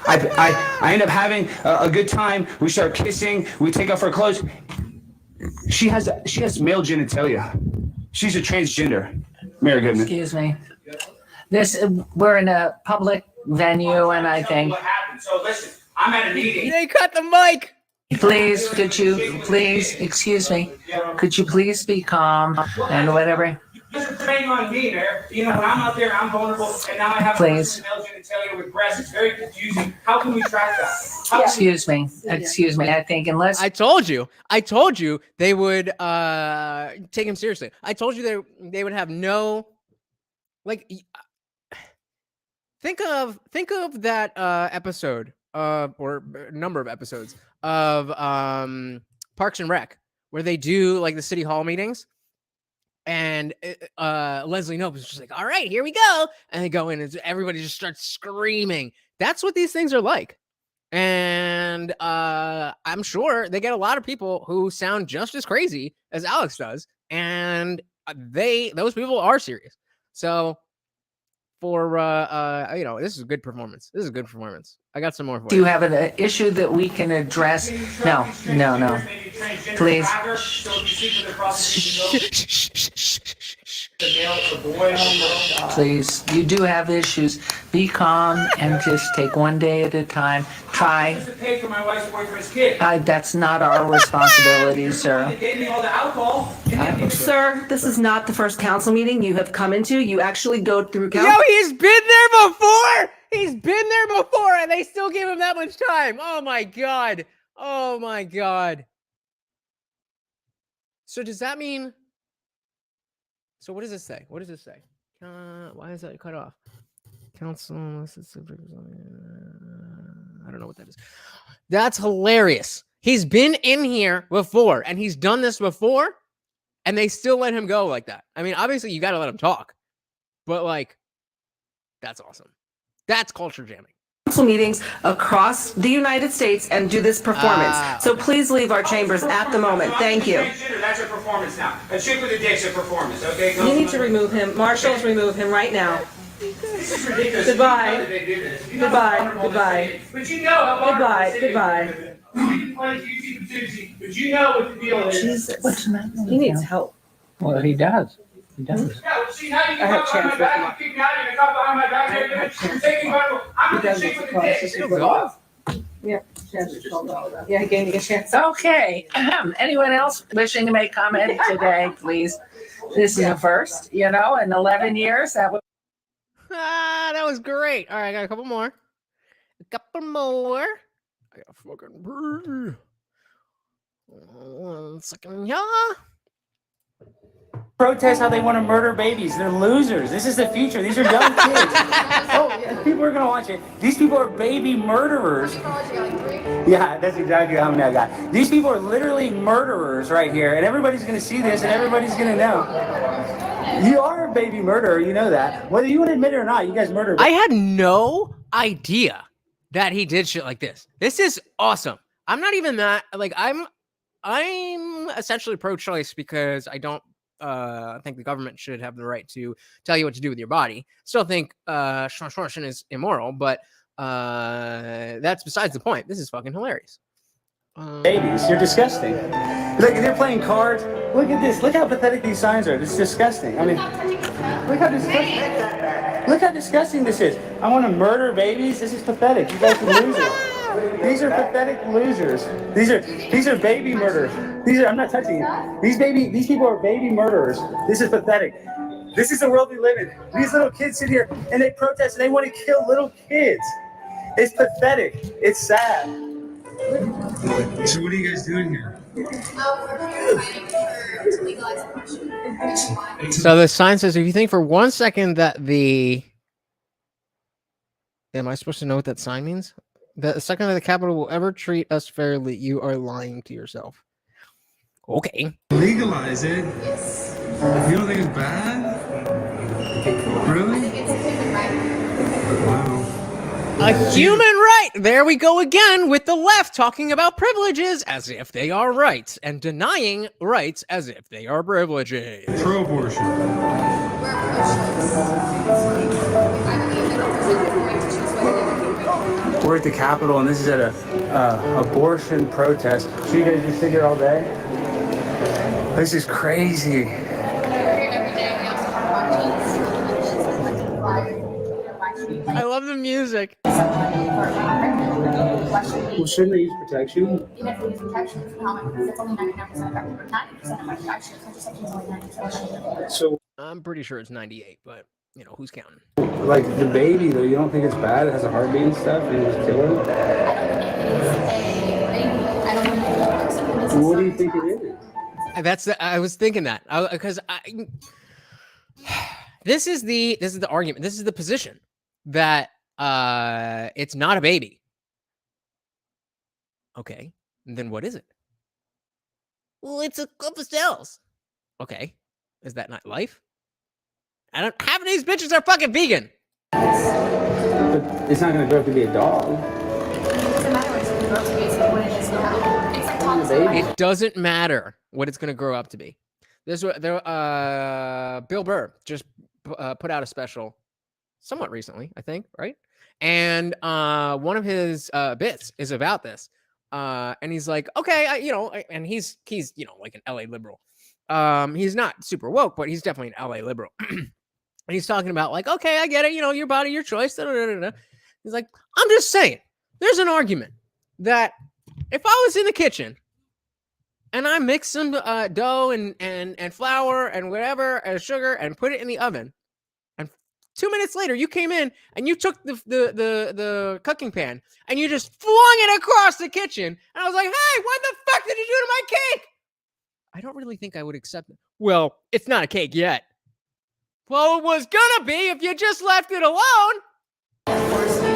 I end up having a good time. We start kissing. We take off her clothes. She has male genitalia. She's a transgender. Mary Goodman. Excuse me. We're in a public venue, and I think. What happened? So listen, I'm at a meeting. They cut the mic. Please, could you please, excuse me, could you please be calm and whatever? You're preying on me, Mayor. You know, when I'm out there, I'm vulnerable, and now I have male genitalia with breasts. It's very confusing. How can we track that? Excuse me. I think unless I told you they would take him seriously. I told you they would have no, like, think of that episode or number of episodes of Parks and Rec where they do like the city hall meetings. And Leslie Knope is just like, all right, here we go. And they go in and everybody just starts screaming. That's what these things are like. And I'm sure they get a lot of people who sound just as crazy as Alex does. And those people are serious. So for, this is a good performance. I got some more for you. Do you have an issue that we can address? No. Please. Please, you do have issues. Be calm and just take one day at a time. Try. Pay for my wife's boyfriend's kid. That's not our responsibility, sir. They gave me all the alcohol. Sir, this is not the first council meeting you have come into. You actually go through council. Yo, he's been there before. And they still gave him that much time. Oh my god. So does that mean? So what does this say? Why is that cut off? Council. I don't know what that is. That's hilarious. He's been in here before, and he's done this before, and they still let him go like that. I mean, obviously you got to let him talk, but like, that's awesome. That's culture jamming. Council meetings across the United States and do this performance. So please leave our chambers at the moment. Thank you. That's a performance now. A chick with a dick's a performance, okay? You need to remove him. Marshals, remove him right now. This is ridiculous. Goodbye. Goodbye. But you know how Goodbye. But you know what the deal is. Jesus. He needs help. Well, he does. Yeah, well, see, now you can talk behind my back, you kick me out, you're gonna talk behind my back, you're taking my, I'm the chick with the dick. Yeah, he gave me a chance. Okay. Anyone else wishing to make comment today, please? This is a first, in 11 years. That That was great. All right, I got a couple more. I got fucking 1 second. Yeah. Protest how they want to murder babies. They're losers. This is the future. These are young kids. People are going to watch it. These people are baby murderers. Yeah, that's exactly how many I got. These people are literally murderers right here, and everybody's going to see this, and everybody's going to know. You are a baby murderer. You know that. Whether you want to admit it or not, you guys murder. I had no idea that he did shit like this. This is awesome. I'm not even that, like, I'm essentially pro-choice because I don't think the government should have the right to tell you what to do with your body. Still think abortion is immoral, but that's besides the point. This is fucking hilarious. Babies, you're disgusting. Look, they're playing cards. Look at this. Look how pathetic these signs are. This is disgusting. I mean, look how disgusting this is. I want to murder babies. This is pathetic. You guys are losers. These are pathetic losers. These are baby murderers. I'm not touching you. These people are baby murderers. This is pathetic. This is the world we live in. These little kids sit here and they protest and they want to kill little kids. It's pathetic. It's sad. So what are you guys doing here? So the sign says, if you think for 1 second that am I supposed to know what that sign means? The second that the Capitol will ever treat us fairly, you are lying to yourself. Okay. Legalize it? You don't think it's bad? Really? Wow. A human right. There we go again with the left talking about privileges as if they are rights and denying rights as if they are privileges. Pro-abortion. We're at the Capitol, and this is at a abortion protest. So you guys just sit here all day? This is crazy. I love the music. Well, shouldn't they use protection? Even if we use protection, it's only 99% effective. 90% of protection, contraception is only 90%. So I'm pretty sure it's 98, but you know, who's counting? like the baby, though, you don't think it's bad? It has a heartbeat and stuff, and you just kill it? What do you think it is? I was thinking that because this is the argument. This is the position that it's not a baby. Okay, then what is it? Well, it's a couple of cells. Okay, is that not life? Half of these bitches are fucking vegan. But it's not going to grow up to be a dog. It doesn't matter what it's going to grow up to be. Bill Burr just put out a special somewhat recently, I think, right? And one of his bits is about this. And he's like, okay, and he's like an LA liberal. He's not super woke, but he's definitely an LA liberal. And he's talking about like, okay, I get it. Your body, your choice. Da, da, da, da. He's like, I'm just saying, there's an argument that if I was in the kitchen and I mixed some dough and flour and whatever and sugar and put it in the oven, and 2 minutes later you came in and you took the cooking pan and you just flung it across the kitchen, and I was like, hey, what the fuck did you do to my cake? I don't really think I would accept it. Well, it's not a cake yet. Well, it was gonna be if you just left it alone.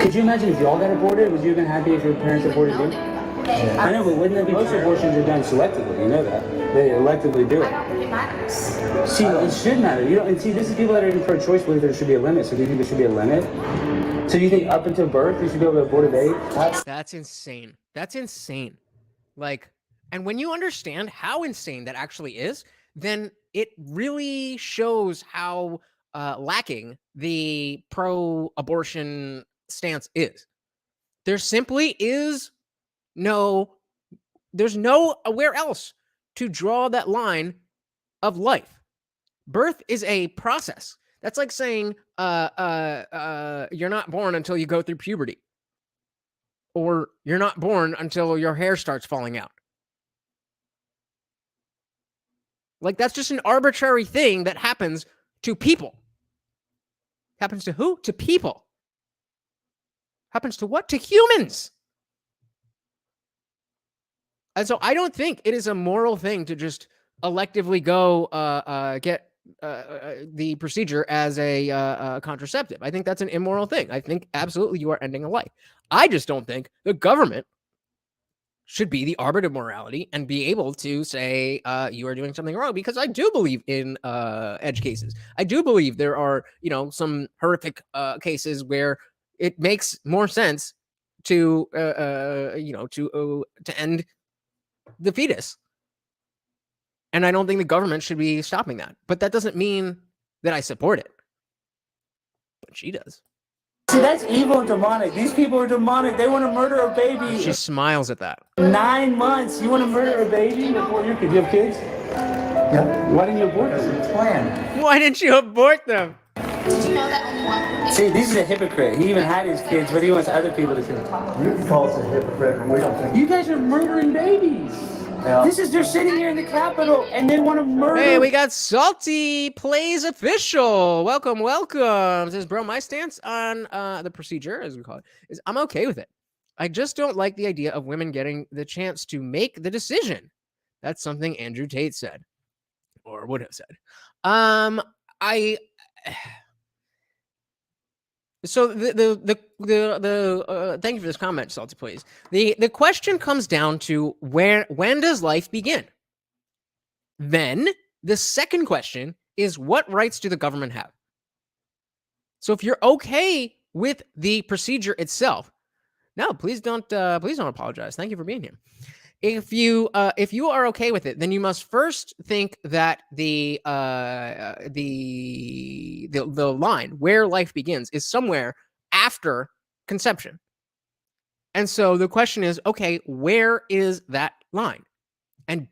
Could you imagine if y'all got aborted? Would you have been happy if your parents aborted you? Yeah. I know, but wouldn't that be most abortions are done selectively? You know that. They electively do it. I don't think it matters. See, it should matter. And see, this is people that are even pro-choice believe there should be a limit. So do you think there should be a limit? So you think up until birth you should be able to abort a baby? That's insane. That's insane. Like, and when you understand how insane that actually is, then it really shows how lacking the pro-abortion stance is. There simply is there's nowhere else to draw that line of life. Birth is a process. That's like saying you're not born until you go through puberty, or you're not born until your hair starts falling out. Like, that's just an arbitrary thing that happens to people. Happens to who? To people. Happens to what? To humans. And so I don't think it is a moral thing to just electively go get the procedure as a contraceptive. I think that's an immoral thing. I think absolutely you are ending a life. I just don't think the government should be the arbiter of morality and be able to say you are doing something wrong, because I do believe in edge cases. I do believe there are, some horrific cases where it makes more sense to end the fetus. And I don't think the government should be stopping that. But that doesn't mean that I support it. But she does. See, that's evil and demonic. These people are demonic. They want to murder a baby. She smiles at that. 9 months. You want to murder a baby before your kids? You have kids? Yeah. Why didn't you abort them? It's planned. Why didn't you abort them? Did you know that only one? See, this is a hypocrite. He even had his kids, but he wants other people to kill. You call us a hypocrite, and we don't think. You guys are murdering babies. Yeah. They're sitting here in the Capitol and they want to murder. Hey, we got Salty Plays Official. Welcome. Says, bro, my stance on the procedure, as we call it, is I'm okay with it. I just don't like the idea of women getting the chance to make the decision. That's something Andrew Tate said, or would have said. So the thank you for this comment, Salty Please. The question comes down to when does life begin? Then the second question is, what rights do the government have? So if you're okay with the procedure itself. No, please don't apologize. Thank you for being here. If you are okay with it, then you must first think that the line where life begins is somewhere after conception. And so the question is, okay, where is that line? And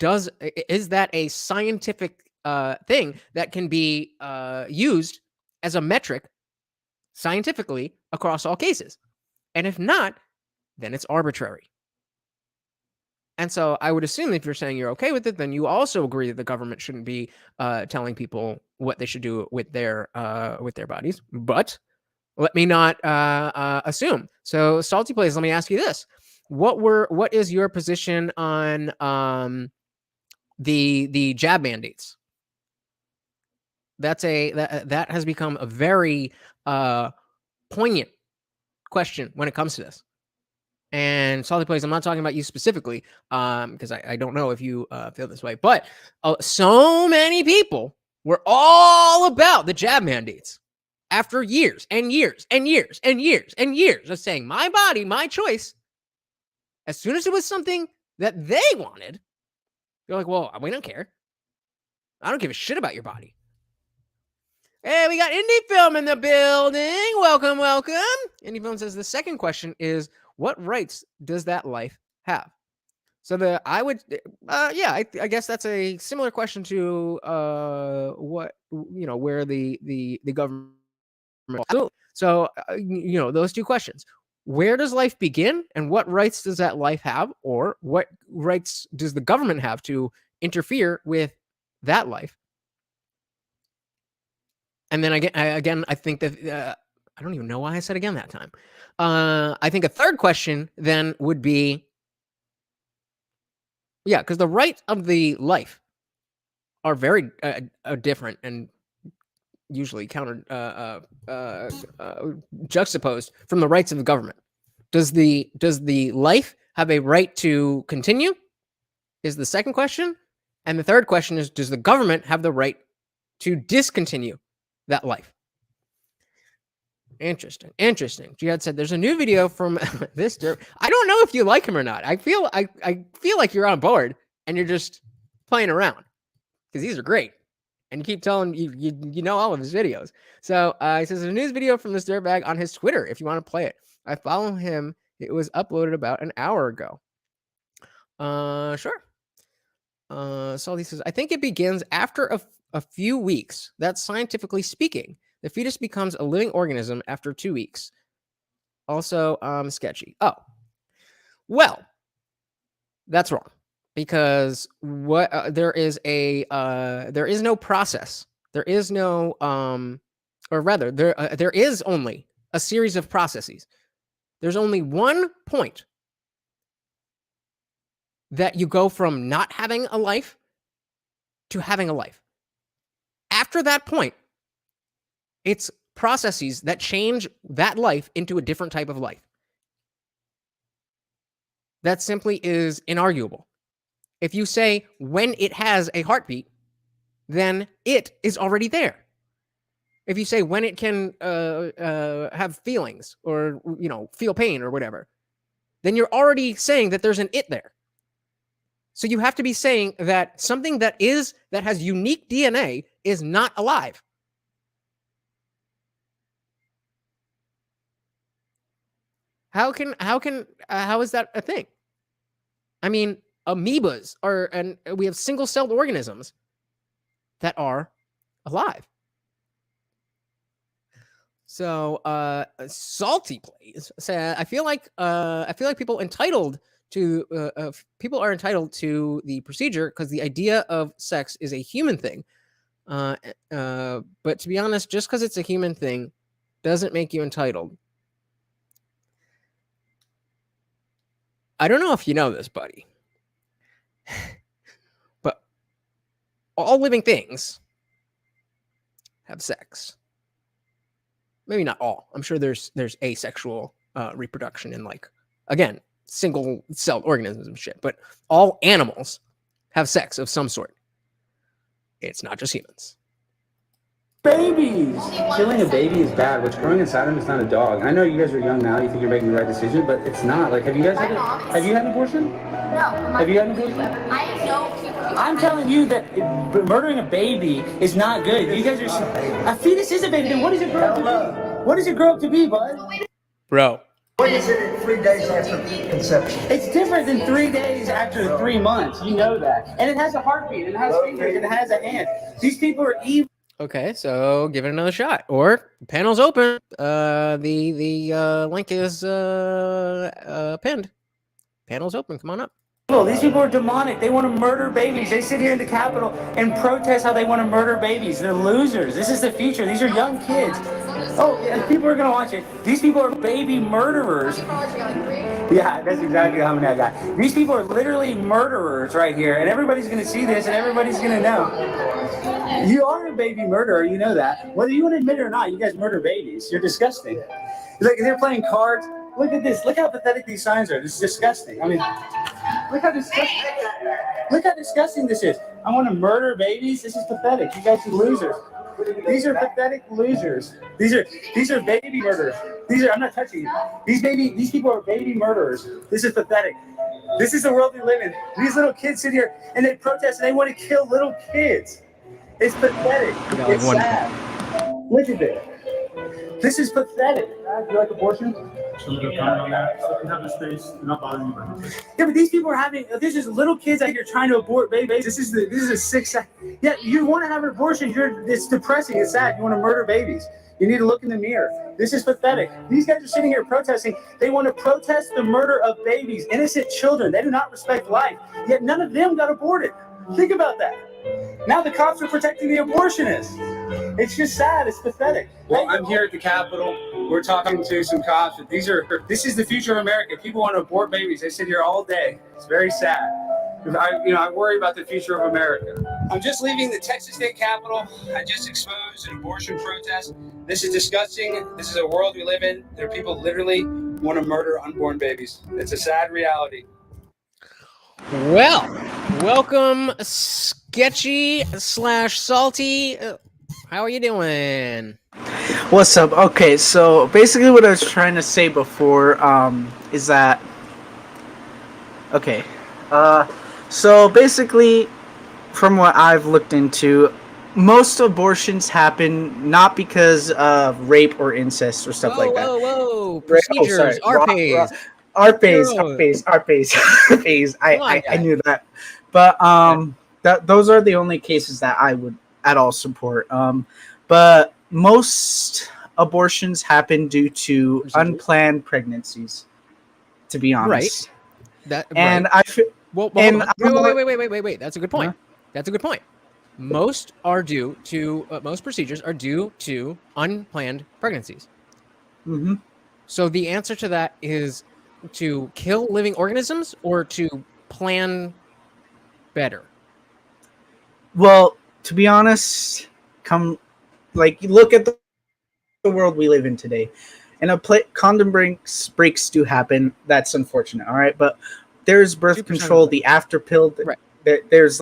is that a scientific thing that can be used as a metric scientifically across all cases? And if not, then it's arbitrary. And so I would assume if you're saying you're okay with it, then you also agree that the government shouldn't be telling people what they should do with their bodies. But let me not assume. So, Salty Plays, let me ask you this: what is your position on the jab mandates? That has become a very poignant question when it comes to this. And Salty Plays, I'm not talking about you specifically, because I don't know if you feel this way, but so many people were all about the jab mandates after years and years and years and years and years of saying, my body, my choice. As soon as it was something that they wanted, they're like, well, we don't care. I don't give a shit about your body. Hey, we got Indie Film in the building. Welcome, welcome. Indie Film says the second question is, what rights does that life have? So I guess that's a similar question to where the government. So those two questions: where does life begin, and what rights does that life have, or what rights does the government have to interfere with that life? And then again, I think that I don't even know why I said again that time. I think a third question then would be, because the rights of the life are very different and usually juxtaposed from the rights of the government. Does the life have a right to continue? Is the second question. And the third question is, does the government have the right to discontinue that life? Interesting. Jihad said there's a new video from this derp. I don't know if you like him or not. I feel like you're on board and you're just playing around because these are great. And you keep telling you know all of his videos. So he says there's a news video from this dirtbag on his Twitter if you want to play it. I follow him. It was uploaded about an hour ago. Sure. Salty says, I think it begins after a few weeks. That's scientifically speaking. The fetus becomes a living organism after 2 weeks. Also, sketchy. Oh, well, that's wrong because there is no process. There is no, or rather, there is only a series of processes. There's only one point that you go from not having a life to having a life. After that point, it's processes that change that life into a different type of life. That simply is inarguable. If you say when it has a heartbeat, then it is already there. If you say when it can have feelings or feel pain or whatever, then you're already saying that there's an it there. So you have to be saying that something that has unique DNA is not alive. How is that a thing? I mean, amoebas and we have single-celled organisms that are alive. So, Salty Plays say, I feel like people are entitled to the procedure because the idea of sex is a human thing. But to be honest, just because it's a human thing doesn't make you entitled. I don't know if you know this, buddy, but all living things have sex. Maybe not all. I'm sure there's asexual reproduction in, like, again, single-celled organisms and shit. But all animals have sex of some sort. It's not just humans. Babies. Killing a baby is bad. What's growing inside him is not a dog. I know you guys are young now. You think you're making the right decision, but it's not. Like, have you had an abortion? No. Have you had an abortion? I know people. I'm telling you that murdering a baby is not good. You guys are. A fetus is a baby. Then what does it grow up to be? What does it grow up to be, bud? Bro. What is it in 3 days after conception? It's different than 3 days after 3 months. You know that. And it has a heartbeat. And it has fingers. And it has a hand. These people are evil. Okay, so give it another shot. Or panel's open. The link is pinned. Panel's open. Come on up. These people are demonic. They want to murder babies. They sit here in the Capitol and protest how they want to murder babies. They're losers. This is the future. These are young kids. Oh, yeah, people are going to watch it. These people are baby murderers. Yeah, that's exactly how many I got. These people are literally murderers right here, and everybody's going to see this, and everybody's going to know. You are a baby murderer. You know that. Whether you want to admit it or not, you guys murder babies. You're disgusting. Like, they're playing cards. Look at this. Look how pathetic these signs are. This is disgusting. I mean, look how disgusting. Look how disgusting this is. I want to murder babies. This is pathetic. You guys are losers. These are pathetic losers. These are baby murderers. I'm not touching you. These people are baby murderers. This is pathetic. This is the world we live in. These little kids sit here and they protest and they want to kill little kids. It's pathetic. It's sad. Look at this. This is pathetic. Do you like abortion? Yeah, but these people are having. There's just little kids out here trying to abort babies. This is a sick. Yeah, you want to have an abortion. It's depressing. It's sad. You want to murder babies. You need to look in the mirror. This is pathetic. These guys are sitting here protesting. They want to protest the murder of babies, innocent children. They do not respect life. Yet none of them got aborted. Think about that. Now the cops are protecting the abortionists. It's just sad. It's pathetic. Well, I'm here at the Capitol. We're talking to some cops. This is the future of America. People want to abort babies. They sit here all day. It's very sad. I worry about the future of America. I'm just leaving the Texas State Capitol. I just exposed an abortion protest. This is disgusting. This is a world we live in. There are people literally want to murder unborn babies. It's a sad reality. Well, welcome, Sketchy / Salty. How are you doing? What's up? Okay, so basically what I was trying to say before is that so basically from what I've looked into, most abortions happen not because of rape or incest or stuff like that. Whoa. Procedures, RPAs. RPAs. I knew that. But those are the only cases that I would at all support. But most abortions happen due to unplanned pregnancies, to be honest. Right. I feel. Wait. That's a good point. That's a good point. Most procedures are due to unplanned pregnancies. Mm-hmm. So the answer to that is to kill living organisms or to plan better. Well, to be honest, look at the world we live in today. And condom breaks do happen. That's unfortunate. All right, but there's birth control, the after pill. Right. There's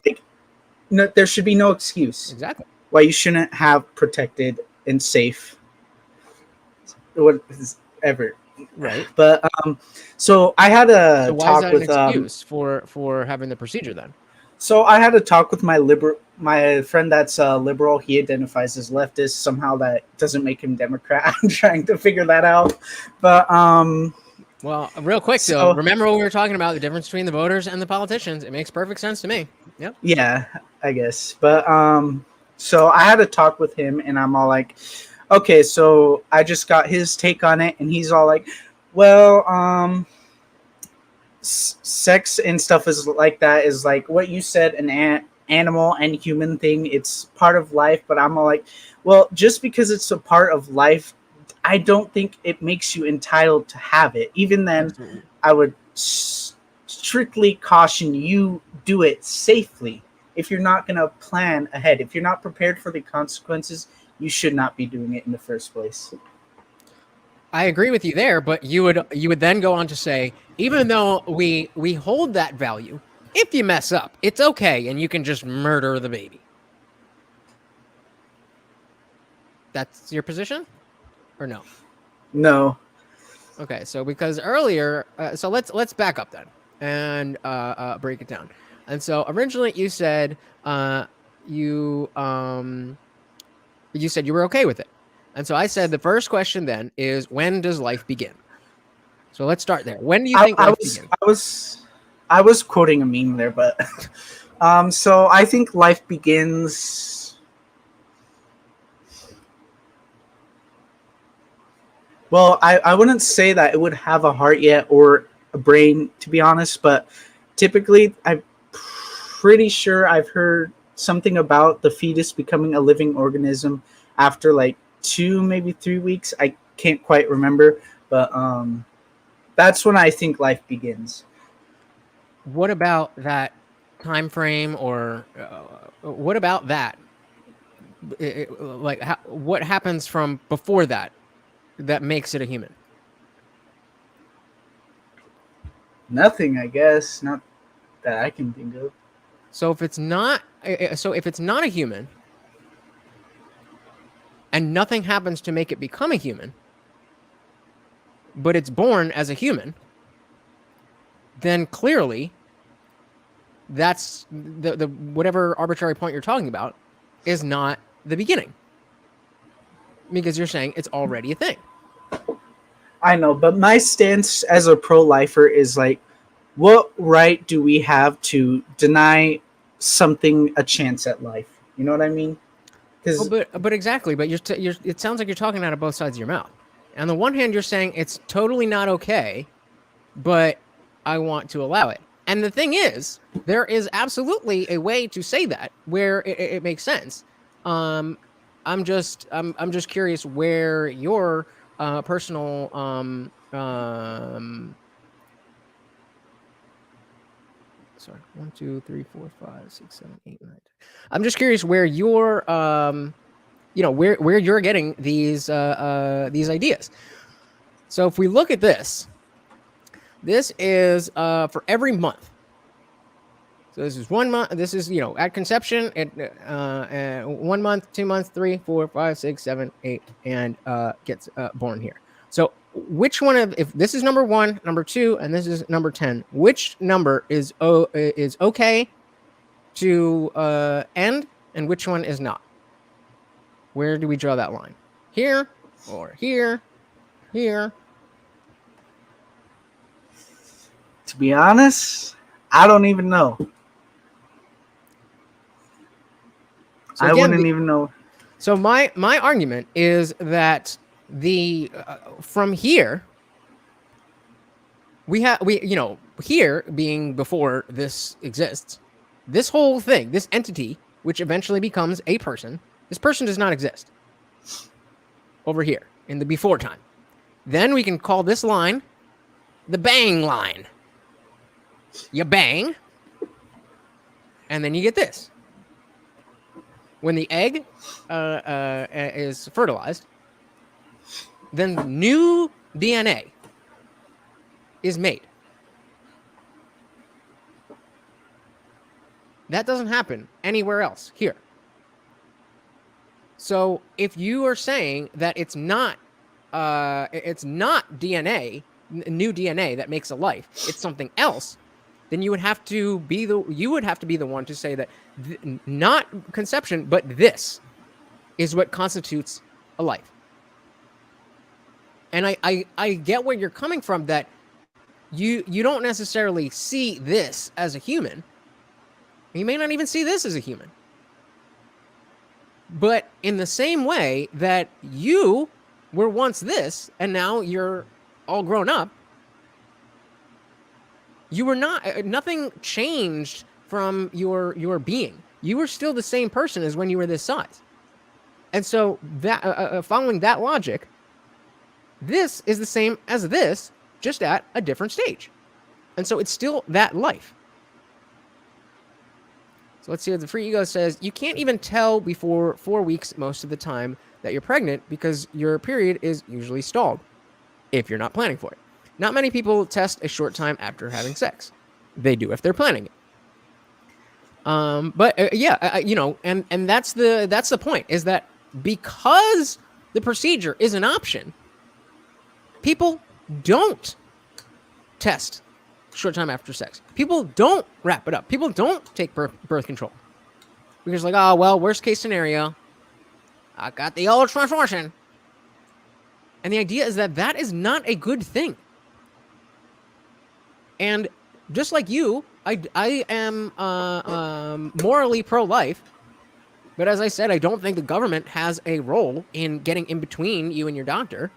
there should be no excuse. Exactly. Why you shouldn't have protected and safe whatever. Right. But so I had a talk why is with that an excuse for having the procedure then? So I had a talk with my friend that's liberal. He identifies as leftist. Somehow that doesn't make him Democrat. I'm trying to figure that out. But well, real quick though, remember what we were talking about, the difference between the voters and the politicians. It makes perfect sense to me. Yep. Yeah, I guess. But so I had a talk with him and I'm all like, okay, so I just got his take on it and he's all like, well, sex and stuff is like that is like what you said, an animal and human thing. It's part of life. But I'm all like, well, just because it's a part of life, I don't think it makes you entitled to have it. Even then, absolutely. I would strictly caution you do it safely. If you're not going to plan ahead, if you're not prepared for the consequences, you should not be doing it in the first place. I agree with you there, but you would then go on to say, even though we hold that value, if you mess up, it's okay, and you can just murder the baby. That's your position, or no? No. Okay, so because earlier, so let's back up then and break it down. And so originally you said you said you were okay with it, and so I said the first question then is, when does life begin? So let's start there. When do you think life begins? I was quoting a meme there, but so I think life begins. Well, I wouldn't say that it would have a heart yet or a brain, to be honest, but typically I'm pretty sure I've heard something about the fetus becoming a living organism after like 2, maybe 3 weeks. I can't quite remember, but that's when I think life begins. What about that time frame, or what about that? What happens from before that makes it a human? Nothing, I guess. Not that I can think of. So if it's not a human, and nothing happens to make it become a human, but it's born as a human, then clearly that's the whatever arbitrary point you're talking about is not the beginning, because you're saying it's already a thing. I know, but my stance as a pro-lifer is like, what right do we have to deny something a chance at life? You know what I mean? But exactly. But it sounds like you're talking out of both sides of your mouth. On the one hand, you're saying it's totally not okay, but I want to allow it. And the thing is, there is absolutely a way to say that where it makes sense. I'm just curious where your personal sorry, 1, 2, 3, 4, 5, 6, 7, 8, 9. I'm just curious where you're where you're getting these ideas. So if we look at this is for every month. So this is 1 month. This is, at conception, 1 month, 2 months, 3, 4, 5, 6, 7, 8, and gets born here. So which one if this is number 1, number 2, and this is number 10, which number is okay to end, and which one is not? Where do we draw that line? Here or here? Here? To be honest, I don't even know. So I wouldn't even know. So my argument is that from here here being before this exists, this whole thing, this entity, which eventually becomes a person, this person does not exist over here in the before time. Then we can call this line the bang line. You bang, and then you get this. When the egg is fertilized, then new DNA is made. That doesn't happen anywhere else here. So if you are saying that it's not DNA, new DNA that makes a life, it's something else, then you would have to be the one to say that not conception, but this is what constitutes a life. And I get where you're coming from, that you don't necessarily see this as a human. You may not even see this as a human. But in the same way that you were once this, and now you're all grown up, you were not, nothing changed from your being. You were still the same person as when you were this size. And so that following that logic, this is the same as this, just at a different stage. And so it's still that life. So let's see what the free ego says. You can't even tell before 4 weeks most of the time that you're pregnant because your period is usually stalled if you're not planning for it. Not many people test a short time after having sex. They do if they're planning it. And that's the point, is that because the procedure is an option, people don't test short time after sex. People don't wrap it up. People don't take birth control. Because like, oh, well, worst case scenario, I got the old transformation. And the idea is that that is not a good thing. And just like you, I am morally pro-life. But as I said, I don't think the government has a role in getting in between you and your doctor.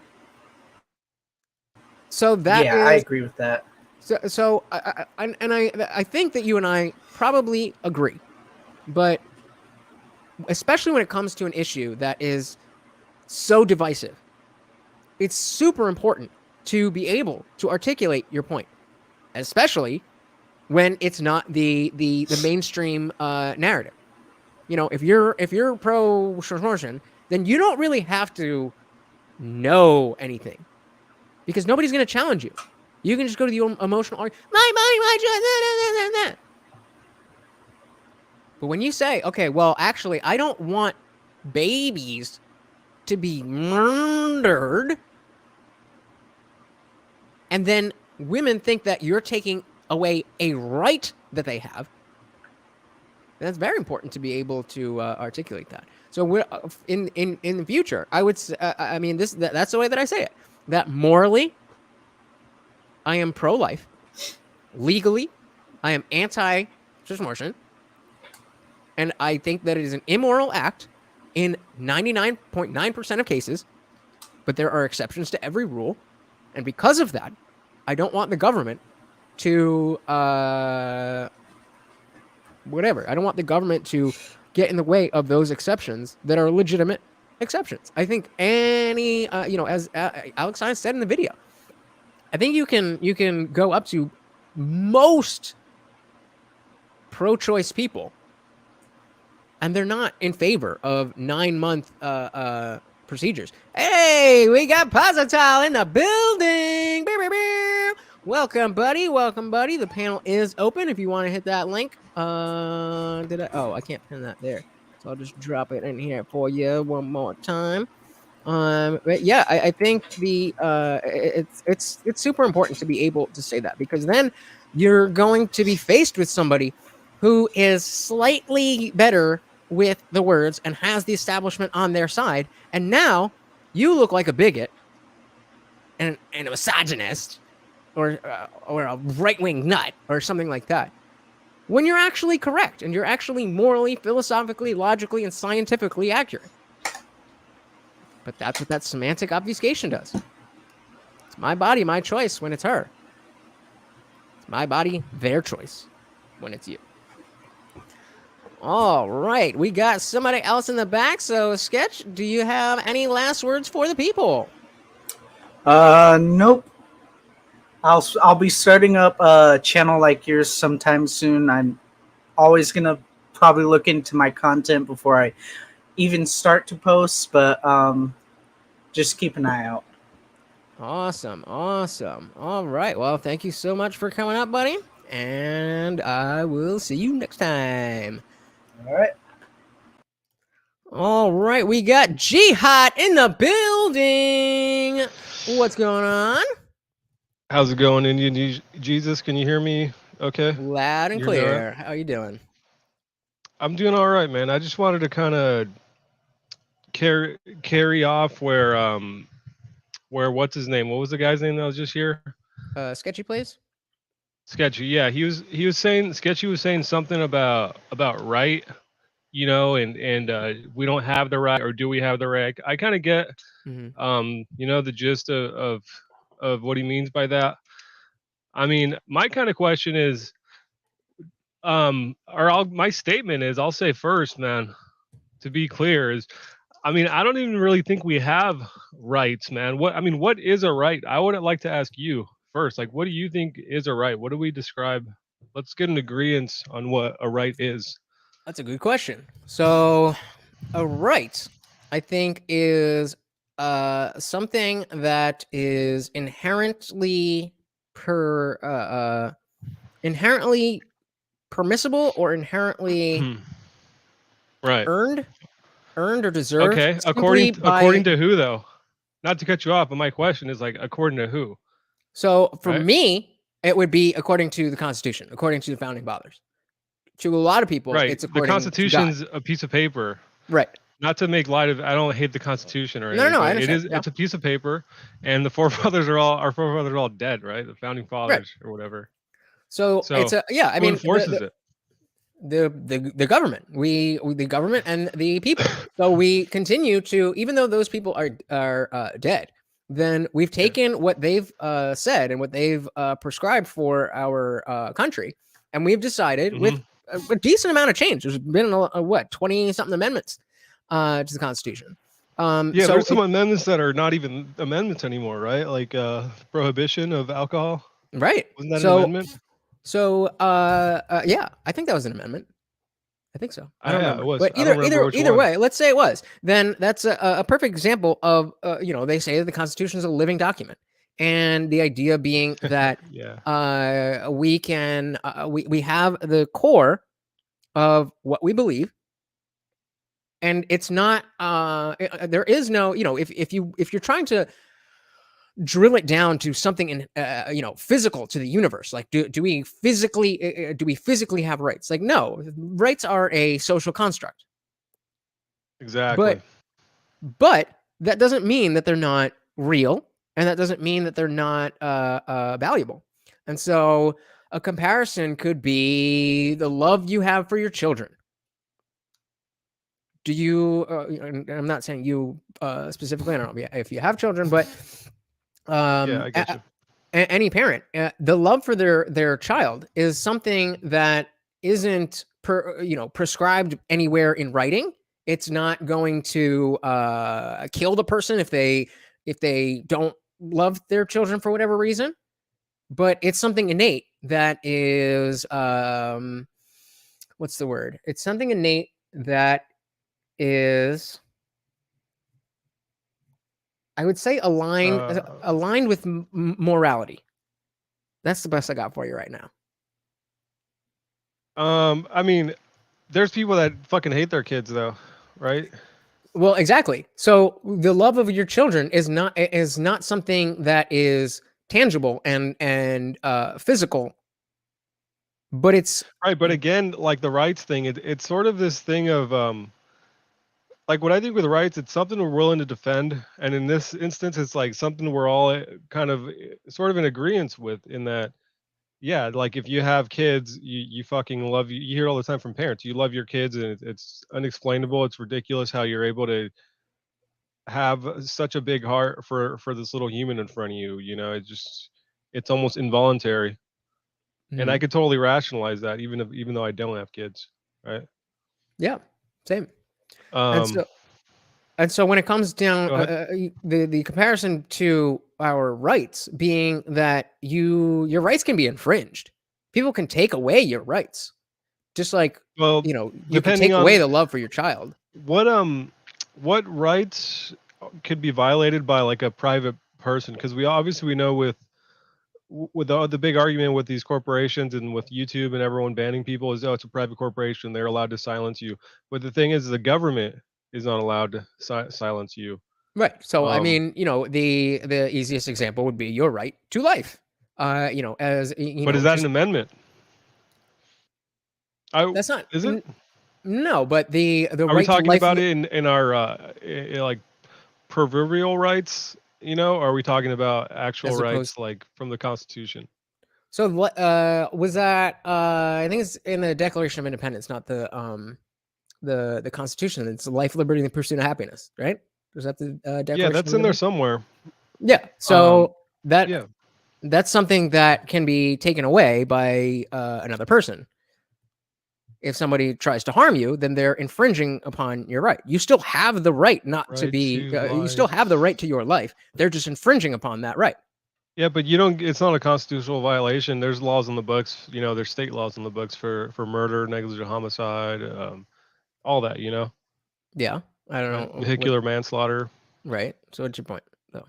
So that I agree with that. So I think that you and I probably agree, but especially when it comes to an issue that is so divisive, it's super important to be able to articulate your point, especially when it's not the mainstream narrative. You know, if you're pro-abortion, then you don't really have to know anything, because nobody's going to challenge you. You can just go to the emotional argument. My body, my choice. But when you say, okay, well, actually, I don't want babies to be murdered, and then women think that you're taking away a right that they have, that's very important to be able to articulate that. So in the future, I would I mean, that's the way that I say it. That morally, I am pro-life. Legally, I am anti-abortion. And I think that it is an immoral act in 99.9% of cases, but there are exceptions to every rule. And because of that, I don't want the government to whatever. I don't want the government to get in the way of those exceptions that are legitimate exceptions. I think any, as Alex Stein said in the video, I think you can go up to most pro-choice people, and they're not in favor of 9-month procedures. Hey, we got Positile in the building. Welcome, buddy. Welcome, buddy. The panel is open if you want to hit that link. I can't pin that there. So I'll just drop it in here for you one more time. But yeah, I think it's super important to be able to say that, because then you're going to be faced with somebody who is slightly better with the words and has the establishment on their side, and now you look like a bigot and a misogynist or a right-wing nut or something like that, when you're actually correct and you're actually morally, philosophically, logically, and scientifically accurate. But that's what that semantic obfuscation does. It's my body, my choice when it's her. It's my body, their choice when it's you. All right, we got somebody else in the back. So, Sketch, do you have any last words for the people? Nope. I'll be starting up a channel like yours sometime soon. I'm always gonna probably look into my content before I even start to post, but just keep an eye out. Awesome. All right, well, thank you so much for coming up, buddy, and I will see you next time. All right, we got Jihad in the building. What's going on? How's it going, IndianJesus? Can you hear me okay? Loud and clear. How are you doing? I'm doing all right, man. I just wanted to kind of carry off where what's his name? What was the guy's name that was just here? Sketchy Plays? Sketchy, yeah. He was saying Sketchy was saying something about right, and we don't have the right, or do we have the right? I kind of get the gist of what he means by that. I mean, my kind of question is, my statement is, I'll say first, man, to be clear, is, I mean, I don't even really think we have rights, man. What is a right? I would like to ask you first, like, what do you think is a right? What do we describe? Let's get an agreement on what a right is. That's a good question. So, a right, I think, is something that is inherently permissible or inherently right earned. earned or deserved Okay, simply according by. to who though? Not to cut you off, but my question is like according to who? So for Right? me, it would be according to the Constitution, according to the founding fathers. To a lot of people, Right. it's The according to God. Constitution's a piece of paper. Right. Not to make light of, I don't hate the Constitution or No, no, anything, no, I but understand. Yeah. it's a piece of paper, and the forefathers are all our forefathers are all dead, right? The founding Right. fathers or whatever. So it's So yeah. I who mean, enforces it? the government, the government and the people. So we continue to, even though those people are dead, then we've taken what they've said and what they've prescribed for our country, and we've decided with a decent amount of change. There's been what 20 something amendments to the Constitution. Yeah, so there's some amendments that are not even amendments anymore, right? Like prohibition of alcohol. Right. Wasn't that an So amendment? so yeah, I think that was an amendment. I think so. I don't Yeah, remember. it was. But I don't remember which either one. way, let's say it was. Then that's a perfect example of they say that the Constitution is a living document, and the idea being that we can we have the core of what we believe, and it's not there is no if you're trying to drill it down to something in physical to the universe, like do we physically have rights? Like, no, rights are a social construct. Exactly. But that doesn't mean that they're not real, and that doesn't mean that they're not valuable. And so a comparison could be the love you have for your children. Do you and I'm not saying you specifically, I don't know if you have children, but yeah, I get you. Any parent, the love for their child is something that isn't prescribed anywhere in writing. It's not going to kill the person if they don't love their children for whatever reason, but it's something innate that is what's the word? It's something innate that is, I would say, aligned with morality. That's the best I got for you right now. I mean, there's people that fucking hate their kids though, right? Well, exactly. So the love of your children is not something that is tangible and physical, but it's right. But again, like the rights thing, it's sort of this thing of like what I think with rights, it's something we're willing to defend, and in this instance, it's like something we're all kind of sort of in agreement with. In that, yeah, like if you have kids, you fucking love you hear all the time from parents, you love your kids, and it's unexplainable. It's ridiculous how you're able to have such a big heart for this little human in front of you. You know, it's almost involuntary, and I could totally rationalize that, even though I don't have kids, right? Yeah, same. And so when it comes down the comparison to our rights being that your rights can be infringed. People can take away your rights. Just like, you can take away the love for your child. What rights could be violated by like a private person? Because we know with the big argument with these corporations and with YouTube and everyone banning people is, it's a private corporation, they're allowed to silence you. But the thing is, the government is not allowed to silence you. Right. So I mean, the easiest example would be your right to life. But is that an amendment? That's not. Is it? No, but the are right we talking to life about it in our like proverbial rights? Or are we talking about actual rights like from the Constitution? So what was that? I think it's in the Declaration of Independence, not the Constitution. It's life, liberty, and the pursuit of happiness, right? Was that the Declaration? Yeah, that's in there somewhere. Yeah. So that's something that can be taken away by another person. If somebody tries to harm you, then they're infringing upon your right. You still have the right not to be. You still have the right to your life. They're just infringing upon that right. Yeah, but you don't. It's not a constitutional violation. There's laws in the books. There's state laws in the books for murder, negligent homicide, all that. Yeah, I don't know. Vehicular manslaughter. Right. So what's your point, though?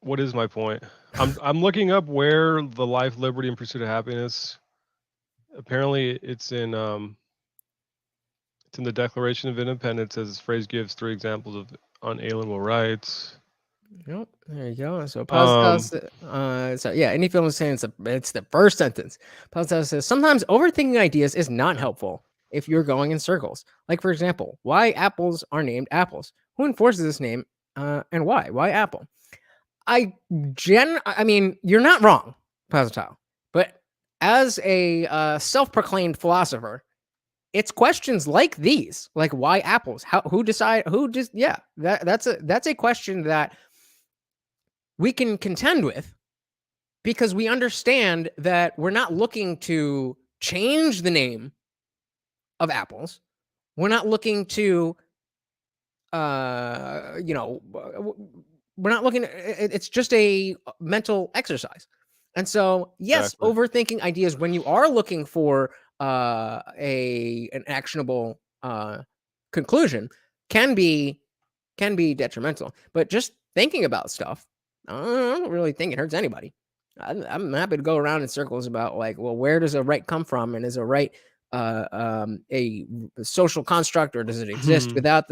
What is my point? I'm looking up where the life, liberty, and pursuit of happiness. Apparently, it's in It's in the Declaration of Independence, as this phrase gives 3 examples of unalienable rights. Yep, there you go. So Um, so yeah, any film is saying it's the first sentence. Pascal says sometimes overthinking ideas is not helpful if you're going in circles. Like for example, why apples are named apples? Who enforces this name and why? Why apple? I mean, you're not wrong, Pascal, but as a self-proclaimed philosopher, it's questions like these, like why apples? That's a question that we can contend with because we understand that we're not looking to change the name of apples. We're not looking to, we're not looking. It's just a mental exercise, and so yes, Exactly. overthinking ideas when you are looking for an actionable conclusion can be detrimental. But just thinking about stuff, I don't really think it hurts anybody. I'm happy to go around in circles about like, well, where does a right come from, and is a right a social construct, or does it exist without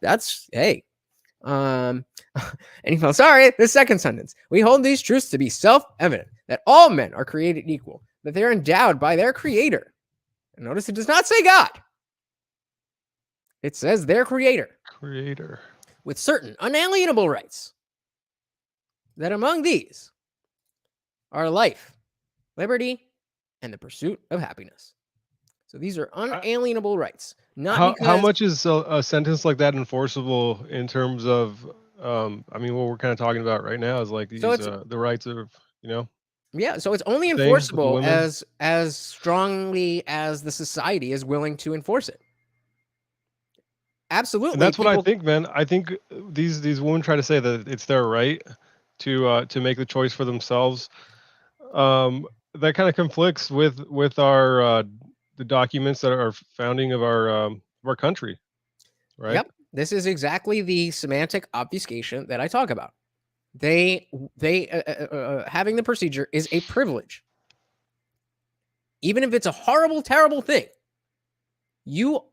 that's hey. And he felt sorry. The second sentence: we hold these truths to be self-evident that all men are created equal, that they're endowed by their creator. And notice it does not say God. It says their creator. Creator. With certain unalienable rights. That among these are life, liberty, and the pursuit of happiness. So these are unalienable rights. Not How much is a sentence like that enforceable in terms of, I mean, what we're kind of talking about right now is like these, So it's the rights of, yeah. So it's only thing with the enforceable women? as strongly as the society is willing to enforce it. Absolutely, And that's what I people. think, man. I think these women try to say that it's their right to make the choice for themselves. That kind of conflicts with our the documents that are founding of our country, right? Yep, this is exactly the semantic obfuscation that I talk about. They having the procedure is a privilege, even if it's a horrible, terrible thing. You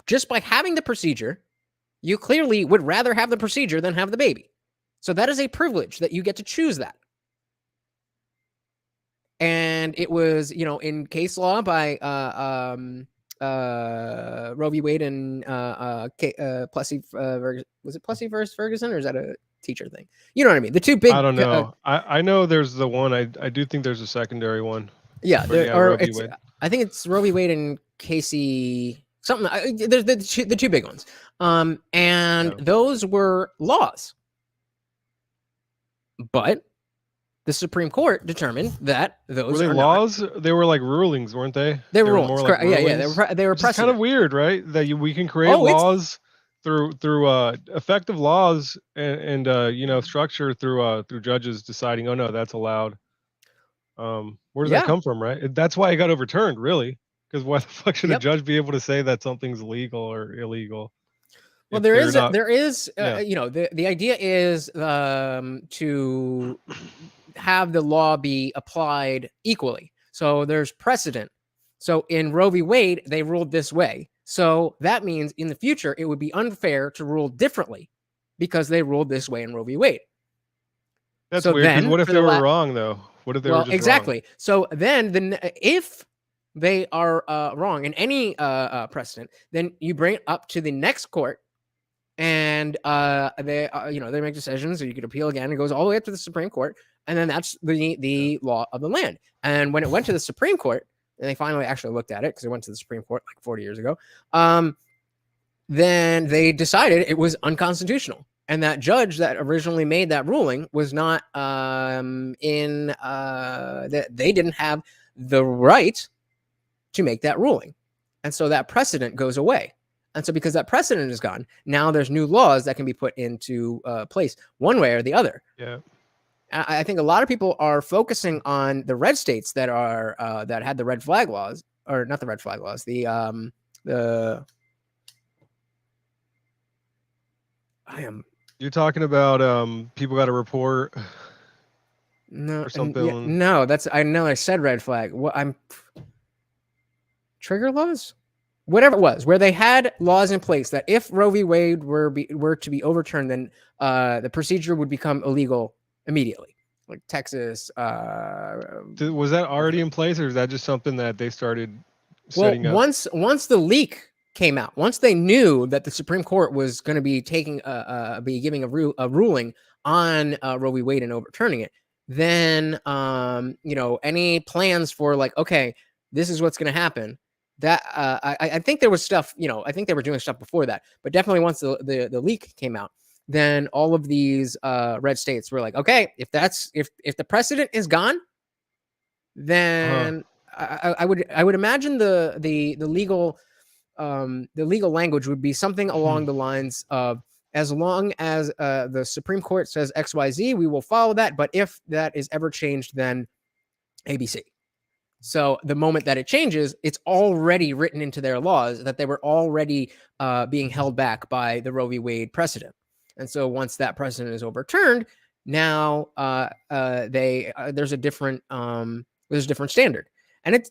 just by having the procedure, you clearly would rather have the procedure than have the baby. So that is a privilege that you get to choose that. And it was, in case law by Roe v. Wade and Plessy. Was it Plessy versus Ferguson, or is that a teacher thing? You know what I mean? The two big. I don't know. I know there's the one. I do think there's a secondary one. Yeah, Roe v. Wade. I think it's Roe v. Wade and Casey something. There's the two big ones, and those were laws. But the Supreme Court determined that those were they are laws. They were like rulings, weren't they? They were more rulings. like Yeah, rulings. they were Which is kind of weird, right? That we can create laws through effective laws and structure through judges deciding, oh no, that's allowed. Where does that come from, right? That's why it got overturned, really. Because why the fuck should a judge be able to say that something's legal or illegal? Well, there is the idea is to have the law be applied equally. So there's precedent. So in Roe v. Wade, they ruled this way. So that means in the future, it would be unfair to rule differently because they ruled this way in Roe v. Wade. That's weird. Because what if they were wrong, though? What if they were just exactly. wrong? So then if they are wrong in any precedent, then you bring it up to the next court. And they make decisions, so you could appeal again. It goes all the way up to the Supreme Court, and then that's the law of the land. And when it went to the Supreme Court, and they finally actually looked at it because it went to the Supreme Court like 40 years ago, then they decided it was unconstitutional, and that judge that originally made that ruling was not that they didn't have the right to make that ruling, and so that precedent goes away. And so because that precedent is gone, now there's new laws that can be put into place one way or the other. Yeah. I think a lot of people are focusing on the red states that are that had the red flag laws, or not the red flag laws, You're talking about people got to report or something. No, I know I said red flag. What trigger laws? whatever it was, where they had laws in place that if Roe v. Wade were to be overturned, then the procedure would become illegal immediately, like Texas. Was that already in place, or is that just something that they started Well, setting up? once the leak came out, once they knew that the Supreme Court was going to be giving a ruling on Roe v. Wade and overturning it, then any plans for like, okay, this is what's going to happen. That I think there was stuff, I think they were doing stuff before that, but definitely once the leak came out, then all of these red states were like, okay, if the precedent is gone, then I would imagine the legal language would be something along the lines of, as long as the Supreme Court says XYZ, we will follow that. But if that is ever changed, then ABC. So the moment that it changes, it's already written into their laws that they were already being held back by the Roe v. Wade precedent. And so once that precedent is overturned, now there's a different standard, and it's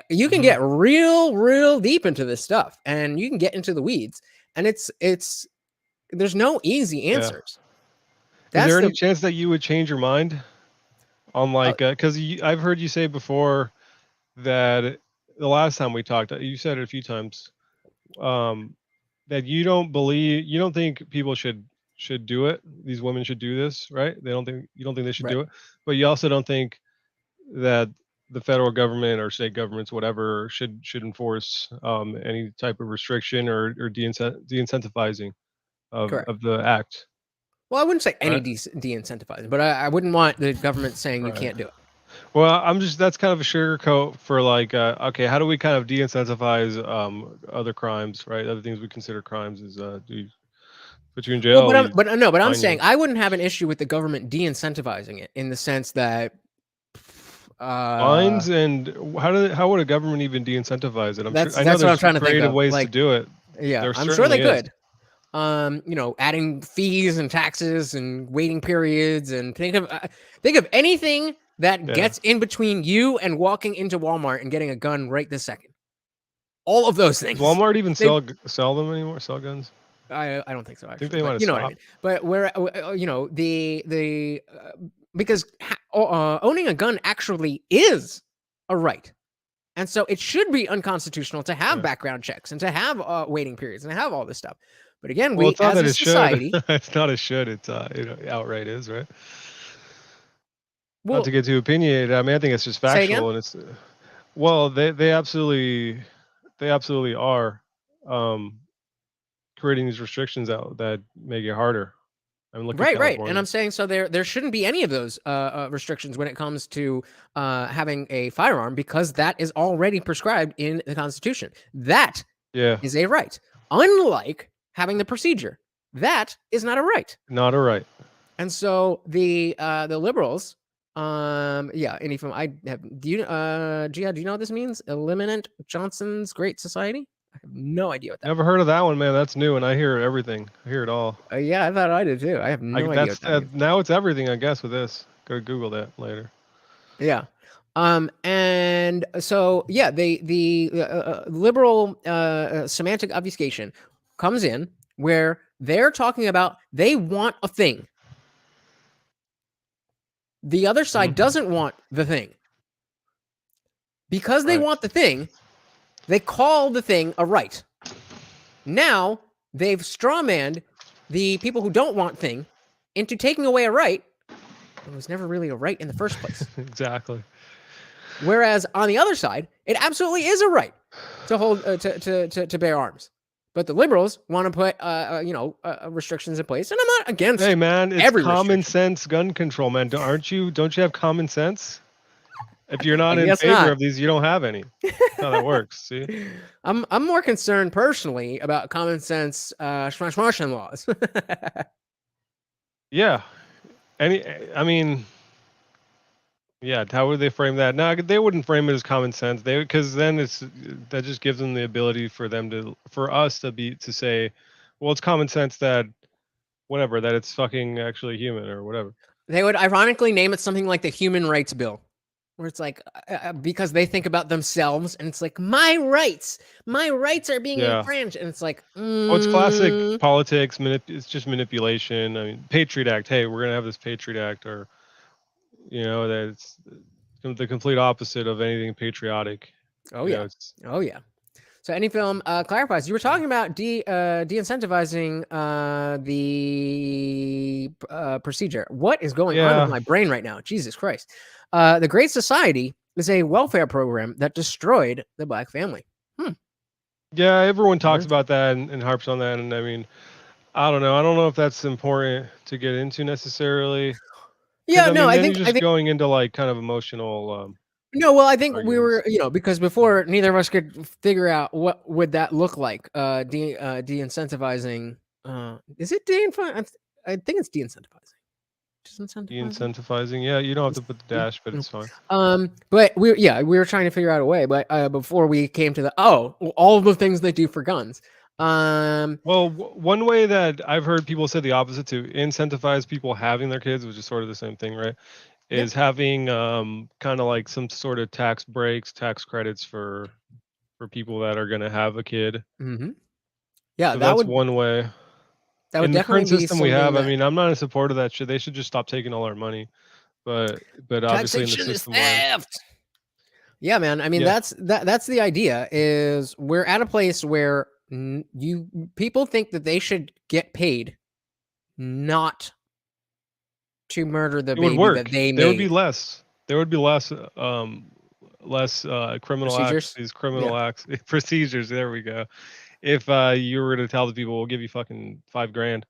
you can get real deep into this stuff, and you can get into the weeds, and it's there's no easy answers. Is there any chance that you would change your mind on like because I've heard you say before that the last time we talked, you said it a few times, that you don't think people should do it. These women should do this, right? You don't think they should do it, but you also don't think that the federal government or state governments, whatever, should enforce any type of restriction or de-incentivizing of the act. Well, I wouldn't say any de-incentivizing, but I wouldn't want the government saying you can't do it. Well, that's kind of a sugarcoat for like, okay, how do we kind of de-incentivize other crimes, right? Other things we consider crimes is do you put you in jail. Well, but I'm saying I wouldn't have an issue with the government de-incentivizing it, in the sense that fines, and how would a government even de-incentivize it? That's what I'm trying to think of. Creative ways to do it. Yeah, I'm sure they could. Adding fees and taxes and waiting periods, and think of anything that gets in between you and walking into Walmart and getting a gun right this second. All of those things. Does Walmart even sell them anymore? Sell guns? I don't think so. Actually, I think they might have what I mean. But where because owning a gun actually is a right, and so it should be unconstitutional to have background checks and to have waiting periods and to have all this stuff. But again, it's not as that a society, it's not a should. It's outright is, right. Well, not to get too opinionated. I mean, I think it's just factual, and it's they absolutely are creating these restrictions out that make it harder. I mean, look at right, and I'm saying so there shouldn't be any of those restrictions when it comes to having a firearm, because that is already prescribed in the Constitution. That is a right, unlike having the procedure. That is not a right. Not a right. And so the liberals, any from I have. Do you Gia, do you know what this means? Eliminate Johnson's Great Society? I have no idea what that. Never heard of that one, man. That's new, and I hear everything. I hear it all. Yeah, I thought I did too. I have no idea. What that means. Now it's everything, I guess. With this, go Google that later. Yeah. And so the liberal semantic obfuscation comes in where they're talking about they want a thing. The other side doesn't want the thing. Because they want the thing, they call the thing a right. Now they've strawmanned the people who don't want thing into taking away a right. It was never really a right in the first place. Exactly. Whereas on the other side, it absolutely is a right to hold to bear arms. But the liberals want to put restrictions in place, and I'm not against. Hey man, it's common sense gun control, man. Don't you have common sense? If you're not in favor of these, you don't have any. That's how that works. See, I'm more concerned personally about common sense Martian laws. Yeah, how would they frame that? No, they wouldn't frame it as common sense. Because then that just gives them the ability for us to say, well, it's common sense that whatever, that it's fucking actually human or whatever. They would ironically name it something like the Human Rights Bill. where it's like because they think about themselves, and it's like my rights are being Yeah. infringed, and it's like Oh, it's classic politics. It's just manipulation. I mean, Patriot Act. Hey, we're gonna have this Patriot Act, or that's the complete opposite of anything patriotic. Oh You know, yeah, it's oh yeah. So any film clarifies. You were talking about de-incentivizing the procedure. What is going on with Yeah. my brain right now? Jesus Christ! The Great Society is a welfare program that destroyed the black family. Yeah, everyone talks about that and harps on that, and I mean, I don't know. I don't know if that's important to get into necessarily. Because Yeah, I no, mean, I then you're think just going into like kind of emotional no. Well, I think we arguments. were, because before neither of us could figure out what would that look like. De-incentivizing. Is it I think it's de-incentivizing. Disincentivizing. De-incentivizing. Yeah, you don't have to put the dash, but it's fine. But we were trying to figure out a way, but before we came to all the things they do for guns. Well, one way that I've heard people say the opposite to incentivize people having their kids, which is sort of the same thing, right? Is having kind of like some sort of tax breaks, tax credits for people that are going to have a kid. Mm-hmm. Yeah, So that that's would one way. In the definitely current be system we something have, I that mean, I'm not in support of that shit. They should just stop taking all our money. But obviously in the taxation is system we're in. theft. Yeah, man. I mean, Yeah. that's the idea. Is we're at a place where people think that they should get paid, not to murder the It would baby that work. they There would be made. less. There would be less criminal acts, Procedures? these Yeah. criminal acts, procedures. There we go. If you were to tell the people, we'll give you fucking $5,000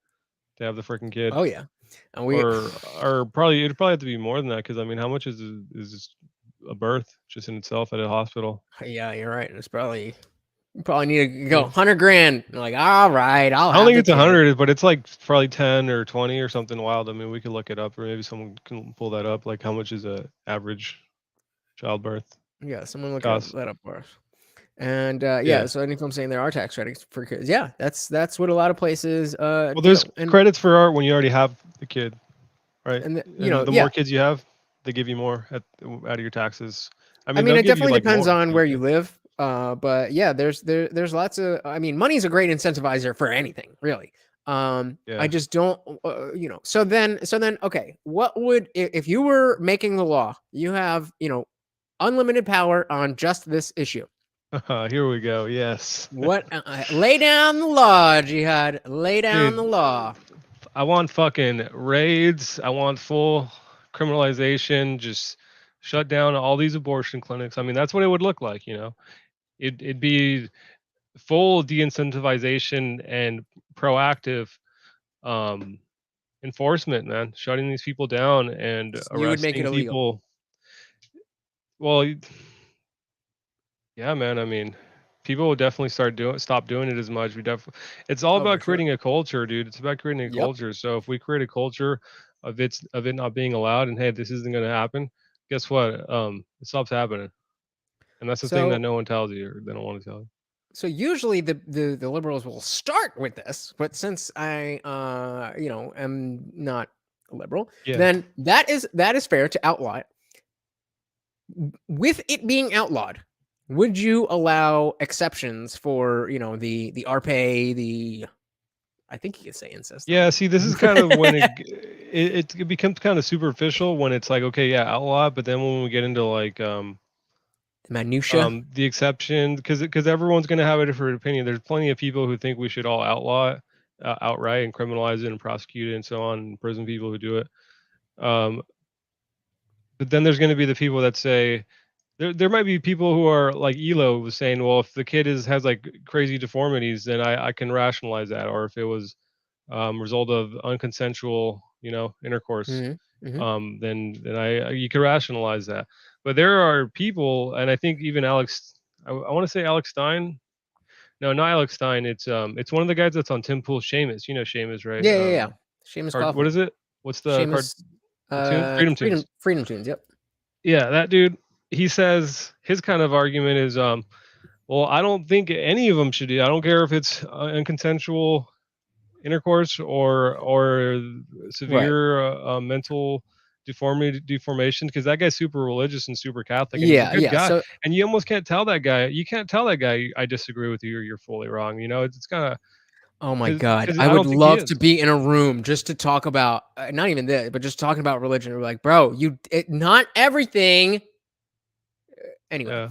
to have the freaking kid, Oh yeah, and we or probably it'd probably have to be more than that, because I mean, how much is a birth just in itself at a hospital? yeah, you're right. It's probably you probably need to go Yeah. 100 grand. You're like, all right, I'll I don't have think the it's kid. 100, but it's like probably 10 or 20 or something wild. I mean, we could look it up, or maybe someone can pull that up. Like, how much is a average childbirth Yeah, someone look cost? that up for us. And Yeah. so anything I'm saying there are tax credits for kids. Yeah, that's what a lot of places Well, do. there's And credits for art when you already have the kid, right? and And the more kids you have, they give you more out of your taxes. I mean, they'll it give you definitely like depends more. on where you live. But yeah, there's lots of. I mean, money's a great incentivizer for anything, really. I Yeah. just don't, So then, okay, what would if you were making the law? You have, unlimited power on just this issue. Here we go. Yes. What? Lay down the law, Jihad. Lay down the Dude, law. I want fucking raids. I want full criminalization. Just shut down all these abortion clinics. I mean, that's what it would look like, It'd be full de-incentivization and proactive enforcement, man. Shutting these people down and You would make it arresting illegal. people. Well, yeah, man. I mean, people will definitely stop doing it as much. It's all Oh, for about sure. creating a culture, dude. It's about creating a Yep. culture. So if we create a culture of it not being allowed, and hey, this isn't going to happen, guess what? It stops happening. And that's the thing that So no one tells you, or they don't want to tell you. so usually the liberals will start with this, but since I am not a liberal, Yeah. then that is fair to outlaw it. With it being outlawed, would you allow exceptions for the RPA, I think you could say incest. Yeah, see, this is kind of when it becomes kind of superficial when it's like, okay, yeah, outlaw, but then when we get into like minutia. the exception, because everyone's going to have a different opinion. There's plenty of people who think we should all outlaw it outright and criminalize it and prosecute it and so on, and prison people who do it. But then there's going to be the people that say there might be people who are like Elo was saying, well, if the kid has like crazy deformities, then I can rationalize that, or if it was result of unconsensual intercourse, then you can rationalize that. But there are people, and I think even Alex, I want to say Alex Stein. No, not Alex Stein. It's one of the guys that's on Tim Pool's Seamus. You know Seamus, right? Yeah. Seamus What Coffee. is it? What's the card? Seamus, Freedom Tunes. Freedom Tunes. Yep. Yeah, that dude. He says his kind of argument is, well, I don't think any of them should do. I don't care if it's unconsensual intercourse or severe mental deformation, because that guy's super religious and super Catholic, and he's a good guy. So And you almost can't tell that guy. You can't tell that guy, I disagree with you, or you're fully wrong. You know, it's kind of. oh my God, Because I I would don't think he love is. to be in a room just to talk about not even this, but just talking about religion. We're like, bro, not everything. Anyway,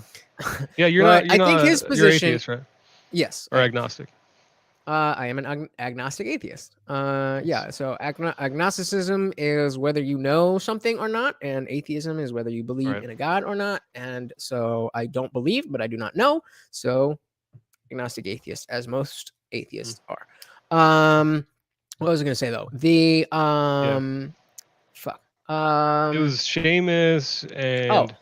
Yeah, you're but not. I think his You're position. atheist, right? Yes, Or agnostic. I am an agnostic atheist. Yeah. So agnosticism is whether you know something or not, and atheism is whether you believe Right. in a God or not. And so I don't believe, but I do not know. So agnostic atheist, as most atheists are. What was I gonna say though? The fuck. It was Seamus and.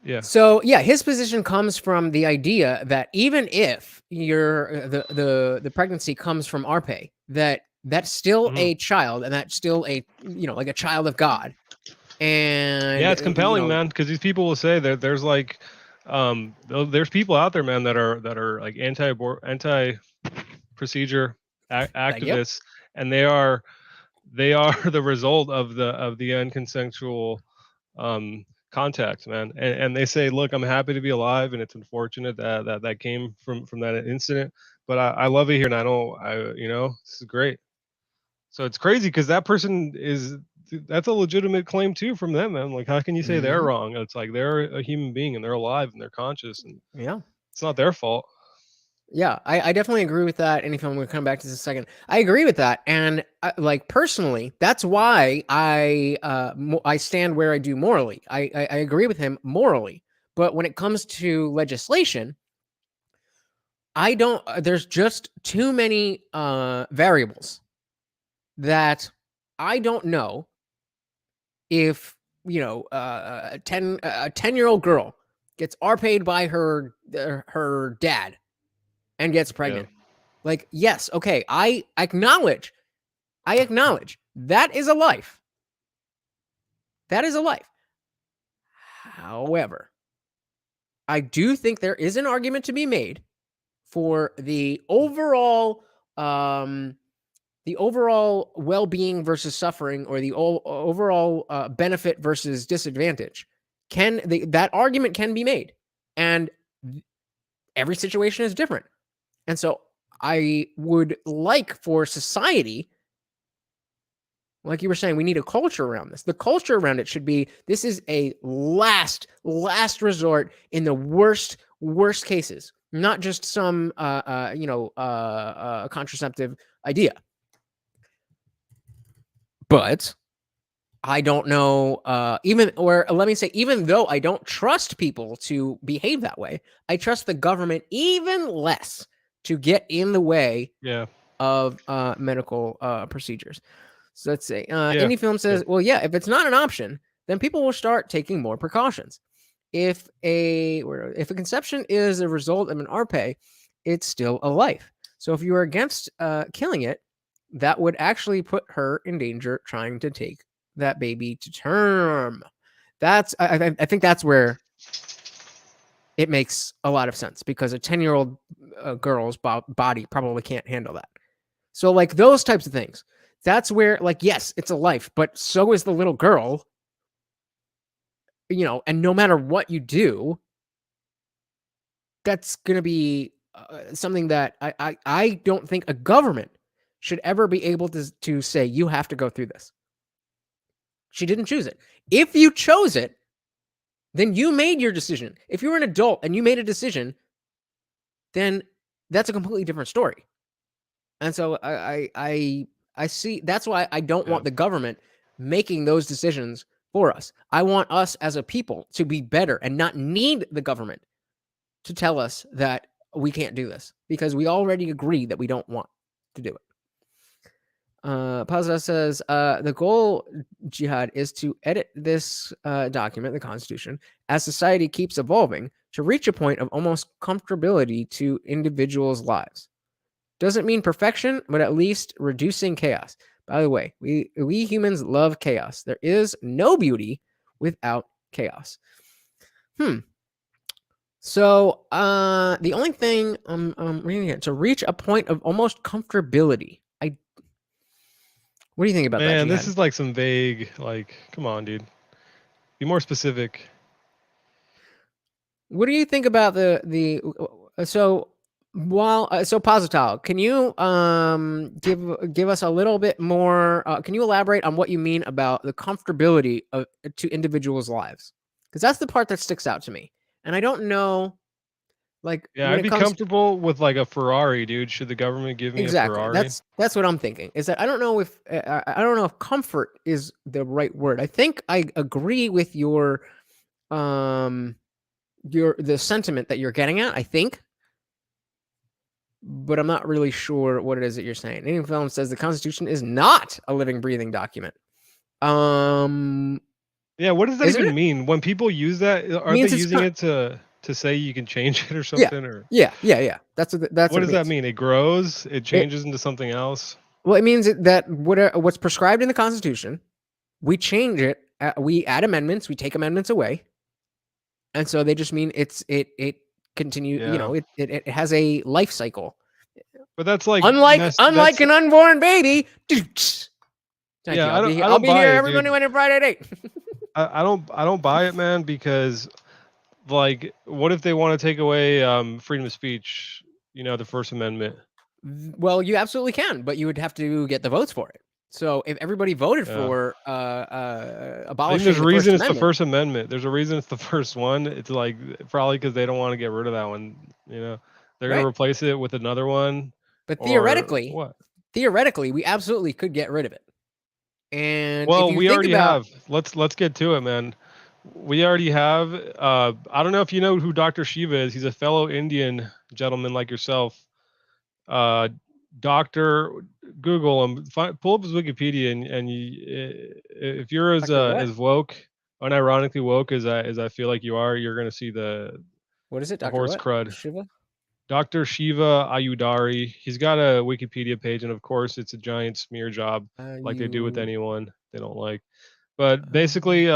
Yeah. So yeah, his position comes from the idea that even if the pregnancy comes from RPay, that's still a child, and that's still a like a child of God. And Yeah, it's compelling, man, because these people will say that there's like, there's people out there, man, that are like anti procedure activists, and they are the result of the unconsensual contact, man. And they say, look, I'm happy to be alive, and it's unfortunate that came from that incident, but I love it here, and this is great. So it's crazy because that person that's a legitimate claim too from them, man. Like, how can you say they're wrong? It's like they're a human being and they're alive and they're conscious, and it's not their fault. Yeah, I definitely agree with that. And if I'm going to come back to this in a second, I agree with that. And like personally, that's why I stand where I do morally. I agree with him morally, but when it comes to legislation, I don't. There's just too many variables that I don't know if a 10-year-old girl gets RPA'd by her dad and gets pregnant. Like, yes, okay, I acknowledge that is a life. That is a life. However, I do think there is an argument to be made for the overall well-being versus suffering, or the overall benefit versus disadvantage. That argument can be made, and every situation is different. And so I would like for society, like you were saying, we need a culture around this. The culture around it should be, this is a last resort in the worst cases, not just some contraceptive idea. But I don't know, even though I don't trust people to behave that way, I trust the government even less to get in the way of medical procedures. So let's say Indie Film says, well, yeah, if it's not an option, then people will start taking more precautions. If a conception is a result of an RPay, it's still a life. So if you are against killing it, that would actually put her in danger trying to take that baby to term. I think that's where it makes a lot of sense, because a 10-year-old girl's body probably can't handle that. So like those types of things, that's where, like, yes, it's a life, but so is the little girl, and no matter what you do, that's going to be something that I don't think a government should ever be able to say, you have to go through this. She didn't choose it. If you chose it, then you made your decision. If you're an adult and you made a decision, then that's a completely different story. And so I see, that's why I don't want the government making those decisions for us. I want us as a people to be better and not need the government to tell us that we can't do this, because we already agree that we don't want to do it. Pazza says, the goal, Jihad, is to edit this document, the Constitution, as society keeps evolving, to reach a point of almost comfortability to individuals' lives. Doesn't mean perfection, but at least reducing chaos. By the way, we humans love chaos. There is no beauty without chaos. So the only thing I'm reading it, to reach a point of almost comfortability. What do you think about that? Man, Jihad? this is like some vague. Like, come on, dude. Be more specific. What do you think about so Posital, can you give us a little bit more? Can you elaborate on what you mean about the comfortability of to individuals' lives? Because that's the part that sticks out to me, and I don't know. Like Yeah, when I'd it be comes comfortable with like a Ferrari, dude. Should the government give me a exactly, Ferrari? that's what I'm thinking. Is that I don't know if I don't know if comfort is the right word. I think I agree with the sentiment that you're getting at. I think, but I'm not really sure what it is that you're saying. Indian Film says the Constitution is not a living, breathing document. Yeah, what does that Isn't even it? mean? When people use that, aren't they Means it's using it to say you can change it or yeah, something? Or yeah. That's what what it does that means. mean? It grows, it It changes into something else. well, it means that what's prescribed in the Constitution, we change it. We add amendments. We take amendments away, and so they just mean it continue. You know, Yeah. it has a life cycle. But that's like Unlike that's an unborn baby. Thank you. yeah, I I'll don't be buy here it, every Monday, dude. Wednesday, Friday at 8. I don't buy it, man, because like what if they want to take away freedom of speech, the First Amendment? Well, you absolutely can, but you would have to get the votes for it. So if everybody voted Yeah. for I think abolishing there's a the First reason it's the Amendment, First Amendment. There's a reason it's the first one. It's like probably because they don't want to get rid of that one. They're gonna right? replace it with another one, But or what? theoretically, we absolutely could get rid of it. And if Well, you we think already about, have. Let's get to it, man. We already have. I don't know if you know who Dr. Shiva is. He's a fellow Indian gentleman like yourself. Doctor, Google him. Pull up his Wikipedia, and if you're Dr. What? as woke, unironically woke as I feel like you are, you're gonna see the What is it, Dr. horse What? crud. Shiva? Dr. Shiva Ayudari. He's got a Wikipedia page, and of course, it's a giant smear job, like they do with anyone they don't like. But basically,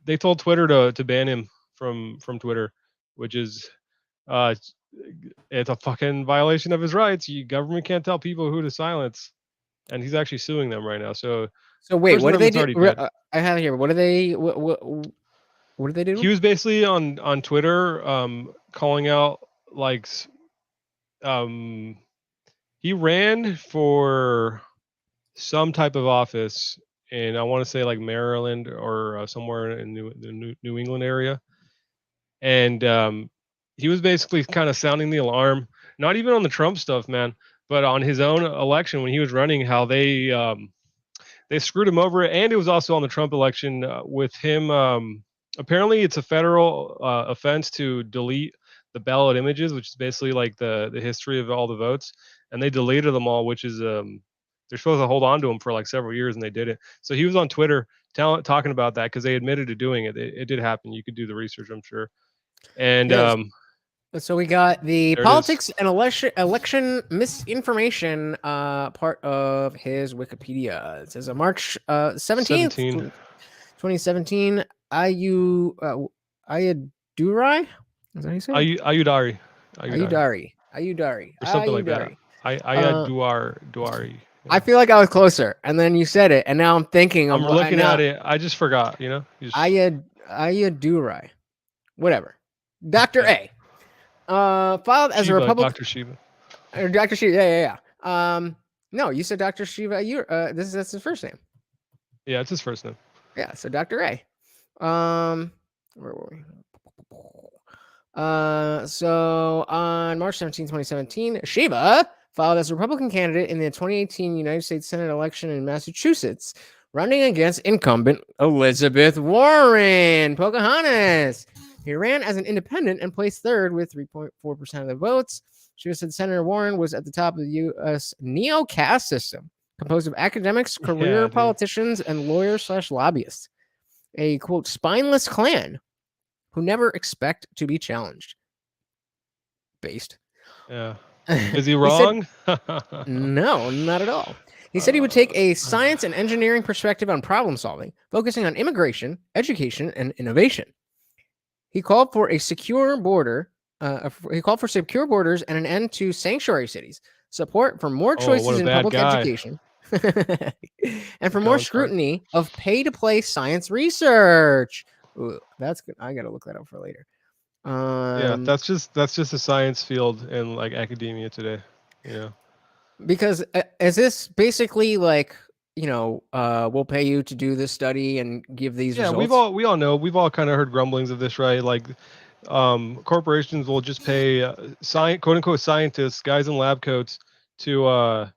they told Twitter to ban him from Twitter, which is uh, it's a fucking violation of his rights. Government can't tell people who to silence, and he's actually suing them right now. So wait, First what do they Amendment's do? already dead. I have it here. What do they? What do they do? He was basically on Twitter, calling out like, he ran for some type of office, and I want to say like Maryland or somewhere in the New England area, and he was basically kind of sounding the alarm, not even on the Trump stuff, man, but on his own election when he was running, how they screwed him over, and it was also on the Trump election with him. Apparently, it's a federal offense to delete the ballot images, which is basically like the history of all the votes, and they deleted them all, which is they're supposed to hold on to them for like several years, and they did it. So he was on Twitter talking about that because they admitted to doing it. It did happen. You could do the research, I'm sure. And Yes. So we got the There it politics and election misinformation part of his Wikipedia. It says on March 17th, 2017, Ayudurai? Is that how you say it? Ayudari. Ayudari. Or something like that. Duari. I feel like I was closer, and then you said it, and now I'm thinking. I'm looking at it. I just forgot, Ayudurai. Whatever. Dr. A. Filed as a Republican. Dr. Shiva. Dr. Shiva. Yeah. No, you said Dr. Shiva. That's his first name. Yeah, it's his first name. Yeah. So Dr. A. Where were we? So on March 17, 2017, Shiva filed as a Republican candidate in the 2018 United States Senate election in Massachusetts, running against incumbent Elizabeth Warren. Pocahontas. He ran as an independent and placed third with 3.4% of the votes. Shiva said Senator Warren was at the top of the U.S. neo-caste system, composed of academics, career politicians, and lawyers/lobbyists. A, quote, spineless clan who never expect to be challenged. Based. Yeah. Is he wrong? No, not at all. He said he would take a science and engineering perspective on problem solving, focusing on immigration, education, and innovation. He called for a secure border. He called for secure borders and an end to sanctuary cities, support for more choices in public education. And for more scrutiny of pay-to-play science research. Ooh, that's good. I gotta look that up for later. Yeah, that's just a science field in like academia today. You know, because is this basically like, we'll pay you to do this study and give these yeah, results? we all know, we've all kind of heard grumblings of this, right? Like, corporations will just pay quote unquote scientists, guys in lab coats, to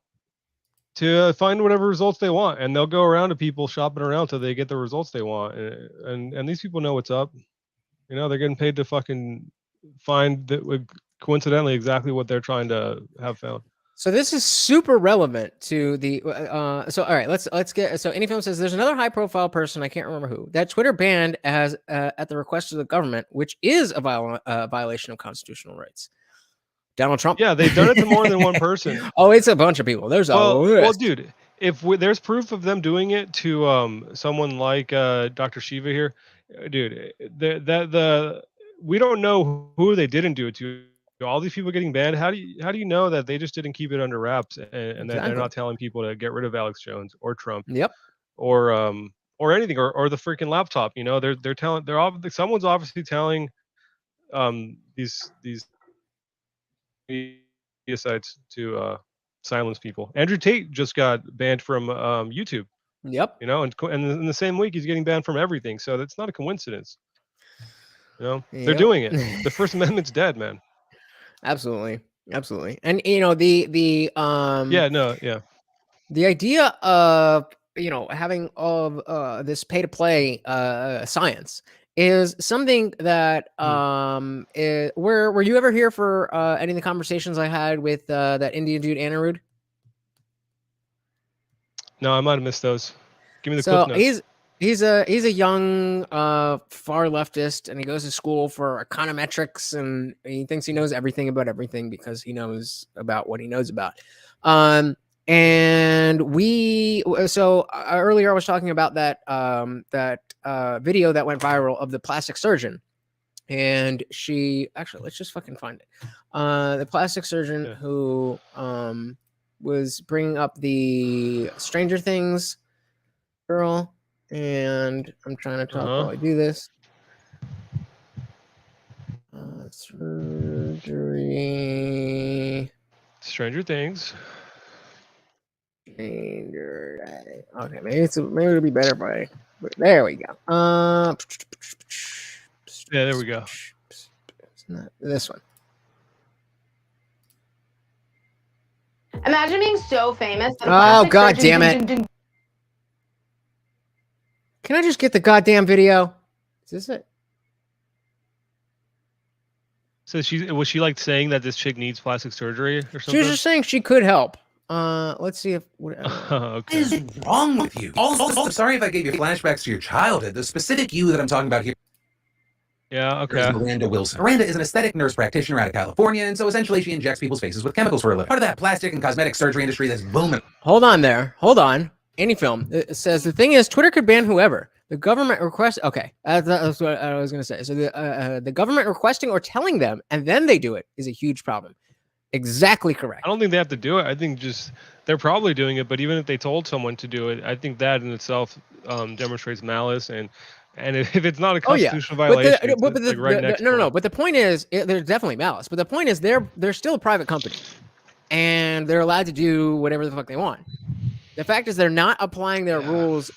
find whatever results they want, and they'll go around to people shopping around till they get the results they want, and these people know what's up. You know, they're getting paid to fucking find that coincidentally exactly what they're trying to have found. So this is super relevant to the so all right, let's get so Any Film says there's another high profile person, I can't remember who, that Twitter banned as at the request of the government, which is a violation of constitutional rights. Donald Trump. Yeah, they've done it to more than one person. Oh, it's a bunch of people. There's a list. Well, dude, if there's proof of them doing it to someone like Dr. Shiva here, dude, we don't know who they didn't do it to. All these people getting banned. How do you know that they just didn't keep it under wraps and that they're not telling people to get rid of Alex Jones or Trump? Yep. Or anything, or the freaking laptop. You know, they're telling, someone's obviously telling these media sites to silence people. Andrew Tate just got banned from YouTube. Yep. You know, and in the same week he's getting banned from everything. So that's not a coincidence. You know, they're doing it. The First Amendment's dead, man. Absolutely. And the the idea of having of this pay to play science is something that were you ever here for any of the conversations I had with that Indian dude Anirudh? No, I might have missed those. Give me the So cliff notes. he's a young far leftist, and he goes to school for econometrics, and he thinks he knows everything about everything because he knows about what he knows about. And earlier I was talking about that video that went viral of the plastic surgeon, and let's just fucking find it. The plastic surgeon who was bringing up the Stranger Things girl, and I'm trying to talk while I do this. Surgery. Stranger Things. Okay, maybe it'll be better if I. There we go. Yeah, there we go. It's not this one. Imagine being so famous. Oh, god damn it. Can I just get the goddamn video? Is this it? So was she like saying that this chick needs plastic surgery or something? She was just saying she could help. Let's see if. Okay. What is wrong with you? Also, sorry if I gave you flashbacks to your childhood. The specific you that I'm talking about here. Yeah, okay. Is Miranda Wilson. Miranda is an aesthetic nurse practitioner out of California, and so essentially she injects people's faces with chemicals for a living. Part of that plastic and cosmetic surgery industry that's booming. Hold on there. Hold on. Any film. It says the thing is Twitter could ban whoever. The government requests. Okay, that's what I was going to say. So the government requesting or telling them, and then they do it, is a huge problem. Exactly correct. I don't think they have to do it. I think just they're probably doing it. But even if they told someone to do it, I think that in itself demonstrates malice. And if it's not a constitutional violation, But the point is, there's definitely malice. But the point is, they're still a private company, and they're allowed to do whatever the fuck they want. The fact is, they're not applying their rules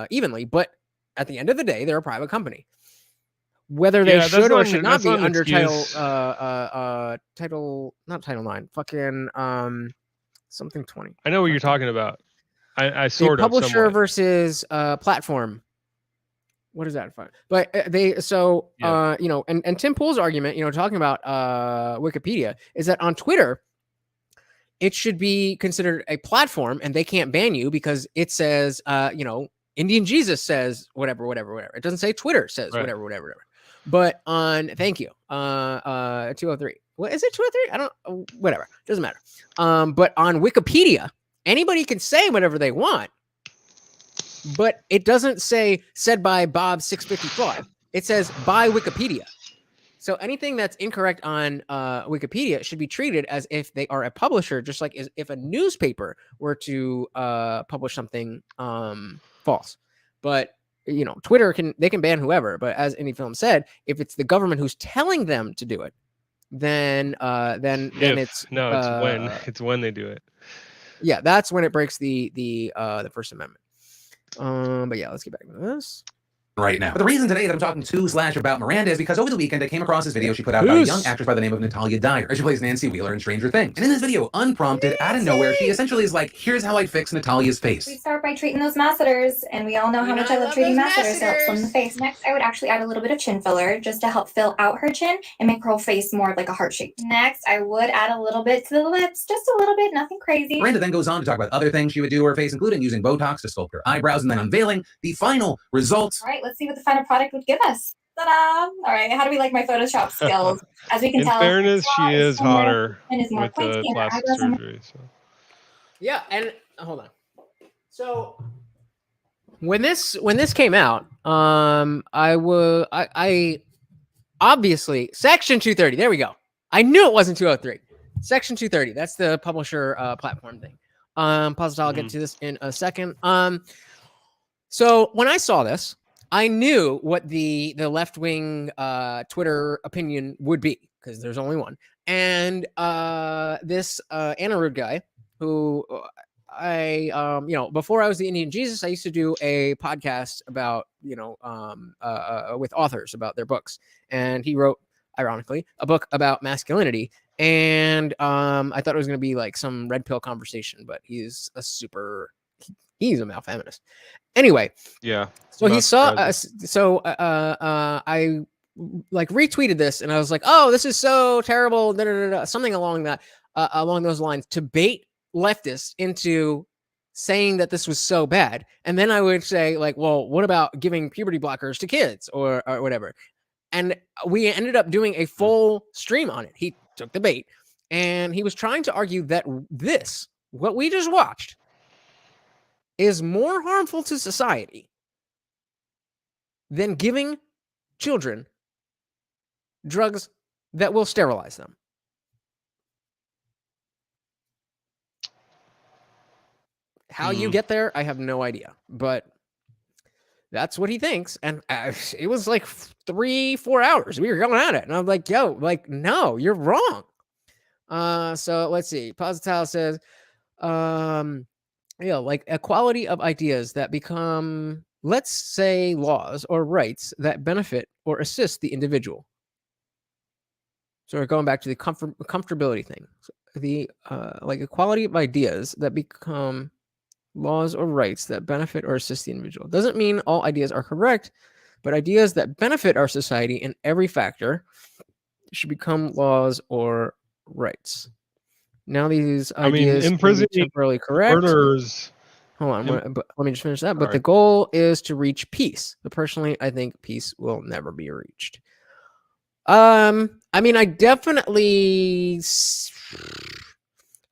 evenly. But at the end of the day, they're a private company. Whether they should or should not be under Title 9, fucking something 20. I know what you're talking about. I The publisher versus platform. What is that? But and Tim Pool's argument, talking about Wikipedia, is that on Twitter, it should be considered a platform, and they can't ban you because it says, IndianJesus says whatever. It doesn't say Twitter says whatever. But thank you. 203. What is it? 203? I don't. Whatever. Doesn't matter. But on Wikipedia, anybody can say whatever they want. But it doesn't say said by Bob 655. It says by Wikipedia. So anything that's incorrect on Wikipedia should be treated as if they are a publisher, just like if a newspaper were to publish something false. But Twitter can ban whoever. But as any film said, if it's the government who's telling them to do it, then it's it's when they do it. Yeah, that's when it breaks the First Amendment. But yeah, let's get back to this. Right now. But the reason today that I'm talking to / about Miranda is because over the weekend I came across this video she put out about a young actress by the name of Natalia Dyer. She plays Nancy Wheeler in Stranger Things. And in this video, unprompted, out of nowhere, she essentially is like, here's how I'd fix Natalia's face. We start by treating those masseters, and we all know how much I love treating masseters to help slim the face. Next, I would actually add a little bit of chin filler just to help fill out her chin and make her whole face more like a heart shape. Next, I would add a little bit to the lips, just a little bit, nothing crazy. Miranda then goes on to talk about other things she would do to her face, including using Botox to sculpt her eyebrows and then unveiling the final results. All right, let's see what the final product would give us. Ta-da! All right, how do we like my Photoshop skills? As we can In tell, fairness, she is hotter and is more with the pointy, and her plastic eyebrows are more- surgery. So. Yeah, and hold on. So when this came out, I obviously Section 230. There we go. I knew it wasn't 203. Section 230. That's the publisher platform thing. Positive, I'll get to this in a second. So when I saw this, I knew what the left-wing Twitter opinion would be, because there's only one. And this Anirudh guy, who before I was the IndianJesus, I used to do a podcast about, with authors about their books. And he wrote, ironically, a book about masculinity. And I thought it was going to be like some red pill conversation, but he's a male feminist. Anyway, yeah. So he saw us. So I like retweeted this, and I was like, "Oh, this is so terrible." Something along those lines to bait leftists into saying that this was so bad. And then I would say, like, "Well, what about giving puberty blockers to kids or whatever?" And we ended up doing a full stream on it. He took the bait, and he was trying to argue that what we just watched, is more harmful to society than giving children drugs that will sterilize them. How you get there, I have no idea, but that's what he thinks. And it was like 3-4 hours. We were going at it, and I'm like, "Yo, like, no, you're wrong." So let's see. Posital says, like equality of ideas that become, let's say, laws or rights that benefit or assist the individual. So we're going back to the comfortability thing. So the like equality of ideas that become laws or rights that benefit or assist the individual. Doesn't mean all ideas are correct, but ideas that benefit our society in every factor should become laws or rights. Now these ideas can be temporarily correct. Murderers. Hold on, but let me just finish that. But the goal is to reach peace. But personally, I think peace will never be reached. I definitely,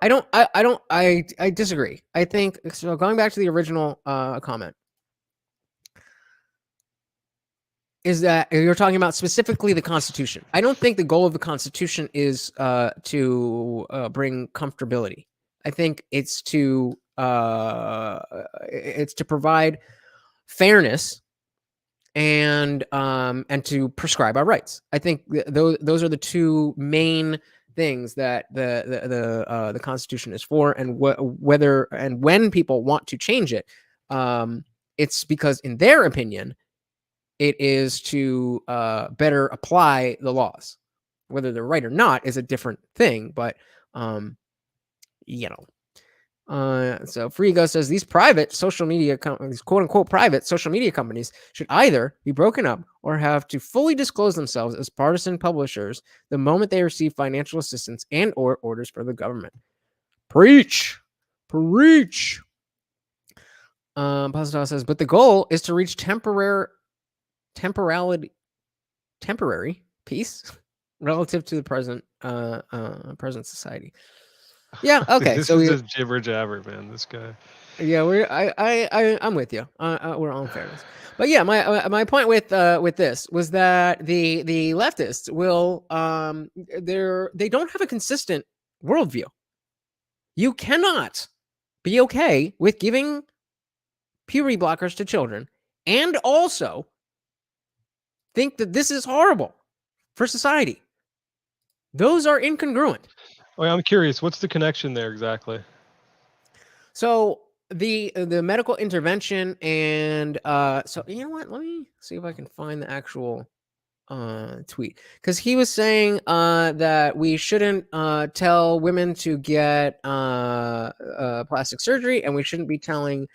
I disagree. I think so. Going back to the original comment, is that you're talking about specifically the Constitution. I don't think the goal of the Constitution is to bring comfortability. I think it's to provide fairness and to prescribe our rights. I think those are the two main things that the Constitution is for, and whether and when people want to change it, it's because, in their opinion, it is to better apply the laws. Whether they're right or not is a different thing, but so Frigo says these private social media companies, quote unquote private social media companies, should either be broken up or have to fully disclose themselves as partisan publishers the moment they receive financial assistance and or orders from the government. Preach. Posital says, but the goal is to reach temporary peace relative to the present society. Yeah. Okay. This so is just jibber jabber, man. This guy. Yeah, I'm with you. We're all in fairness. But yeah, my point with this was that the leftists will they don't have a consistent worldview. You cannot be okay with giving puberty blockers to children and also think that this is horrible for society. Those are incongruent. Wait, I'm curious. What's the connection there exactly? So the medical intervention and so you know what? Let me see if I can find the actual tweet, because he was saying that we shouldn't tell women to get plastic surgery, and we shouldn't be telling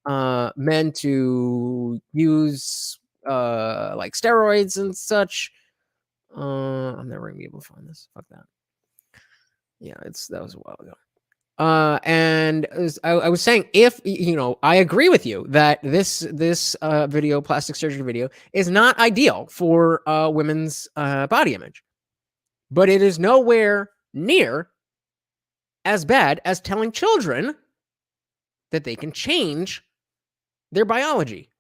men to use like steroids and such. I'm never gonna be able to find this. Fuck that. Yeah, that was a while ago. And I was saying, if you know, I agree with you that this video, plastic surgery video, is not ideal for women's body image, but it is nowhere near as bad as telling children that they can change their biology.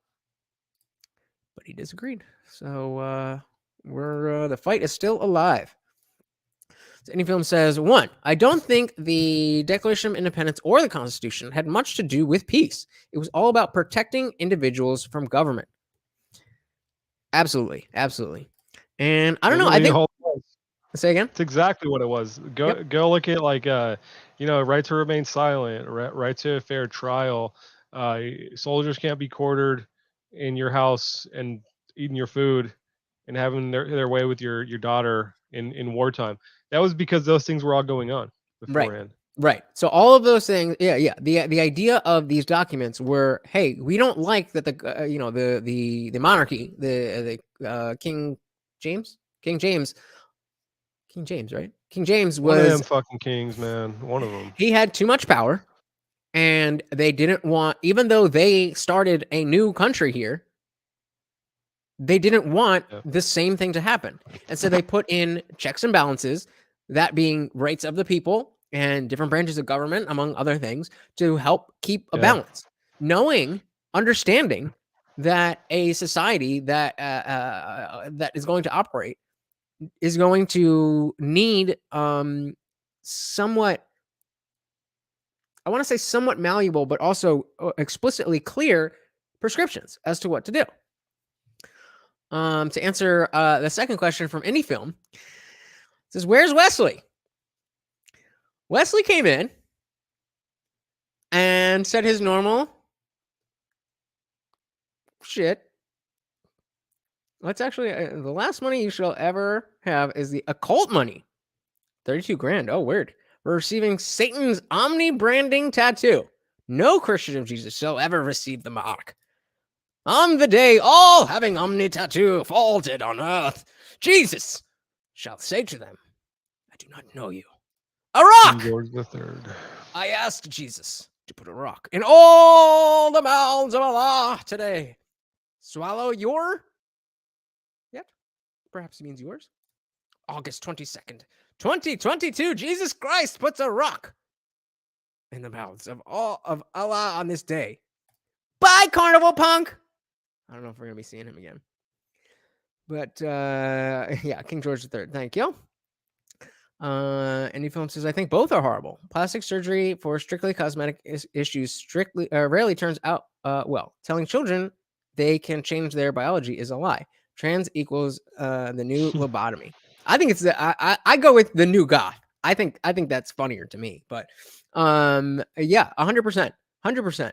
But he disagreed, so the fight is still alive. Any film says, 1, I don't think the Declaration of Independence or the Constitution had much to do with peace. It was all about protecting individuals from government. Absolutely. Absolutely. And I don't know. I think. Say again? It's exactly what it was. Go look at like, right to remain silent, right to a fair trial. Soldiers can't be quartered in your house and eating your food and having their way with your daughter in wartime. That was because those things were all going on beforehand. Right. So all of those things, yeah. The idea of these documents were, hey, we don't like that the monarchy, the King James, right? King James was one of them fucking kings, man. One of them. He had too much power, and they didn't want, even though they started a new country here, they didn't want the same thing to happen. And so they put in checks and balances, that being rights of the people and different branches of government, among other things, to help keep a balance. Understanding that a society that that is going to operate is going to need somewhat, I want to say somewhat malleable, but also explicitly clear prescriptions as to what to do. To answer the second question from any film, it says, where's Wesley? Wesley came in and said his normal shit. Let's actually, the last money you shall ever have is the occult money. 32 grand. Oh, weird. We're receiving Satan's omni branding tattoo. No Christian of Jesus shall ever receive the mark. On the day all having omni tattoo fall dead on earth, Jesus shall say to them, I do not know you. A rock! George the Third. I asked Jesus to put a rock in all the mouths of Allah today. Swallow your... Yep. Perhaps it means yours. August 22nd, 2022, Jesus Christ puts a rock in the mouths of all of Allah on this day. Bye, Carnival Punk! I don't know if we're going to be seeing him again. But, yeah, King George III. Thank you. Any film says, I think both are horrible. Plastic surgery for strictly cosmetic issues rarely turns out well. Telling children they can change their biology is a lie. Trans equals the new lobotomy. I think it's I go with the new goth. I think that's funnier to me. But yeah, 100%. 100%.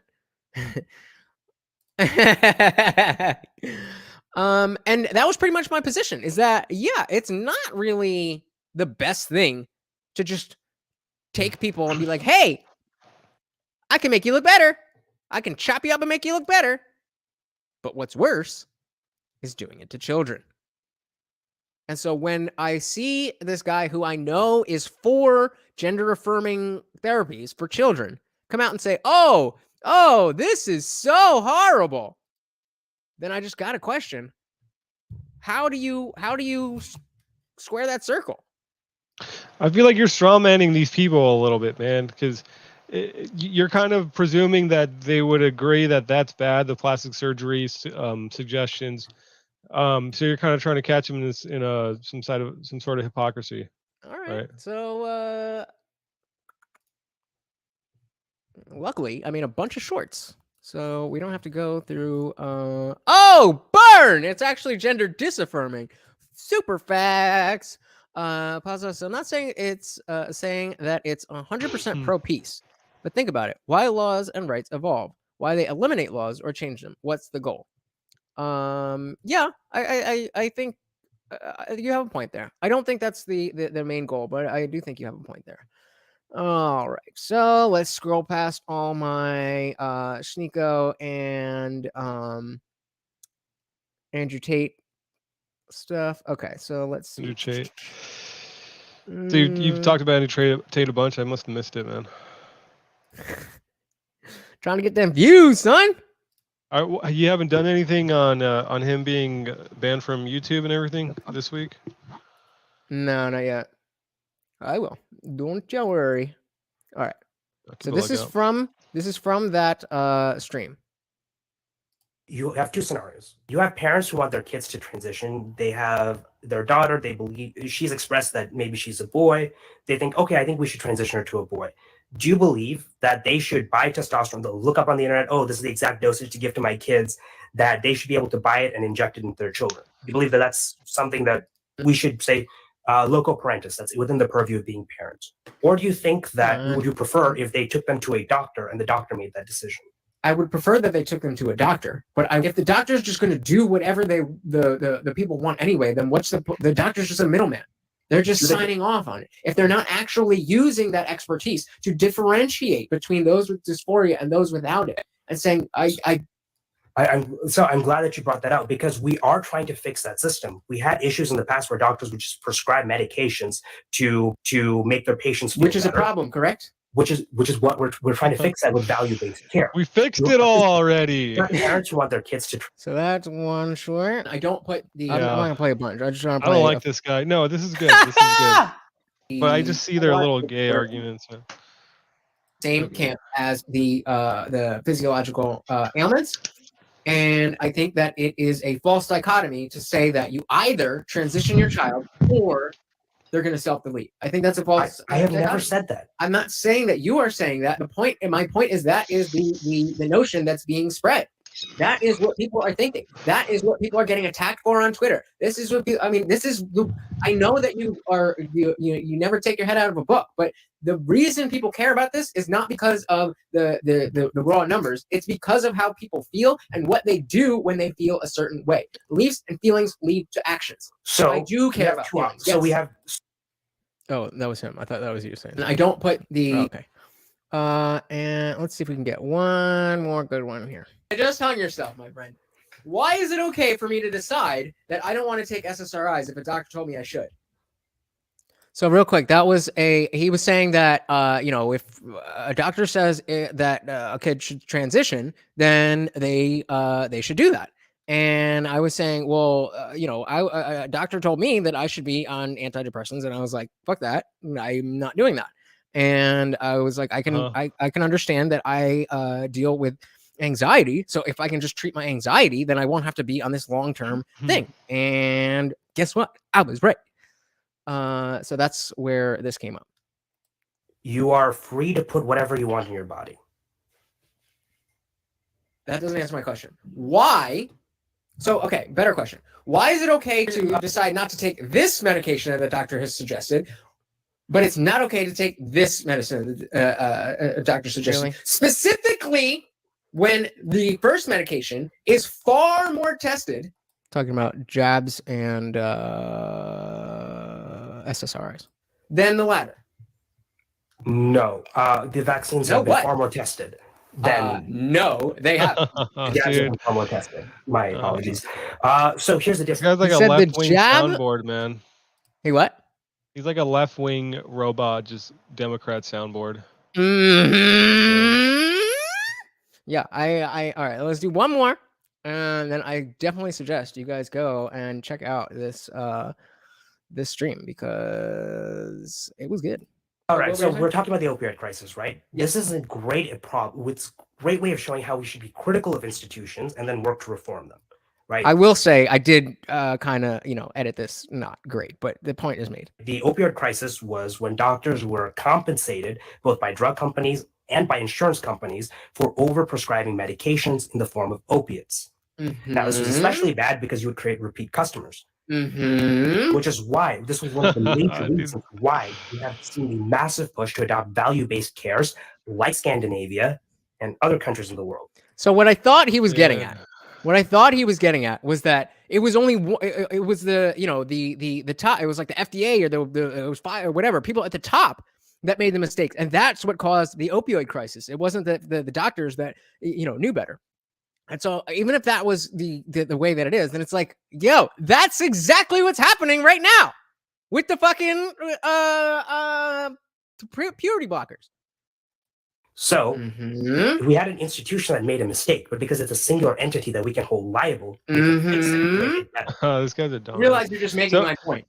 And that was pretty much my position, is that, yeah, it's not really the best thing to just take people and be like, hey, I can make you look better. I can chop you up and make you look better. But what's worse is doing it to children. And so when I see this guy who I know is for gender affirming therapies for children come out and say, oh, this is so horrible, then I just got to question, how do you square that circle? I feel like you're strawmanning these people a little bit, man, because you're kind of presuming that they would agree that that's bad, the plastic surgery suggestions. So you're kind of trying to catch them in some sort of hypocrisy. All right. So luckily, I mean, a bunch of shorts. So we don't have to go through oh, burn! It's actually gender disaffirming. Super facts. Pause. So I'm not saying it's saying that it's 100% pro peace. But think about it. Why laws and rights evolve? Why they eliminate laws or change them? What's the goal? Yeah, I think you have a point there. I don't think that's the main goal, but I do think you have a point there. All right, so let's scroll past all my Sneeko and Andrew Tate stuff. Okay, so let's see. Andrew Tate. So you've talked about Andrew Tate a bunch. I must have missed it, man. Trying to get them views, son. You haven't done anything on him being banned from YouTube and everything this week? No, not yet. I will. Don't you worry. All right. So this is from that stream. You have two scenarios. You have parents who want their kids to transition. They have their daughter, they believe she's expressed that maybe she's a boy. They think, okay, I think we should transition her to a boy. Do you believe that they should buy testosterone? They'll look up on the internet, oh, this is the exact dosage to give to my kids, that they should be able to buy it and inject it into their children? Do you believe that that's something that we should say, loco parentis, that's within the purview of being parents? Or do you think that, would you prefer if they took them to a doctor and the doctor made that decision? I would prefer that they took them to a doctor, but if the doctor's just going to do whatever the people want anyway, then what's the doctor's just a middleman. They're just signing off on it. If they're not actually using that expertise to differentiate between those with dysphoria and those without it, and saying, I'm glad that you brought that out, because we are trying to fix that system. We had issues in the past where doctors would just prescribe medications to make their patients feel which is better. a problem, correct? Which is what we're trying to fix that with value-based care. We fixed it all already. Parents who want their kids to. So that's one short. I don't put the. I'm not gonna play a bunch. I just want to I play. don't like this guy. No, this is good. This is good. But I just see their little gay arguments. Man. Same camp as the physiological ailments. And I think that it is a false dichotomy to say that you either transition your child or they're going to self-delete. I think that's a false. I have never said that. I'm not saying that you are saying that. The point, and my point is that is the notion that's being spread. That is what people are thinking. That is what people are getting attacked for on Twitter. This is what people, I mean, this is. I know that you never take your head out of a book, but the reason people care about this is not because of the raw numbers. It's because of how people feel and what they do when they feel a certain way. Beliefs and feelings lead to actions. So I do care about feelings. So we have. Oh, that was him. I thought that was you saying. And I don't put the. Oh, okay. And let's see if we can get one more good one here. Just hung yourself, my friend. Why is it okay for me to decide that I don't want to take SSRIs if a doctor told me I should? So real quick, he was saying that, if a doctor says that a kid should transition, then they should do that. And I was saying, well, a doctor told me that I should be on antidepressants. And I was like, fuck that. I'm not doing that. And I was like, I can understand that I deal with anxiety. So if I can just treat my anxiety, then I won't have to be on this long-term thing. And guess what? I was right. So that's where this came up. You are free to put whatever you want in your body. That doesn't answer my question. Why? So, okay, better question. Why is it okay to decide not to take this medication that the doctor has suggested, but it's not okay to take this medicine a doctor suggested? Really? Specifically, when the first medication is far more tested. Talking about jabs and SSRIs. Than the latter. No, the vaccines have been far more tested. No, they have. Far more tested. My apologies. So here's the difference. This guy's like a left-wing soundboard, man. Hey, what? He's like a left-wing robot, just Democrat soundboard. Mm-hmm. Yeah, all right, let's do one more. And then I definitely suggest you guys go and check out this stream because it was good. All What right, were so you saying? we're talking about the opioid crisis, right? This is a great problem. It's a great way of showing how we should be critical of institutions and then work to reform them, right? I will say I did kind of, edit this not great, but the point is made. The opioid crisis was when doctors were compensated both by drug companies and by insurance companies for overprescribing medications in the form of opiates. Now, this was especially bad because you would create repeat customers. Which is why this was one of the major reasons why we have seen the massive push to adopt value-based cares like Scandinavia and other countries in the world. So what I thought he was getting at, was that it was only it was the the top. It was like the FDA or it was fire or whatever. People at the top that made the mistakes, and that's what caused the opioid crisis. It wasn't the doctors that knew better. And so even if that was the way that it is, then it's like, yo, that's exactly what's happening right now with the fucking purity blockers. So we had an institution that made a mistake, but because it's a singular entity that we can hold liable, we can fix it and make it better. This guy's a dumb. Realize you're just making my point.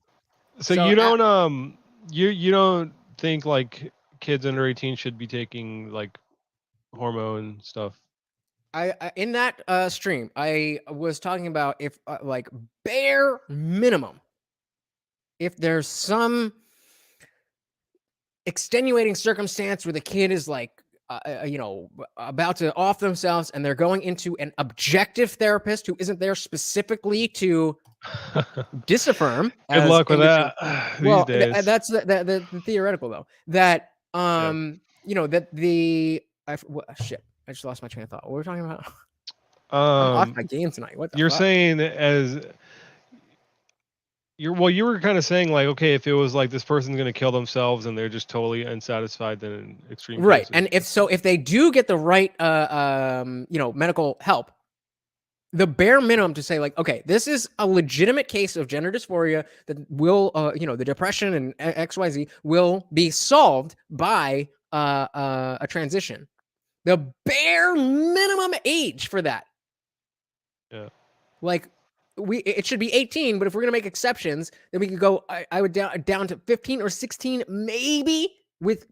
So you don't you don't think like kids under 18 should be taking like hormone stuff? I in that stream, I was talking about if like bare minimum, if there's some extenuating circumstance where the kid is like, about to off themselves and they're going into an objective therapist who isn't there specifically to disaffirm. Good luck with that. Well, these days. that's the theoretical though. That that the shit. I just lost my train of thought. What were we talking about? I'm off my game tonight. What the you're fuck? saying you were kind of saying like, okay, if it was like this person's going to kill themselves and they're just totally unsatisfied, then in extreme Right. cases. And if they do get the right medical help, the bare minimum to say like, okay, this is a legitimate case of gender dysphoria that will the depression and XYZ will be solved by a transition. The bare minimum age for that. Yeah. Like it should be 18, but if we're gonna make exceptions, then we could go. I would down to 15 or 16, maybe, with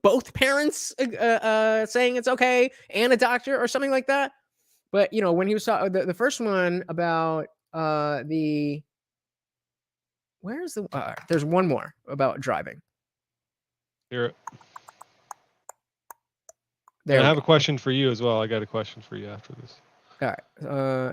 both parents saying it's okay and a doctor or something like that. But when he was the first one about there's one more about driving. Here. There I have a question for you as well. I got a question for you after this. All right.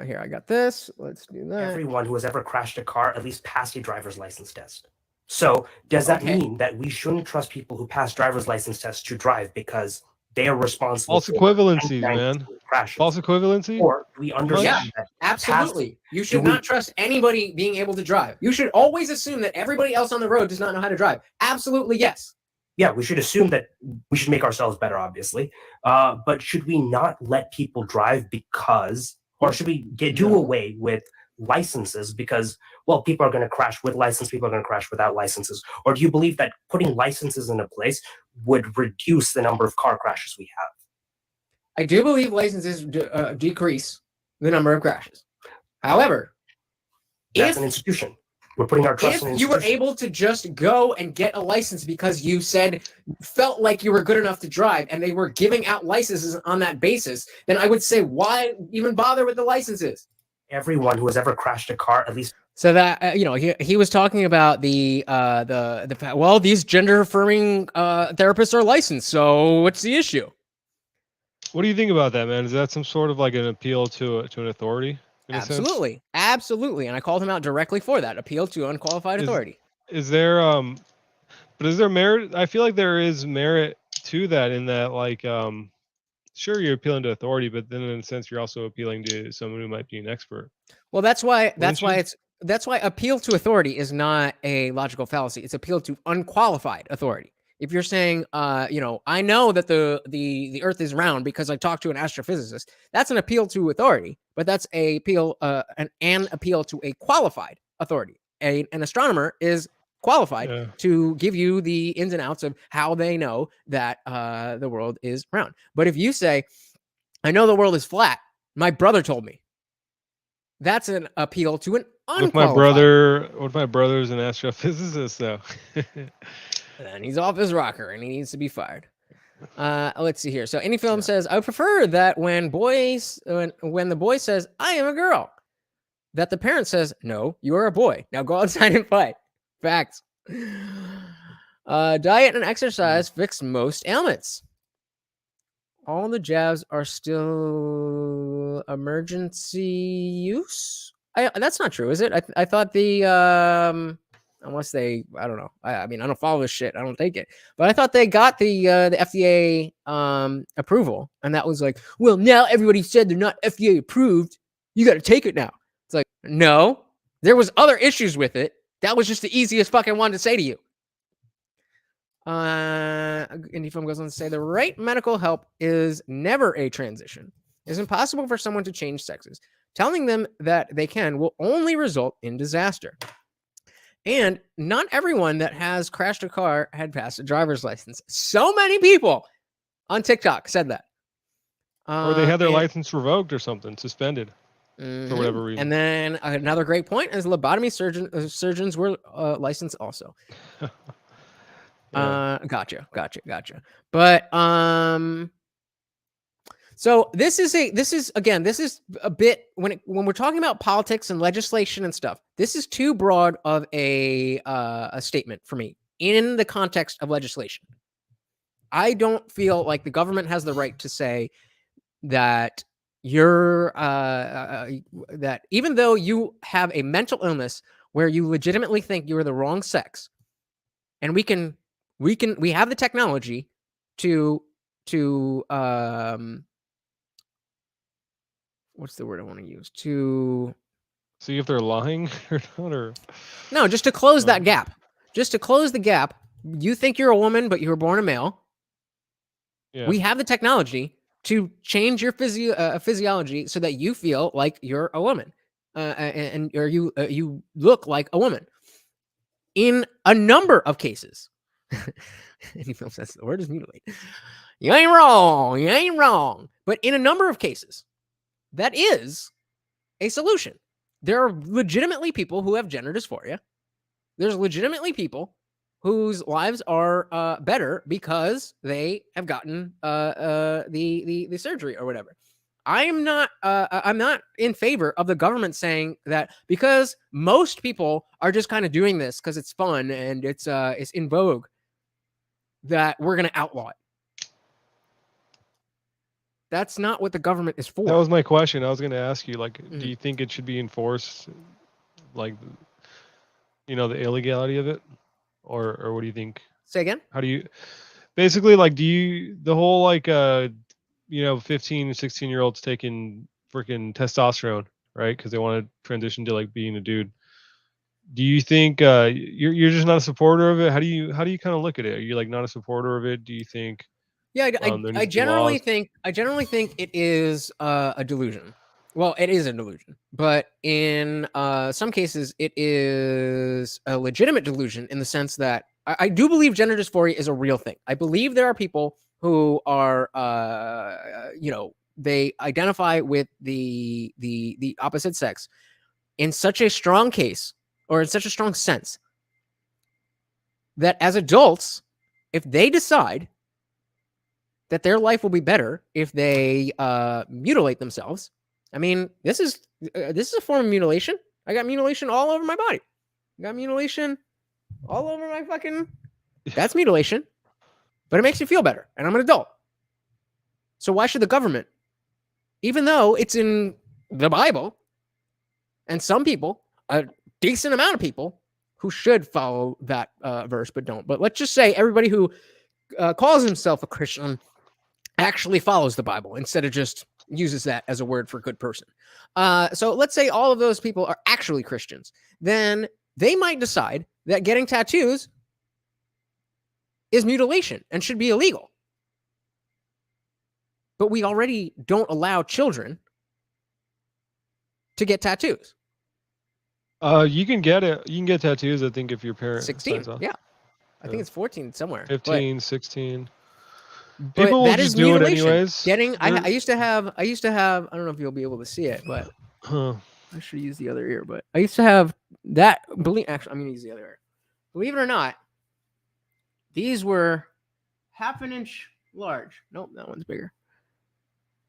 Here, I got this. Let's do that. Everyone who has ever crashed a car at least passed a driver's license test. So does that mean that we shouldn't trust people who pass driver's license tests to drive because they are responsible? False equivalency, man. False equivalency? Or we understand that absolutely. You should not trust anybody being able to drive. You should always assume that everybody else on the road does not know how to drive. Absolutely, yes. Yeah, we should assume that we should make ourselves better, obviously. But should we not let people drive or should we do away with licenses because, well, people are going to crash with license, people are going to crash without licenses? Or do you believe that putting licenses into place would reduce the number of car crashes we have? I do believe licenses decrease the number of crashes. However, that's an institution. We're putting our trust in if you were able to just go and get a license because you felt like you were good enough to drive and they were giving out licenses on that basis, then I would say, why even bother with the licenses? Everyone who has ever crashed a car, at least. So that, he was talking about the fact, well, these gender affirming therapists are licensed. So what's the issue? What do you think about that, man? Is that some sort of like an appeal to an authority? Absolutely. Absolutely. And I called him out directly for that appeal to unqualified authority. Is there, but is there merit? I feel like there is merit to that in that, like, sure, you're appealing to authority, but then in a sense, you're also appealing to someone who might be an expert. Well, that's why appeal to authority is not a logical fallacy. It's appeal to unqualified authority. If you're saying, I know that the Earth is round because I talked to an astrophysicist, that's an appeal to authority, but that's an appeal to a qualified authority. An astronomer is qualified to give you the ins and outs of how they know that the world is round. But if you say, I know the world is flat, my brother told me, that's an appeal to an unqualified. What if my brother's an astrophysicist, though? then he's off his rocker and he needs to be fired. Let's see here. So any film says, I would prefer that when the boy says, I am a girl, that the parent says, no, you are a boy. Now go outside and fight. Facts. Diet and exercise fix most ailments. All the jabs are still emergency use. That's not true, is it? I thought the unless they, I don't know. I mean, I don't follow this shit. I don't take it. But I thought they got the FDA approval, and that was like, well, now everybody said they're not FDA approved. You got to take it now. It's like, no, there was other issues with it. That was just the easiest fucking one to say to you. Indie Film goes on to say the right medical help is never a transition. It's impossible for someone to change sexes. Telling them that they can will only result in disaster. And not everyone that has crashed a car had passed a driver's license. So many people on TikTok said that. Or they had their license revoked or something, suspended for whatever reason. And then another great point is lobotomy surgeons were licensed also. Gotcha. But so this is a bit when we're talking about politics and legislation and stuff. This is too broad of a statement for me in the context of legislation. I don't feel like the government has the right to say that you're that even though you have a mental illness where you legitimately think you are the wrong sex, and we have the technology to what's the word I want to use? To see if they're lying or not, or no, just to close that gap. Just to close the gap. You think you're a woman, but you were born a male. Yeah. We have the technology to change your physiology so that you feel like you're a woman, or you look like a woman. In a number of cases, any film says the word is mutilate. You ain't wrong. But in a number of cases, that is a solution. There are legitimately people who have gender dysphoria. There's legitimately people whose lives are better because they have gotten the surgery or whatever. I'm not in favor of the government saying that because most people are just kind of doing this because it's fun and it's in vogue, that we're going to outlaw it. That's not what the government is for. That was my question. I was going to ask you, like, do you think it should be enforced, like, the illegality of it, or what do you think? Say again? How do you, basically, like, the whole, like, 15, 16-year-olds taking freaking testosterone, right? Because they want to transition to, like, being a dude. Do you think you're just not a supporter of it? How do you kind of look at it? Are you, like, not a supporter of it? Do you think? Yeah, I generally think it is a delusion. Well, it is a delusion, but in some cases, it is a legitimate delusion in the sense that I do believe gender dysphoria is a real thing. I believe there are people who are, they identify with the opposite sex in such a strong case or in such a strong sense that as adults, if they decide that their life will be better if they mutilate themselves. I mean, this is a form of mutilation. I got mutilation all over my body. I got mutilation all over my fucking. That's mutilation, but it makes you feel better, and I'm an adult. So why should the government, even though it's in the Bible, and some people, a decent amount of people, who should follow that verse but don't. But let's just say everybody who calls himself a Christian actually follows the Bible instead of just uses that as a word for good person. So let's say all of those people are actually Christians. Then they might decide that getting tattoos is mutilation and should be illegal. But we already don't allow children to get tattoos. You can get it. You can get tattoos, I think, if your parents 16. Yeah. I think it's 14 somewhere. 15, 16. But People will that just is do it mutilation. anyways. I used to have, I don't know if you'll be able to see it, but Huh. I should use the other ear, but I used to have that. Actually, I'm going to use the other ear. Believe it or not, These were half an inch large. Nope, that one's bigger.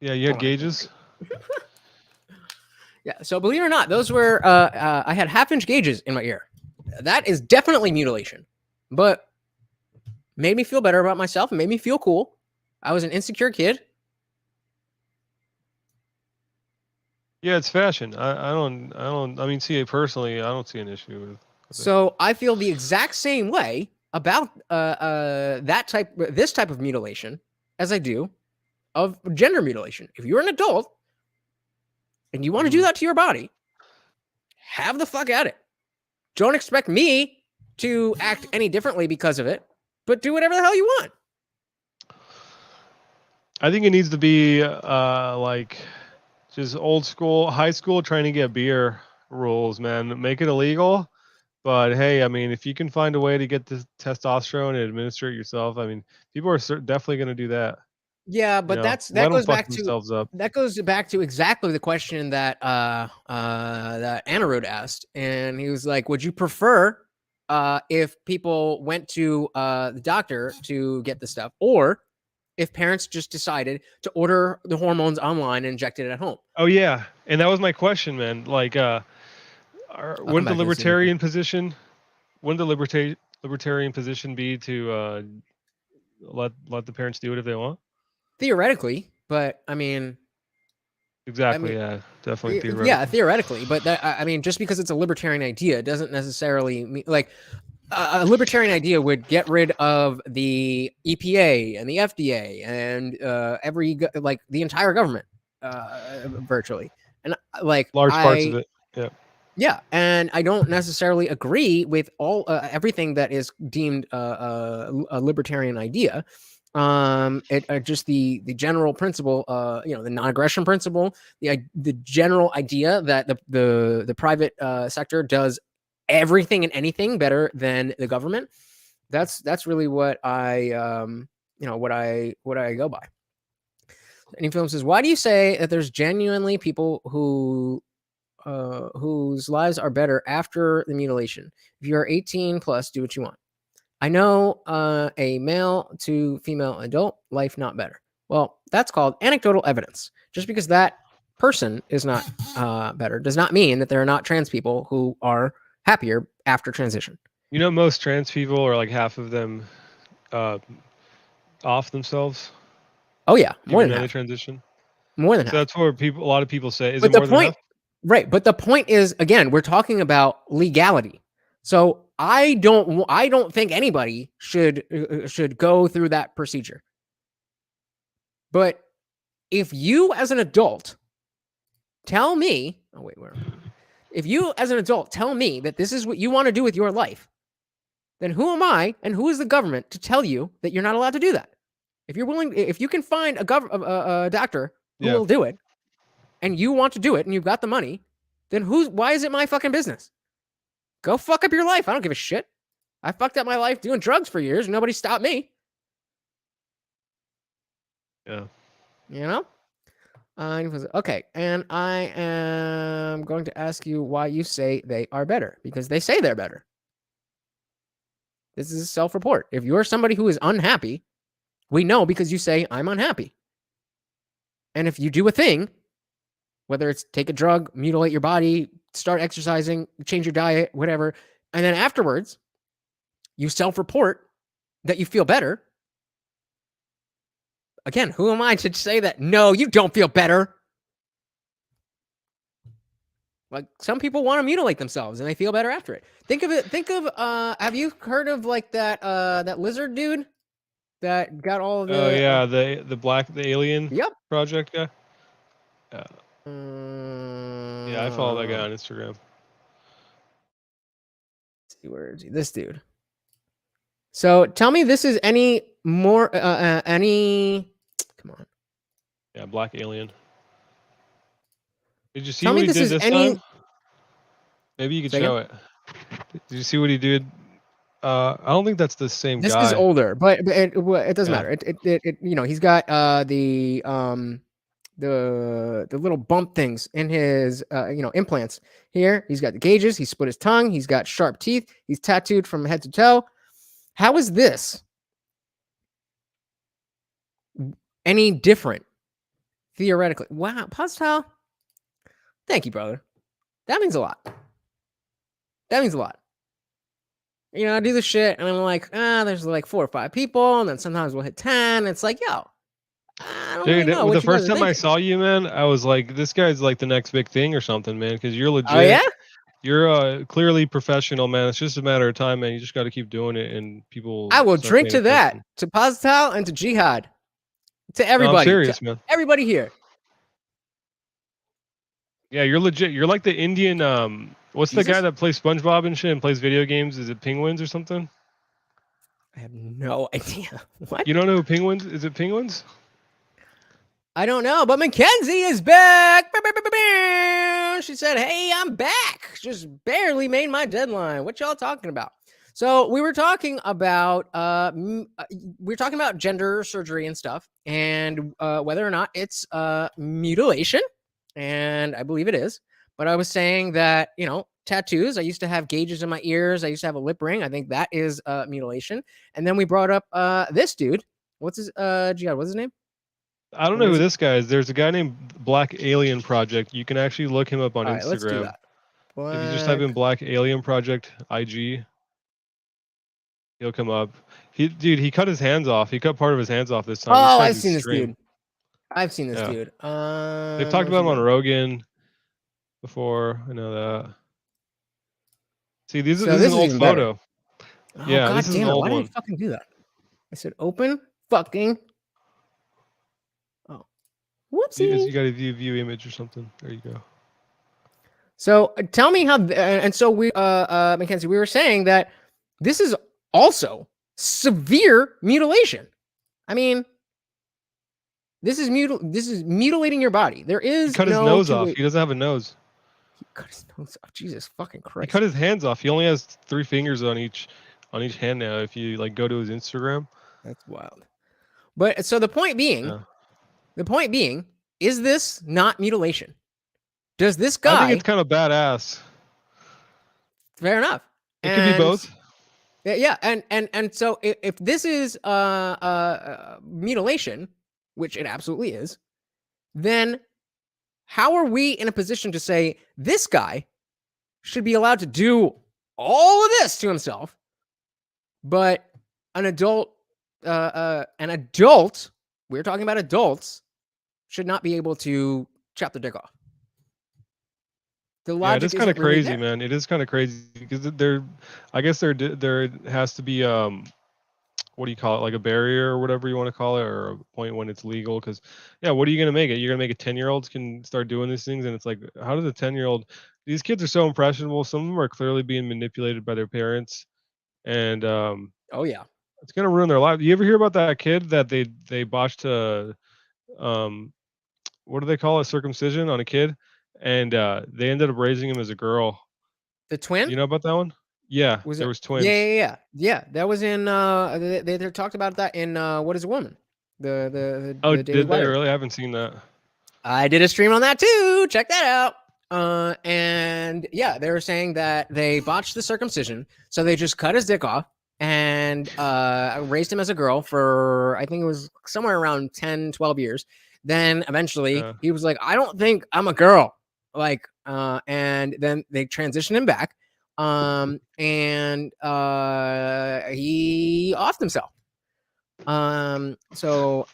Yeah, you had gauges. Yeah, so believe it or not, those were I had half-inch gauges in my ear. That is definitely mutilation, but made me feel better about myself and made me feel cool. I was an insecure kid. Yeah, it's fashion. I mean, see, personally, I don't see an issue with it. So I feel the exact same way about this type of mutilation as I do of gender mutilation. If you're an adult and you want to do that to your body, have the fuck at it. Don't expect me to act any differently because of it, but do whatever the hell you want. I think it needs to be like just old school, high school trying to get beer rules, man. Make it illegal. But hey, I mean, if you can find a way to get the testosterone and administer it yourself, I mean, people are definitely going to do that. Yeah, but You know, that let 'em goes fuck back to themselves up. that goes back to exactly the question that that Anirudh asked, and he was like, "Would you prefer if people went to the doctor to get the stuff, or if parents just decided to order the hormones online and inject it at home?" Oh yeah, and that was my question, man. Like, come wouldn't the back to this in a libertarian position, wouldn't the libertarian position be to let the parents do it if they want? Theoretically, but I mean, Exactly. Yeah, definitely theoretically. yeah, theoretically, but that I mean, just because it's a libertarian idea doesn't necessarily mean like a libertarian idea would get rid of the EPA and the FDA and like the entire government virtually, and like Large parts of it. Yeah. Yeah, and I don't necessarily agree with all everything that is deemed a libertarian idea. Just the general principle, the non-aggression principle, the general idea that the private sector does everything and anything better than the government. That's really what I what I go by. Any film says, why do you say that there's genuinely people whose lives are better after the mutilation? If you're 18 plus, do what you want. I know a male to female adult life not better. Well, that's called anecdotal evidence. Just because that person is not better does not mean that there are not trans people who are happier after transition. You know, most trans people are like half of them off themselves. Oh yeah, more even than in a half. transition. More than So half. that's where a lot of people say, is But it more the than point, half? right? But the point is, again, we're talking about legality. So I don't think anybody should go through that procedure. But if you, as an adult, tell me, if you, as an adult, tell me that this is what you want to do with your life, then who am I and who is the government to tell you that you're not allowed to do that? If you're willing, if you can find a doctor who will do it, and you want to do it, and you've got the money, then why is it my fucking business? Go fuck up your life. I don't give a shit. I fucked up my life doing drugs for years. And nobody stopped me. Yeah. You know? Okay. And I am going to ask you why you say they are better. Because they say they're better. This is a self-report. If you're somebody who is unhappy, we know because you say, I'm unhappy. And if you do a thing, whether it's take a drug, mutilate your body, start exercising, change your diet, whatever, and then afterwards, you self-report that you feel better. Again, who am I to say that? No, you don't feel better. Like, some people want to mutilate themselves and they feel better after it. Think of have you heard of like that lizard dude that got all of the Oh yeah, the alien project guy. Yeah. Yeah, I follow that guy on Instagram. Let's see, where is he? This dude. So tell me, this is any more any? Come on. Yeah, black alien. Did you see Tell what me he this did is this any- time? Maybe you could Say show again? it. Did you see what he did? I don't think that's the same This guy. is older, but it doesn't Yeah. matter. It he's got the little bump things in his implants here. He's got the gauges. He split his tongue. He's got sharp teeth. He's tattooed from head to toe. How is this any different theoretically. Wow, Postal. Thank you, brother. That means a lot. That means a lot. You know, I do this shit and I'm like, there's like 4 or 5 people, and then sometimes we'll hit 10. It's like, yo, I don't really Dude, know what the you guys first are time I thinking. saw you, man, I was like, this guy's like the next big thing or something, man, because you're legit. Oh yeah? You're clearly professional, man. It's just a matter of time, man. You just got to keep doing it, and people I will start drink paying to that, attention. to Postal and to Jihad, to No, I'm everybody, serious, man. everybody here. Yeah, you're legit. You're like the Indian. What's the guy Jesus? that plays SpongeBob and shit and plays video games? Is it Penguins or something? I have no idea. What? You don't know who Penguins? Is it Penguins? I don't know, but Mackenzie is back. She said, "Hey, I'm back. Just barely made my deadline. What y'all talking about?" So we were talking about gender surgery and stuff, and whether or not it's mutilation, and I believe it is. But I was saying that, you know, tattoos. I used to have gauges in my ears. I used to have a lip ring. I think that is mutilation. And then we brought up this dude. What's his Jihad? What's his name? I don't know who this guy is. There's a guy named Black Alien Project. You can actually look him up on All Instagram. right, let's do that. If you just type in Black Alien Project IG, he'll come up. Dude, he cut his hands off. He cut part of his hands off this time. Oh, I've seen this dude. I've seen this Yeah. dude. They've talked about him on Rogan before. I know that. See, this is an old even better. photo. Oh, Yeah, God this is damn an it. old Why did one. he fucking do that? I said open fucking. Oh, whoopsie. You got to view image or something. There you go. So tell me how, and so we, Mackenzie, we were saying that this is also severe mutilation. I mean, this is mutilating your body. There is He cut his nose off. He doesn't have a nose. He cut his nose off. Jesus fucking He Christ. cut his hands off. He only has 3 fingers on each hand now. If you like go to his Instagram. That's wild. But so the point being, is this not mutilation? Does this guy? I think it's kind of badass. Fair enough. It could be both. Yeah, and so if this is mutilation, which it absolutely is, then how are we in a position to say this guy should be allowed to do all of this to himself, but an adult, we're talking about adults, should not be able to chop the dick off? The logic it is kind of isn't really crazy, there. man. It is kind of crazy because I guess there has to be what do you call it, like a barrier or whatever you want to call it, or a point when it's legal. Because what are you gonna make it? You're gonna make it 10-year-olds can start doing these things, and it's like, how does a 10-year-old? These kids are so impressionable. Some of them are clearly being manipulated by their parents, and oh yeah, it's gonna ruin their life. You ever hear about that kid that they botched what do they call it, circumcision on a kid, and they ended up raising him as a girl. The twin? You know about that one? Yeah, there was twins. Yeah. That was in. They talked about that in What Is a Woman? The Did Daily they Wire. really? I haven't seen that. I did a stream on that too. Check that out. And yeah, they were saying that they botched the circumcision, so they just cut his dick off and raised him as a girl for, I think it was somewhere around 10, 12 years. Then eventually he was like, I don't think I'm a girl. Like, and then they transitioned him back. And he offed himself. So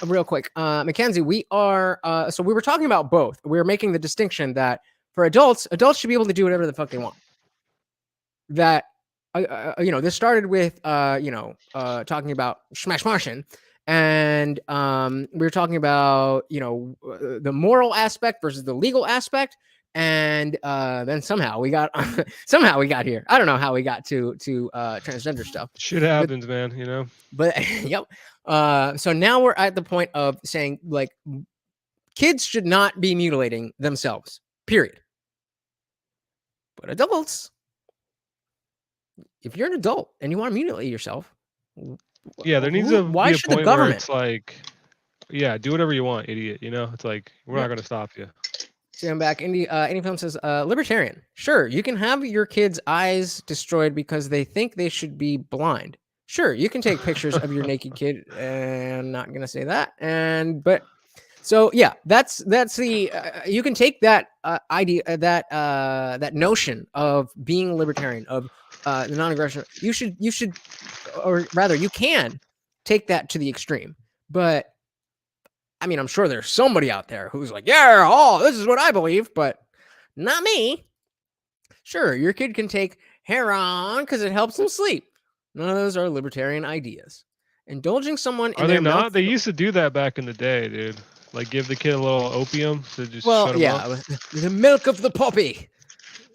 real quick, Mackenzie, we are, so we were talking about both. We were making the distinction that for adults should be able to do whatever the fuck they want. That, this started with, talking about Smash Martian, and we were talking about, the moral aspect versus the legal aspect. And then somehow we got here. I don't know how we got to transgender stuff. Shit happens, man. But yep. So now we're at the point of saying, like, kids should not be mutilating themselves. Period. But adults, if you're an adult and you want to mutilate yourself, there needs to why be a should the point where government? it's like, do whatever you want, idiot. It's like, we're not going to stop you. See, I'm back. Any film says, libertarian. Sure, you can have your kids' eyes destroyed because they think they should be blind. Sure, you can take pictures of your naked kid, and I'm not gonna say that. But so yeah, that's the you can take that idea, that notion of being libertarian, of the non-aggression. You should, or rather, you can take that to the extreme. But I mean, I'm sure there's somebody out there who's like, yeah, oh, this is what I believe, but not me. Sure, your kid can take heroin because it helps them sleep. None of those are libertarian ideas. Indulging someone in Are they their not? They used to do that back in the day, dude. Like give the kid a little opium to just shut him up. the milk of the puppy.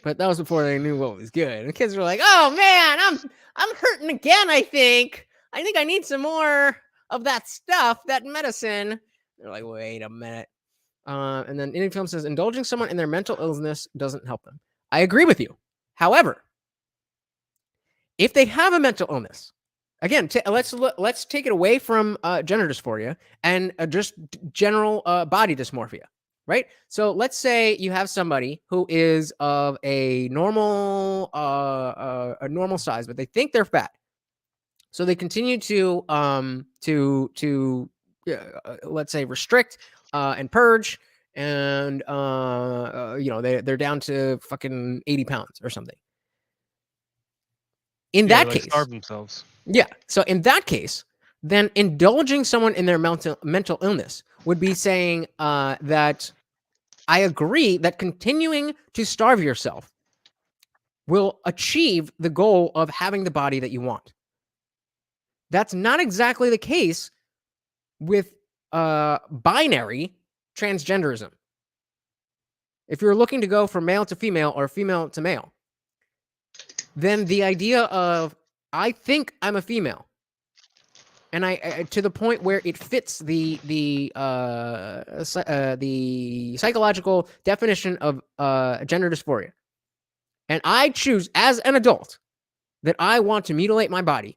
But that was before they knew what was good. And the kids were like, "Oh man, I'm hurting again. I think I need some more of that stuff, that medicine." They're like, "Wait a minute." And then Indian Film says, "Indulging someone in their mental illness doesn't help them." I agree with you. However, if they have a mental illness, again, let's take it away from gender dysphoria and just general body dysmorphia, right? So let's say you have somebody who is of a normal size, but they think they're fat, so they continue to let's say restrict and purge, and they're down to fucking 80 pounds or something. In that case, starve themselves. Yeah. So in that case, then indulging someone in their mental illness would be saying that I agree that continuing to starve yourself will achieve the goal of having the body that you want. That's not exactly the case with binary transgenderism. If you're looking to go from male to female or female to male, then the idea of I think I'm a female, and I to the point where it fits the psychological definition of gender dysphoria, and I choose as an adult that I want to mutilate my body,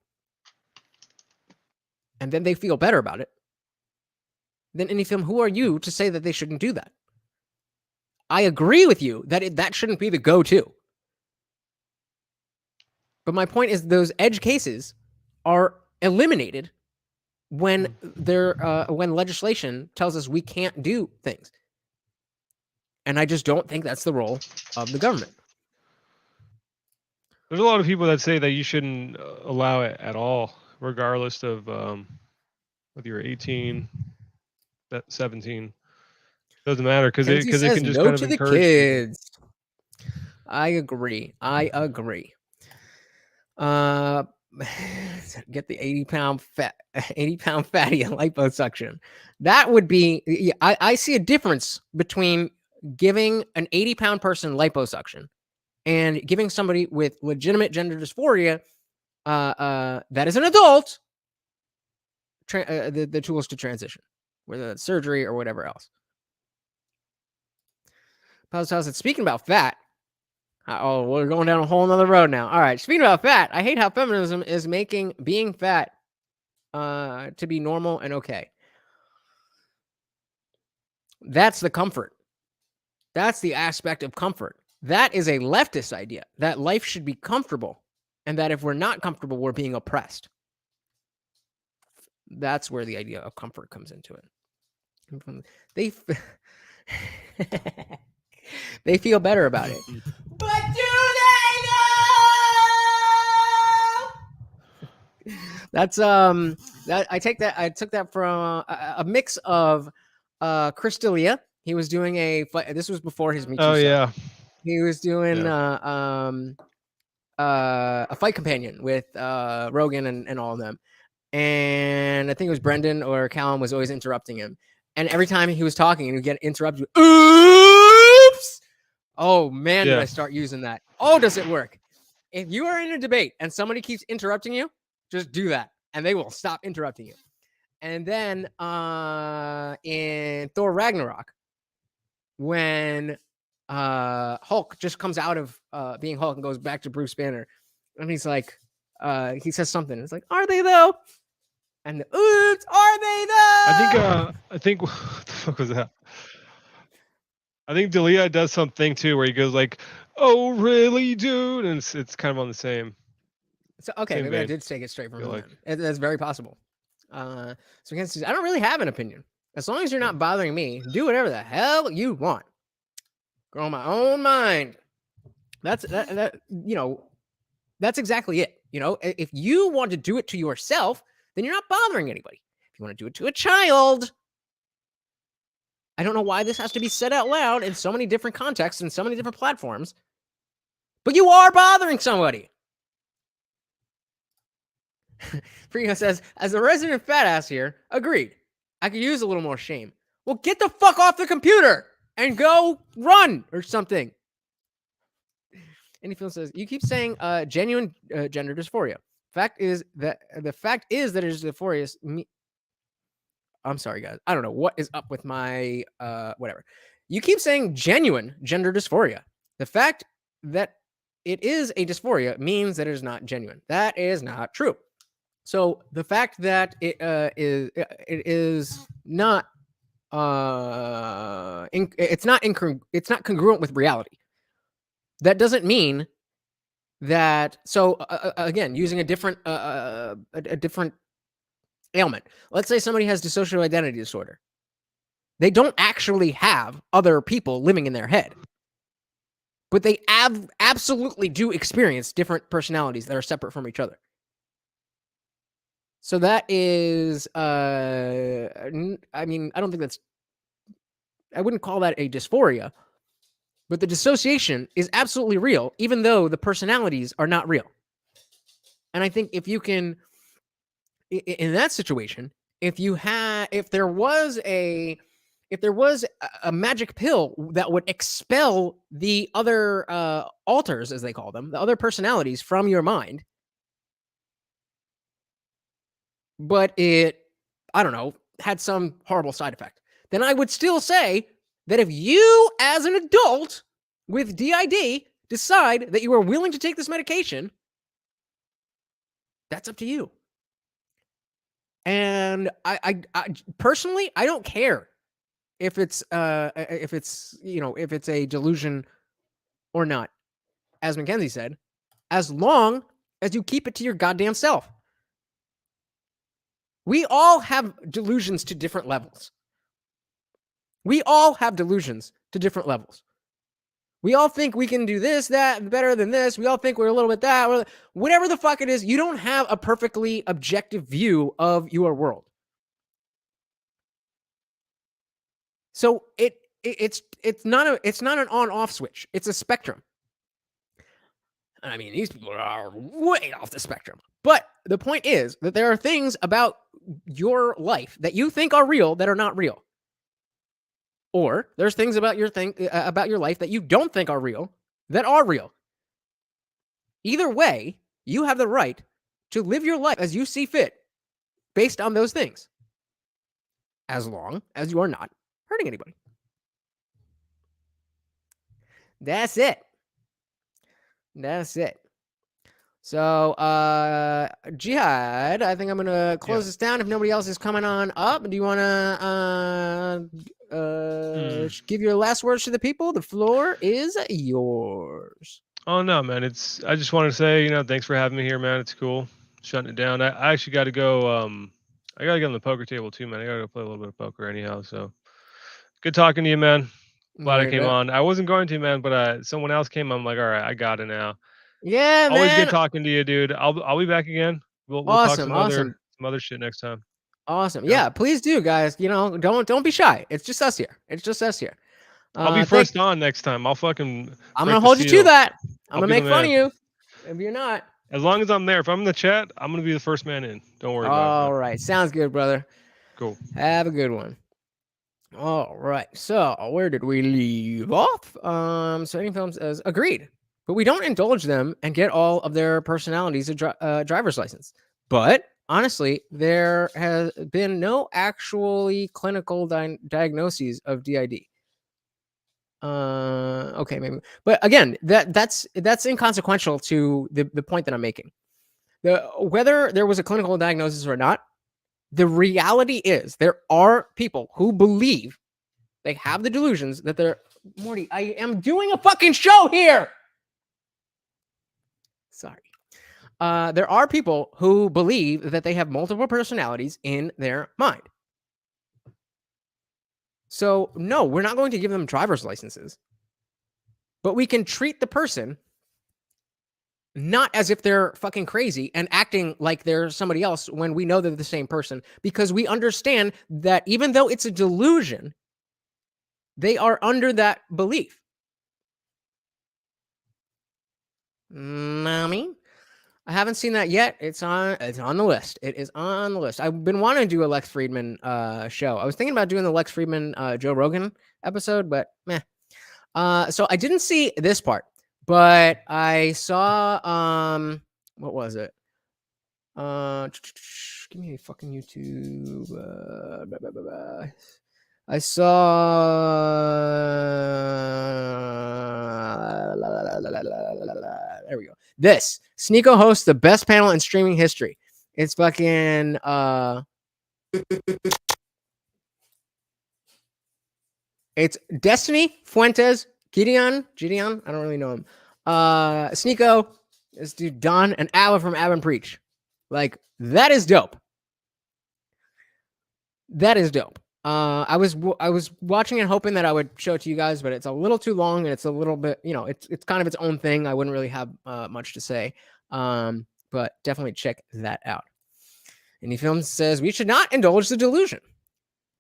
and then they feel better about it. Then any film, who are you to say that they shouldn't do that? I agree with you that that shouldn't be the go-to. But my point is those edge cases are eliminated when when legislation tells us we can't do things. And I just don't think that's the role of the government. There's a lot of people that say that you shouldn't allow it at all, regardless of whether you're 18, 17. Doesn't matter because it can just no kind of to the encourage kids. I agree. Get the 80-pound fatty liposuction. That would be. I see a difference between giving an 80-pound person liposuction and giving somebody with legitimate gender dysphoria, that is an adult, the tools to transition, whether that's surgery or whatever else. Speaking about fat. Oh, we're going down a whole nother road now. All right. Speaking about fat, I hate how feminism is making being fat to be normal and okay. That's the comfort. That's the aspect of comfort. That is a leftist idea, that life should be comfortable, and that if we're not comfortable, we're being oppressed. That's where the idea of comfort comes into it. They feel better about it. But do they know? That's I took that from a mix of Chris D'Elia. He was doing this was before his Me Too. Oh yeah. He was doing a fight companion with Rogan and all of them. And I think it was Brendan or Callum was always interrupting him. And every time he was talking and he'd get interrupted, oops! Oh man, did I start using that? Oh, does it work? If you are in a debate and somebody keeps interrupting you, just do that and they will stop interrupting you. And then in Thor Ragnarok, when Hulk just comes out of being Hulk and goes back to Bruce Banner, and he's like, he says something. It's like, "Are they though?" And oops, are they though? I think what the fuck was that? I think D'Elia does something too where he goes like, "Oh really, dude?" And it's kind of on the same. So okay, Same maybe I vein. did take it straight from Feel him. like. Then. That's very possible. So again, I don't really have an opinion. As long as you're not bothering me, do whatever the hell you want. Grow my own mind. That's that. You know, that's exactly it. You know, if you want to do it to yourself, then you're not bothering anybody. If you want to do it to a child, I don't know why this has to be said out loud in so many different contexts and so many different platforms, but you are bothering somebody. Frino says, as a resident fat ass here, agreed. I could use a little more shame. Well, get the fuck off the computer and go run or something. Anyfield says, you keep saying genuine gender dysphoria. Fact is that it is dysphoria. I'm sorry, guys. I don't know what is up with my whatever. You keep saying genuine gender dysphoria. The fact that it is a dysphoria means that it is not genuine. That is not true. So the fact that it is not it's not congruent with reality. That doesn't mean that. So again, using a different ailment. Let's say somebody has dissociative identity disorder. They don't actually have other people living in their head, but they absolutely do experience different personalities that are separate from each other. So that is, I mean, I don't think I wouldn't call that a dysphoria, but the dissociation is absolutely real, even though the personalities are not real. And I think if you can, in that situation, if there was a magic pill that would expel the other alters, as they call them, the other personalities from your mind, but it, I don't know, had some horrible side effect, then I would still say that if you, as an adult with DID, decide that you are willing to take this medication, that's up to you. And I personally, I don't care if it's a delusion or not, as Mackenzie said, as long as you keep it to your goddamn self. We all have delusions to different levels. We all have delusions to different levels. We all think we can do this, that, better than this. We all think we're a little bit that. Whatever the fuck it is, you don't have a perfectly objective view of your world. So it's not an on-off switch. It's a spectrum. I mean, these people are way off the spectrum. But the point is that there are things about your life that you think are real that are not real. Or there's things about your life that you don't think are real that are real. Either way, you have the right to live your life as you see fit based on those things, as long as you are not hurting anybody. That's it. That's it. So, Jihad, I think I'm going to close this down if nobody else is coming on up. Do you want to give your last words to the people? The floor is yours. Oh, no, man. I just want to say, thanks for having me here, man. It's cool. Shutting it down. I actually got to go. I got to get on the poker table too, man. I got to go play a little bit of poker anyhow. So good talking to you, man. Glad I came on. I wasn't going to, man, but someone else came. I'm like, all right, I got it now. Yeah, man. Always good talking to you, dude. I'll be back again. We'll talk some other shit next time. Awesome. Yeah, please do, guys. Don't be shy. It's just us here. I'll be first on next time. I'm gonna hold you to that. I'm gonna make fun of you if you're not. As long as I'm there. If I'm in the chat, I'm gonna be the first man in. Don't worry about it. All right. Sounds good, brother. Cool. Have a good one. All right. So where did we leave off? So any films as agreed. But we don't indulge them and get all of their personalities a driver's license. But honestly, there has been no actually clinical diagnoses of DID. Okay, maybe. But again, that's inconsequential to the point that I'm making. Whether there was a clinical diagnosis or not, the reality is there are people who believe they have the delusions that they're... Morty, I am doing a fucking show here! Sorry. there are people who believe that they have multiple personalities in their mind. So, no, we're not going to give them driver's licenses. But we can treat the person not as if they're fucking crazy and acting like they're somebody else when we know they're the same person, because we understand that even though it's a delusion, they are under that belief. Mommy? I haven't seen that yet. It's on the list. It is on the list. I've been wanting to do a Lex Friedman show. I was thinking about doing the Lex Friedman Joe Rogan episode, but meh. So I didn't see this part, but I saw what was it? Give me a fucking YouTube. I saw. There we go. This Sneeko hosts the best panel in streaming history. It's fucking. It's Destiny, Fuentes, Gideon. I don't really know him. Sneeko, this dude Don, and Abba from Abba and Preach. Like, that is dope. That is dope. I was watching and hoping that I would show it to you guys, but it's a little too long and it's a little bit, it's kind of its own thing. I wouldn't really have much to say, but definitely check that out. Indie Film says we should not indulge the delusion.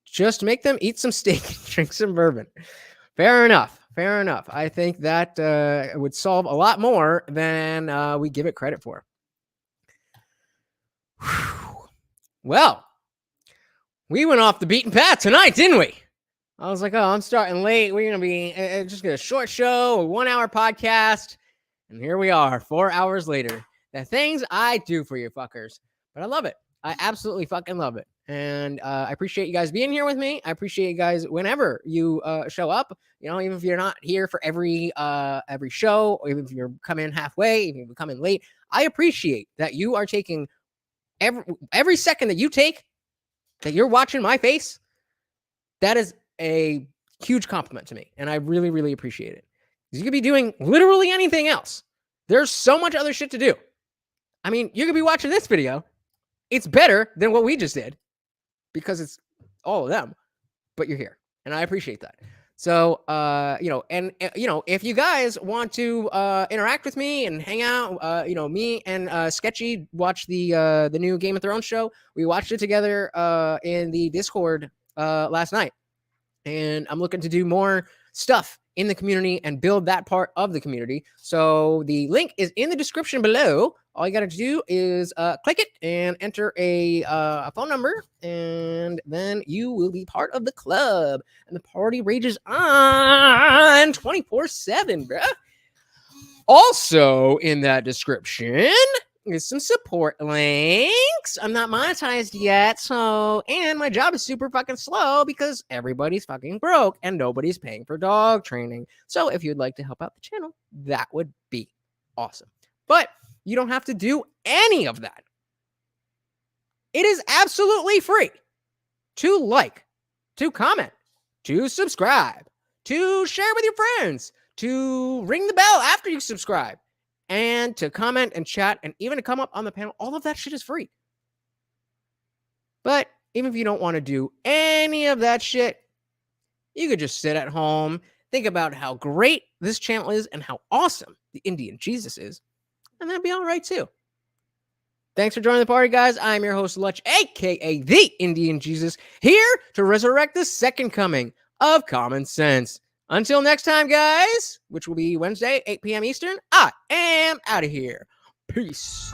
Just make them eat some steak and drink some bourbon. Fair enough. I think that would solve a lot more than we give it credit for. Whew. Well, we went off the beaten path tonight, didn't we? I was like, oh, I'm starting late. We're going to be just a short show, a 1-hour podcast. And here we are, 4 hours later. The things I do for you fuckers. But I love it. I absolutely fucking love it. And I appreciate you guys being here with me. I appreciate you guys whenever you show up. Even if you're not here for every show, or even if you're coming halfway, even if you come in late. I appreciate that you are taking every second that you take, that you're watching my face. That is a huge compliment to me. And I really, really appreciate it. You could be doing literally anything else. There's so much other shit to do. I mean, you could be watching this video. It's better than what we just did because it's all of them, but you're here and I appreciate that. So, if you guys want to interact with me and hang out, me and Sketchy watched the new Game of Thrones show. We watched it together in the Discord last night, and I'm looking to do more stuff in the community and build that part of the community. So the link is in the description below. All you got to do is click it and enter a phone number, and then you will be part of the club. And the party rages on 24/7, bruh. Also in that description is some support links. I'm not monetized yet, and my job is super fucking slow because everybody's fucking broke and nobody's paying for dog training. So if you'd like to help out the channel, that would be awesome. But you don't have to do any of that. It is absolutely free to like, to comment, to subscribe, to share with your friends, to ring the bell after you subscribe, and to comment and chat, and even to come up on the panel. All of that shit is free. But even if you don't want to do any of that shit, you could just sit at home, think about how great this channel is and how awesome the Indian Jesus is, and that'd be all right too. Thanks for joining the party, guys. I'm your host, Lutch, aka the Indian Jesus, here to resurrect the second coming of common sense. Until next time, guys, which will be Wednesday, 8 p.m. Eastern, I am out of here. Peace.